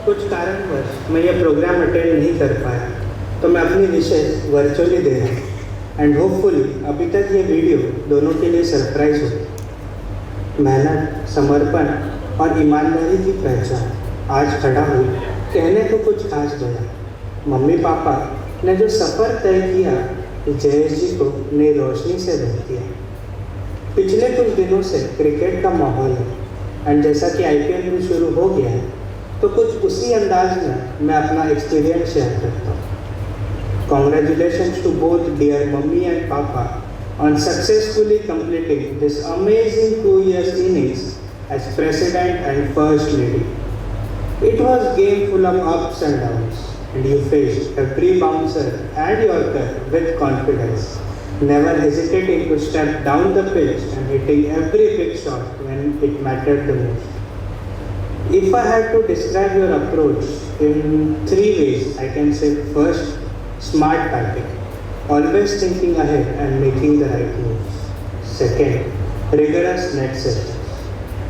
कुछ कारणवश मैं ये प्रोग्राम अटेंड नहीं कर पाया, तो मैं अपनी विशेष वर्चुअली दे रहा हूँ एंड होपफुली अभी तक ये वीडियो दोनों के लिए सरप्राइज हो। मेहनत, समर्पण और ईमानदारी की पहचान आज खड़ा हुई कहने को कुछ खास बना। मम्मी पापा ने जो सफ़र तय किया, जयेश जी को नई रोशनी से भर दिया। पिछले कुछ दिनों से क्रिकेट का माहौल है एंड जैसा कि IPL भी शुरू हो गया है, तो कुछ उसी अंदाज में मैं अपना एक्सपीरियंस शेयर करता हूँ। Congratulations to both dear mummy and papa on successfully completing this amazing 2 years innings as president and first lady. It was a game full of ups and downs, and you faced every bouncer and yorker with confidence, never hesitating to step down the pitch and hitting every big shot when it mattered the most. If I had to describe your approach in 3 ways, I can say first, smart batting, always thinking ahead and making the right moves. Second, rigorous net sessions,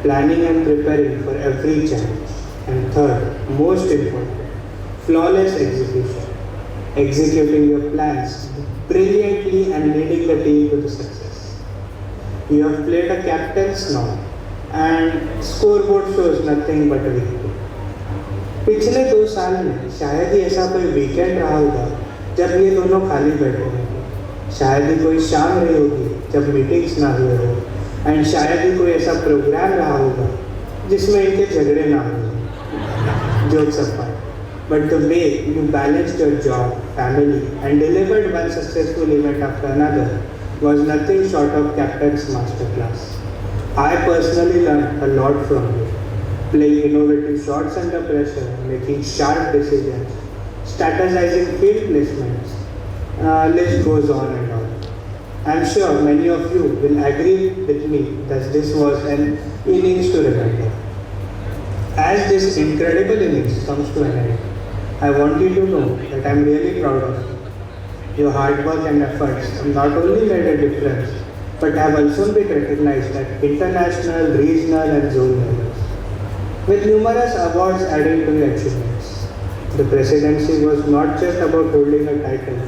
planning and preparing for every challenge. And third, most important, flawless execution, executing your plans brilliantly and leading the team to the success. You have played a captain's now and scoreboard shows nothing but a victory. पिछले 2 साल में शायद ही ऐसा कोई वीकेंड रहा होगा जब ये दोनों खाली बैठे होंगे, शायद ही कोई शाम रही होगी जब मीटिंग्स ना हुए हो, एंड शायद ही कोई ऐसा प्रोग्राम रहा होगा जिसमें इनके झगड़े ना हो। Jokes apart, but the way you balanced your job, family, and delivered one successful event after another was nothing short of captain's masterclass. I personally learned a lot from you, playing innovative shots under pressure, making sharp decisions, strategizing field placements. List goes on and on. I'm sure many of you will agree with me that this was an innings to remember. As this incredible innings comes to an end, I want you to know that I'm really proud of you. Your hard work and efforts have not only made a difference, but have also been recognized at international, regional and zone levels, with numerous awards adding to your achievements. The presidency was not just about holding a title,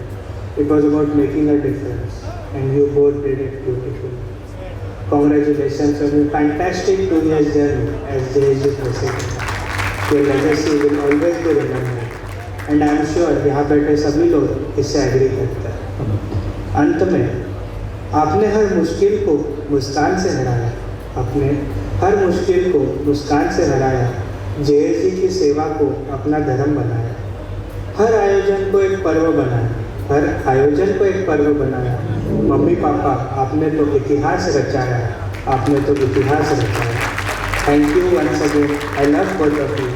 it was about making a difference, and you both did it beautifully. Congratulations on your fantastic 2 years journey as JSG president. Your legacy will always be remembered, and I am sure यहाँ बैठे सभी लोग इससे एग्री करते हैं। अंत में आपने हर मुश्किल को मुस्कान से हराया, आपने हर मुश्किल को मुस्कान से हराया, JSG की सेवा को अपना धर्म बनाया, हर आयोजन को एक पर्व बनाया, हर आयोजन को एक पर्व बनाया। मम्मी पापा, आपने तो इतिहास रचाया, आपने तो इतिहास रचाया। Thank you once again, I love both of you.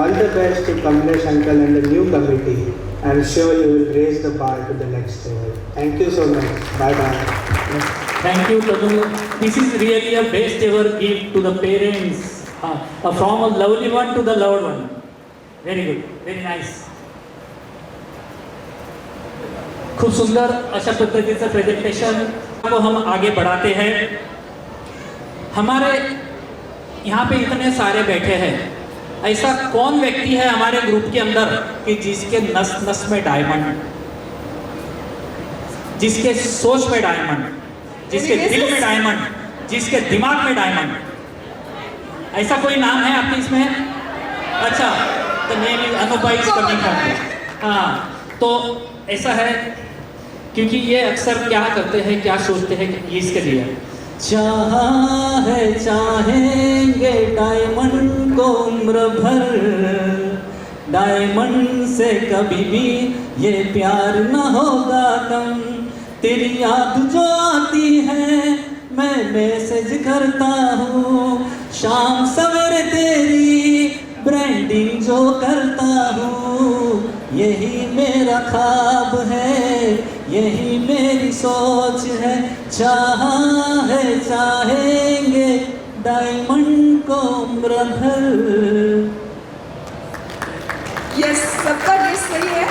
All the best to Kamlesh uncle and the new committee. I am sure you will raise the bar to the next level. Thank you so much, bye bye. Thank you, Tanu. This is really a best ever gift to the parents, from a lovely one to the loved one. Very good, very nice. खूब सुंदर अशा पद्धतीचं प्रेजेंटेशन को हम आगे बढ़ाते हैं। हमारे यहाँ पे इतने सारे बैठे हैं, ऐसा कौन व्यक्ति है हमारे ग्रुप के अंदर कि जिसके नस नस में डायमंड, जिसके सोच में डायमंड, जिसके दिल में डायमंड, जिसके दिमाग में डायमंड? ऐसा कोई नाम है आपके इसमें? अच्छा, तो नेम इज अनुभव इज कमिंग फ्रॉम। हाँ, तो ऐसा है क्योंकि ये अक्सर क्या करते हैं, क्या सोचते हैं कि ये इसके लिए चाहा है, चाहेंगे डायमंड को उम्र भर, डायमंड से कभी भी ये प्यार न होगा कम। तेरी याद जो आती है मैं मैसेज करता हूँ, शाम सवेरे तेरी ब्रांडिंग जो करता हूँ, यही मेरा ख्वाब है, यही मेरी सोच है। चाहा है, चाहेंगे डायमंड को उम्र भर। यस, सबका डिश सही है।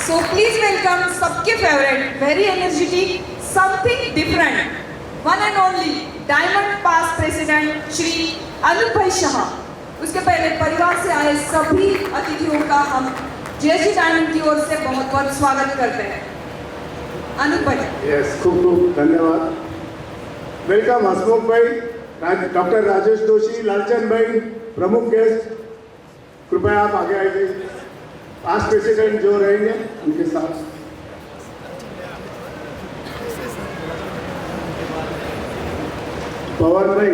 सो प्लीज वेलकम सबके favourite, very energetic, something different, one and only diamond past president Shri Anup भाई शाह। उसके पहले परिवार से आए सभी अतिथियों का हम जीएसटी डायमंड की ओर से बहुत बहुत स्वागत करते हैं। अनूप भाई। यस, खूब खूब धन्यवाद। वेलकम हसमुख भाई, डॉक्टर राजेश जोशी, लालचंद भाई, प्रमुख गेस्ट, कृपया आप आगे आइए। पास्ट प्रेसिडेंट जो रहेंगे उनके साथ। पवन भाई,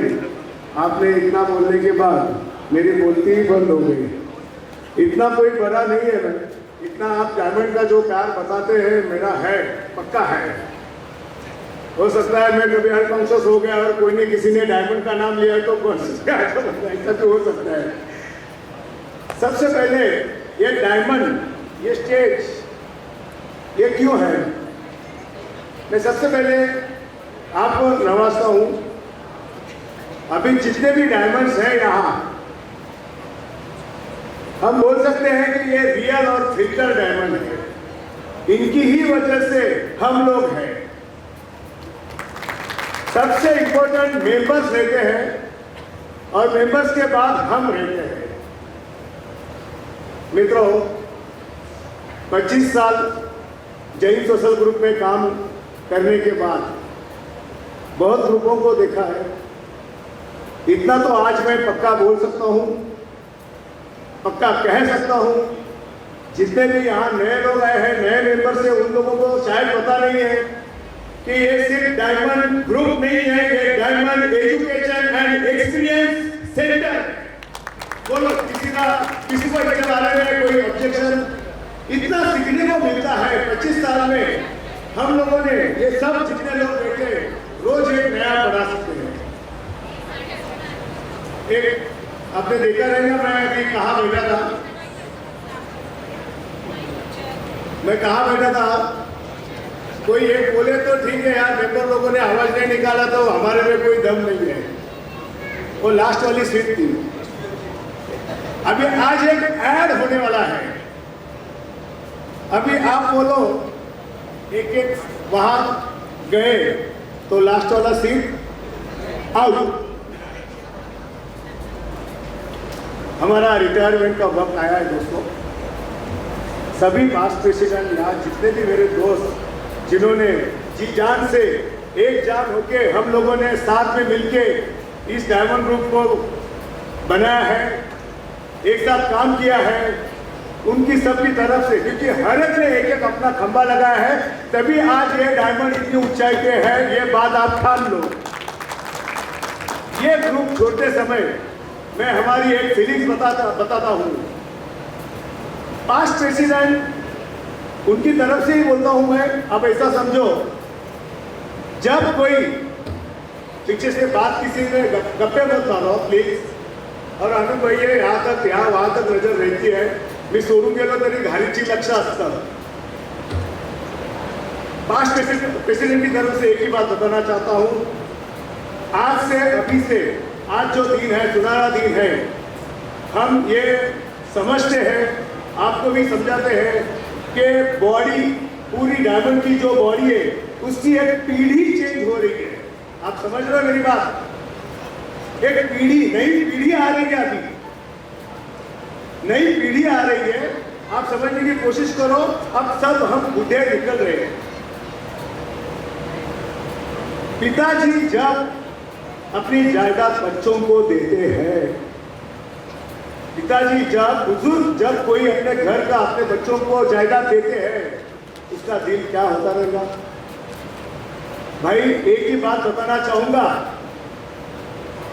आपने इतना बोलने के बाद मेरी बोलती ही बंद हो गई। इतना कोई बड़ा नहीं है भाई, इतना आप डायमंड का जो प्यार बताते हैं मेरा है, पक्का है। हो सकता है मैं कभी अनकॉन्शियस हो गया और कोई ने किसी ने डायमंड का नाम लिया तो ऐसा तो हो सकता है। सबसे पहले ये डायमंड, ये स्टेज ये क्यों है, मैं सबसे पहले आपको नवाजता हूँ। अभी जितने भी डायमंड्स हैं यहाँ, हम बोल सकते हैं कि ये रियल और फिल्टर डायमंड है। इनकी ही वजह से हम लोग हैं। सबसे इम्पोर्टेंट मेंबर्स रहते हैं और मेंबर्स के बाद हम रहते हैं। मित्रों, 25 साल जैन सोशल ग्रुप में काम करने के बाद बहुत ग्रुपों को देखा है। इतना तो आज मैं पक्का बोल सकता हूँ, पक्का कह सकता हूँ, जितने भी यहाँ नए लोग आए हैं, नए मेंबर से, उन लोगों को शायद पता नहीं है कि ये सिर्फ डायमंड ग्रुप नहीं है, ये diamond education and experience centre. बोलो, किसी को इसके बारे में कोई ऑब्जेक्शन? इतना सीखने को मिलता है 25 साल में। हम लोगों ने ये सब जितने लोग बैठे रोज एक नया बना सकते हैं। एक आपने देखा रहेगा, मैं अभी कहाँ बैठा था, कोई एक बोले तो ठीक है यार, मेंबर लोगों ने आवाज नहीं निकाला तो हमारे में कोई दम नहीं है। वो लास्ट वाली सीट थी। अभी आज एक ऐड होने वाला है। अभी आप बोलो, एक एक वहां गए तो लास्ट वाला सीट आउट। हमारा रिटायरमेंट का वक्त आया है दोस्तों। सभी पास्ट प्रेसिडेंट यहाँ जितने भी मेरे दोस्त जिन्होंने जी जान से एक जान होके हम लोगों ने साथ में मिलके इस डायमंड ग्रुप को बनाया है, एक साथ काम किया है, उनकी सबकी तरफ से, क्योंकि हर एक ने एक एक अपना खंभा लगाया है, तभी आज ये डायमंड इतनी ऊंचाई पे है। ये बात आप ठान लो। ये ग्रुप छोड़ते समय मैं हमारी एक फीलिंग्स बताता हूँ। पास्ट प्रेसिडेंट उनकी तरफ से ही बोलता हूँ मैं। अब ऐसा समझो, जब कोई पीछे से बात किसी ने गप्पे मत मारो प्लीज। और अनु भाई यहाँ तक यहाँ वहाँ तक नजर रहती है, मी सोडून गेलो तरी घालीची लक्ष असतं। पास्ट प्रेसिडेंट की तरफ से एक ही बात बताना चाहता हूँ। आज से, अभी से, आज जो दिन है, सुनहरा दिन है, हम ये समझते हैं, आपको भी समझाते हैं कि बॉडी, पूरी डायमंड की जो बॉडी है उसकी एक पीढ़ी चेंज हो रही है। आप समझ रहे हो मेरी बात? एक पीढ़ी, नई पीढ़ी आ रही है। अभी नई पीढ़ी आ रही है, आप समझने की कोशिश करो। अब सब हम बूढ़े निकल रहे हैं। पिताजी जब अपनी जायदाद बच्चों को देते हैं, पिताजी जब बुजुर्ग, जब कोई अपने घर का अपने बच्चों को जायदाद देते हैं, उसका दिल क्या होता रहेगा? भाई एक ही बात बताना चाहूंगा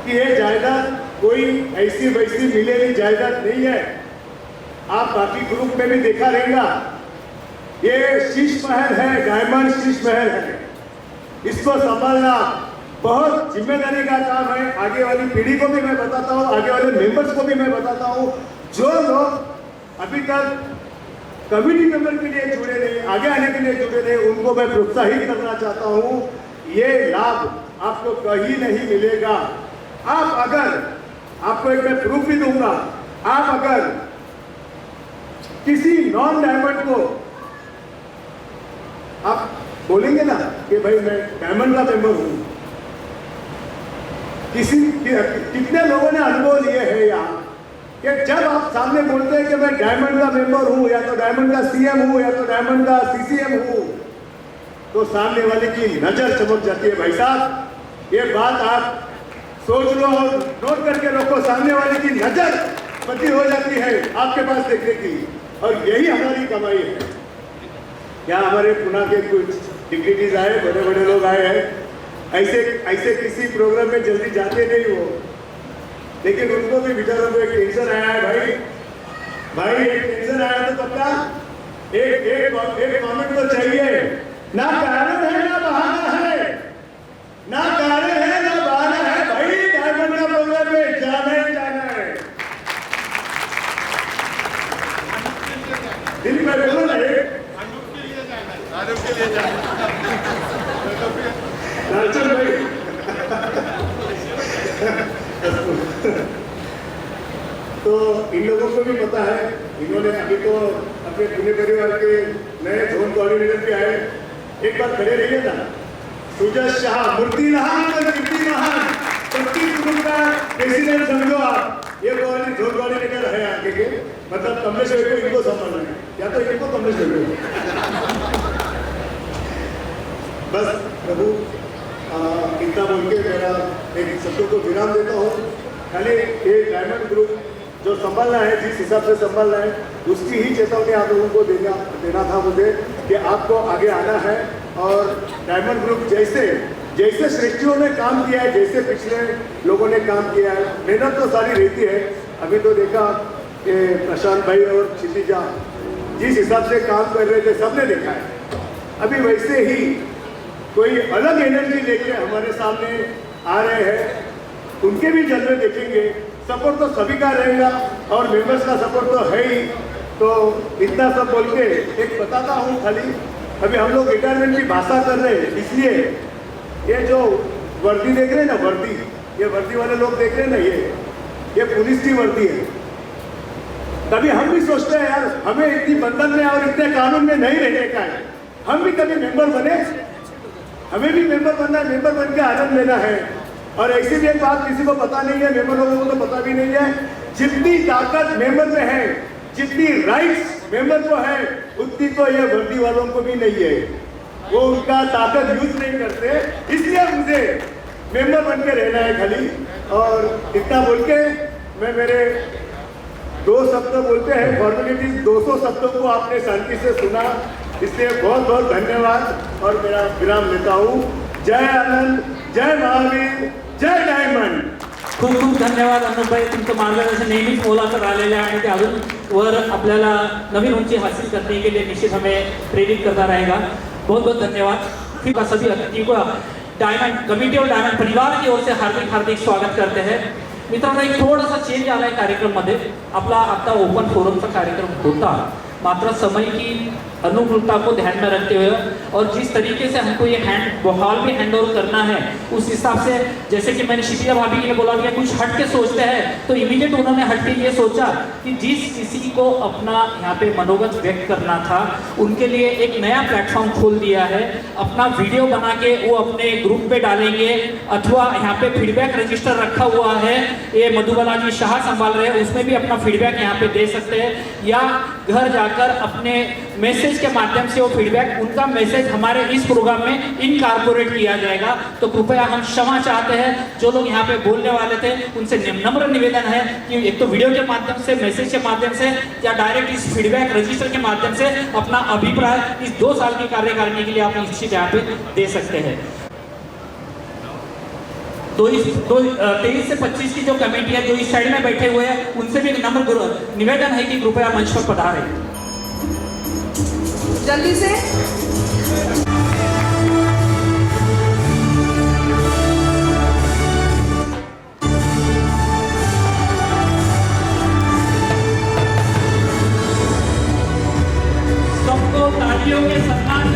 कि ये जायदाद कोई ऐसी वैसी मिलेगी जायदाद नहीं है। आप बाकी ग्रुप में भी देखा रहेगा, ये शीश महल है, डायमंड शीश महल है। इसको संभालना बहुत जिम्मेदारी का काम है। आगे वाली पीढ़ी को भी मैं बताता हूँ, आगे वाले मेंबर्स को भी मैं बताता हूँ। जो लोग अभी तक कम्युनिटी मेंबर के लिए जुड़े नहीं, आगे आने के लिए जुड़े नहीं, उनको मैं प्रोत्साहित करना चाहता हूँ। ये लाभ आपको कहीं नहीं मिलेगा। आप अगर, आपको एक मैं प्रूफ भी दूंगा, आप अगर किसी नॉन डायमंड को आप बोलेंगे ना कि भाई मैं डायमंड का मेंबर हूँ, कितने लोगों ने अनुभव लिए हैं यहाँ कि जब आप सामने बोलते हैं कि मैं डायमंड का मेंबर हूँ या तो डायमंड का सीएम हूँ या तो डायमंड का सीसीएम हूँ, तो सामने वाले की नजर चमक जाती है। भाई साहब, ये बात आप सोच लो और नोट करके रखो, सामने वाले की नजर बची हो जाती है आपके पास देखने की, और यही हमारी कमाई है। यहाँ हमारे पुणे के कुछ डिग्निटीज आए, बड़े बड़े लोग आए हैं, ऐसे किसी प्रोग्राम में जल्दी जाते नहीं वो, लेकिन उनको भी बेचारों को एक टेंशन आया है। भाई एक टेंशन आया तो पक्का एक कमेंट तो चाहिए। ना कारण है ना बहाना है, ना कारण है ना बहाना है, भाई डायमंड का प्रोग्राम में जाना ही जाना है। दिल में बोलो ना, के लिए जाना भाई। तो इन लोगों को भी पता है, इन्होंने अभी तो अपने पुणे परिवार के नए जोन कोऑर्डिनेटर भी आए, एक बार खड़े रहिए ना। सुजस शाह, मूर्ति महान और कीर्ति महान, सबकी ग्रुप का प्रेसिडेंट समझो आप, ये जोन कोऑर्डिनेटर है आगे के, मतलब कमलेश्वर को इनको संभालना है, या तो इनको कमलेश्वर को। बस प्रभु इतना बोल के मेरा एक शब्दों को विराम देता हूँ। खाली ये डायमंड ग्रुप जो संभालना है, जिस हिसाब से संभालना है, उसकी ही चेतावनी आप लोगों को देना था मुझे कि आपको आगे आना है। और डायमंड ग्रुप जैसे सृष्टियों ने काम किया है, जैसे पिछले लोगों ने काम किया है, मेहनत तो सारी रहती है। अभी तो देखा कि प्रशांत भाई और क्षितिजा जिस हिसाब से काम कर रहे थे, सबने देखा है। अभी वैसे ही कोई अलग एनर्जी लेके हमारे सामने आ रहे हैं, उनके भी जलवे देखेंगे। सपोर्ट तो सभी का रहेगा और मेंबर्स का सपोर्ट तो है ही। तो इतना सब बोल के एक बताता हूँ खाली, अभी हम लोग रिटायरमेंट की भाषा कर रहे हैं, इसलिए ये जो वर्दी देख रहे हैं ना, ये वर्दी वाले लोग देख रहे हैं ना, ये पुलिस की वर्दी है। कभी हम भी सोचते हैं यार, हमें इतनी बंधन में और इतने कानून में नहीं रहने का है, हम भी कभी मेंबर बने, हमें भी मेंबर बनना है, मेंबर बन के आनंद लेना है। और ऐसी भी एक बात किसी को पता नहीं है, मेंबर लोगों को तो पता भी नहीं है, जितनी ताकत मेंबर में है, जितनी राइट्स मेंबर को है, उतनी तो ये वर्दी वालों को भी नहीं है। वो उनका ताकत यूज नहीं करते, इसलिए मुझे मेंबर बन के रहना है खाली। और इतना बोल के मैं मेरे 2 शब्द बोलते हैं फॉर्मेलिटीज, 200 शब्दों को आपने शांति से सुना, इसलिए बहुत बहुत धन्यवाद और मेरा विराम लेता हूँ। जय आनंद, जय महावीर, जय डायमंड. खूप खूप धन्यवाद अनुपभाई, तुमचं मार्गदर्शन नेहमीच मोलाचं राहिलेलं आहे आणि ते अजून वर आपल्याला नवीन उंची हासिल करने के लिए निश्चित हमें प्रेरित करता रहेगा. बहुत बहुत धन्यवाद. फिर सभी अतिथियों को डायमंड कमिटी और डायमंड परिवार की ओर से हार्दिक हार्दिक स्वागत करते हैं. मित्रांनो, एक थोडासा चेंज आलाय कार्यक्रममध्ये. आपला आता ओपन फोरमचा कार्यक्रम होता, मात्र समय की अनुकूलता को ध्यान में रखते हुए और जिस तरीके से हमको ये हॉल भी हैंड ओवर करना है, उस हिसाब से जैसे कि मैंने शितिया भाभी के लिए बोला कि कुछ हट के सोचते हैं, तो इमीडिएट उन्होंने हट के ये सोचा कि जिस किसी को अपना यहाँ पे मनोगत व्यक्त करना था, उनके लिए एक नया प्लेटफॉर्म खोल दिया है. अपना वीडियो बना के वो अपने ग्रुप पे डालेंगे, अथवा यहाँ पे फीडबैक रजिस्टर रखा हुआ है, ये मधुबाला जी शाह संभाल रहे हैं, उसमें भी अपना फीडबैक यहाँ पे दे सकते हैं, या घर जाकर अपने मैसेज के माध्यम से वो फीडबैक, उनका मैसेज हमारे इस प्रोग्राम में इनकॉर्पोरेट किया जाएगा. तो कृपया हम क्षमा चाहते हैं, जो लोग यहाँ पे बोलने वाले थे उनसे नम्र निवेदन है कि एक तो वीडियो के माध्यम से, मैसेज के माध्यम से, या डायरेक्ट इस फीडबैक रजिस्टर के माध्यम से अपना अभिप्राय इस 2 साल की कार्यकारिणी के लिए आप निश्चित यहाँ पे दे सकते हैं. 23 से 25 की जो कमेटी है, जो इस साइड में बैठे हुए हैं, उनसे भी नम्र निवेदन है कि कृपया मंच पर पधारें. जल्दी से सबको तालियों के सम्मान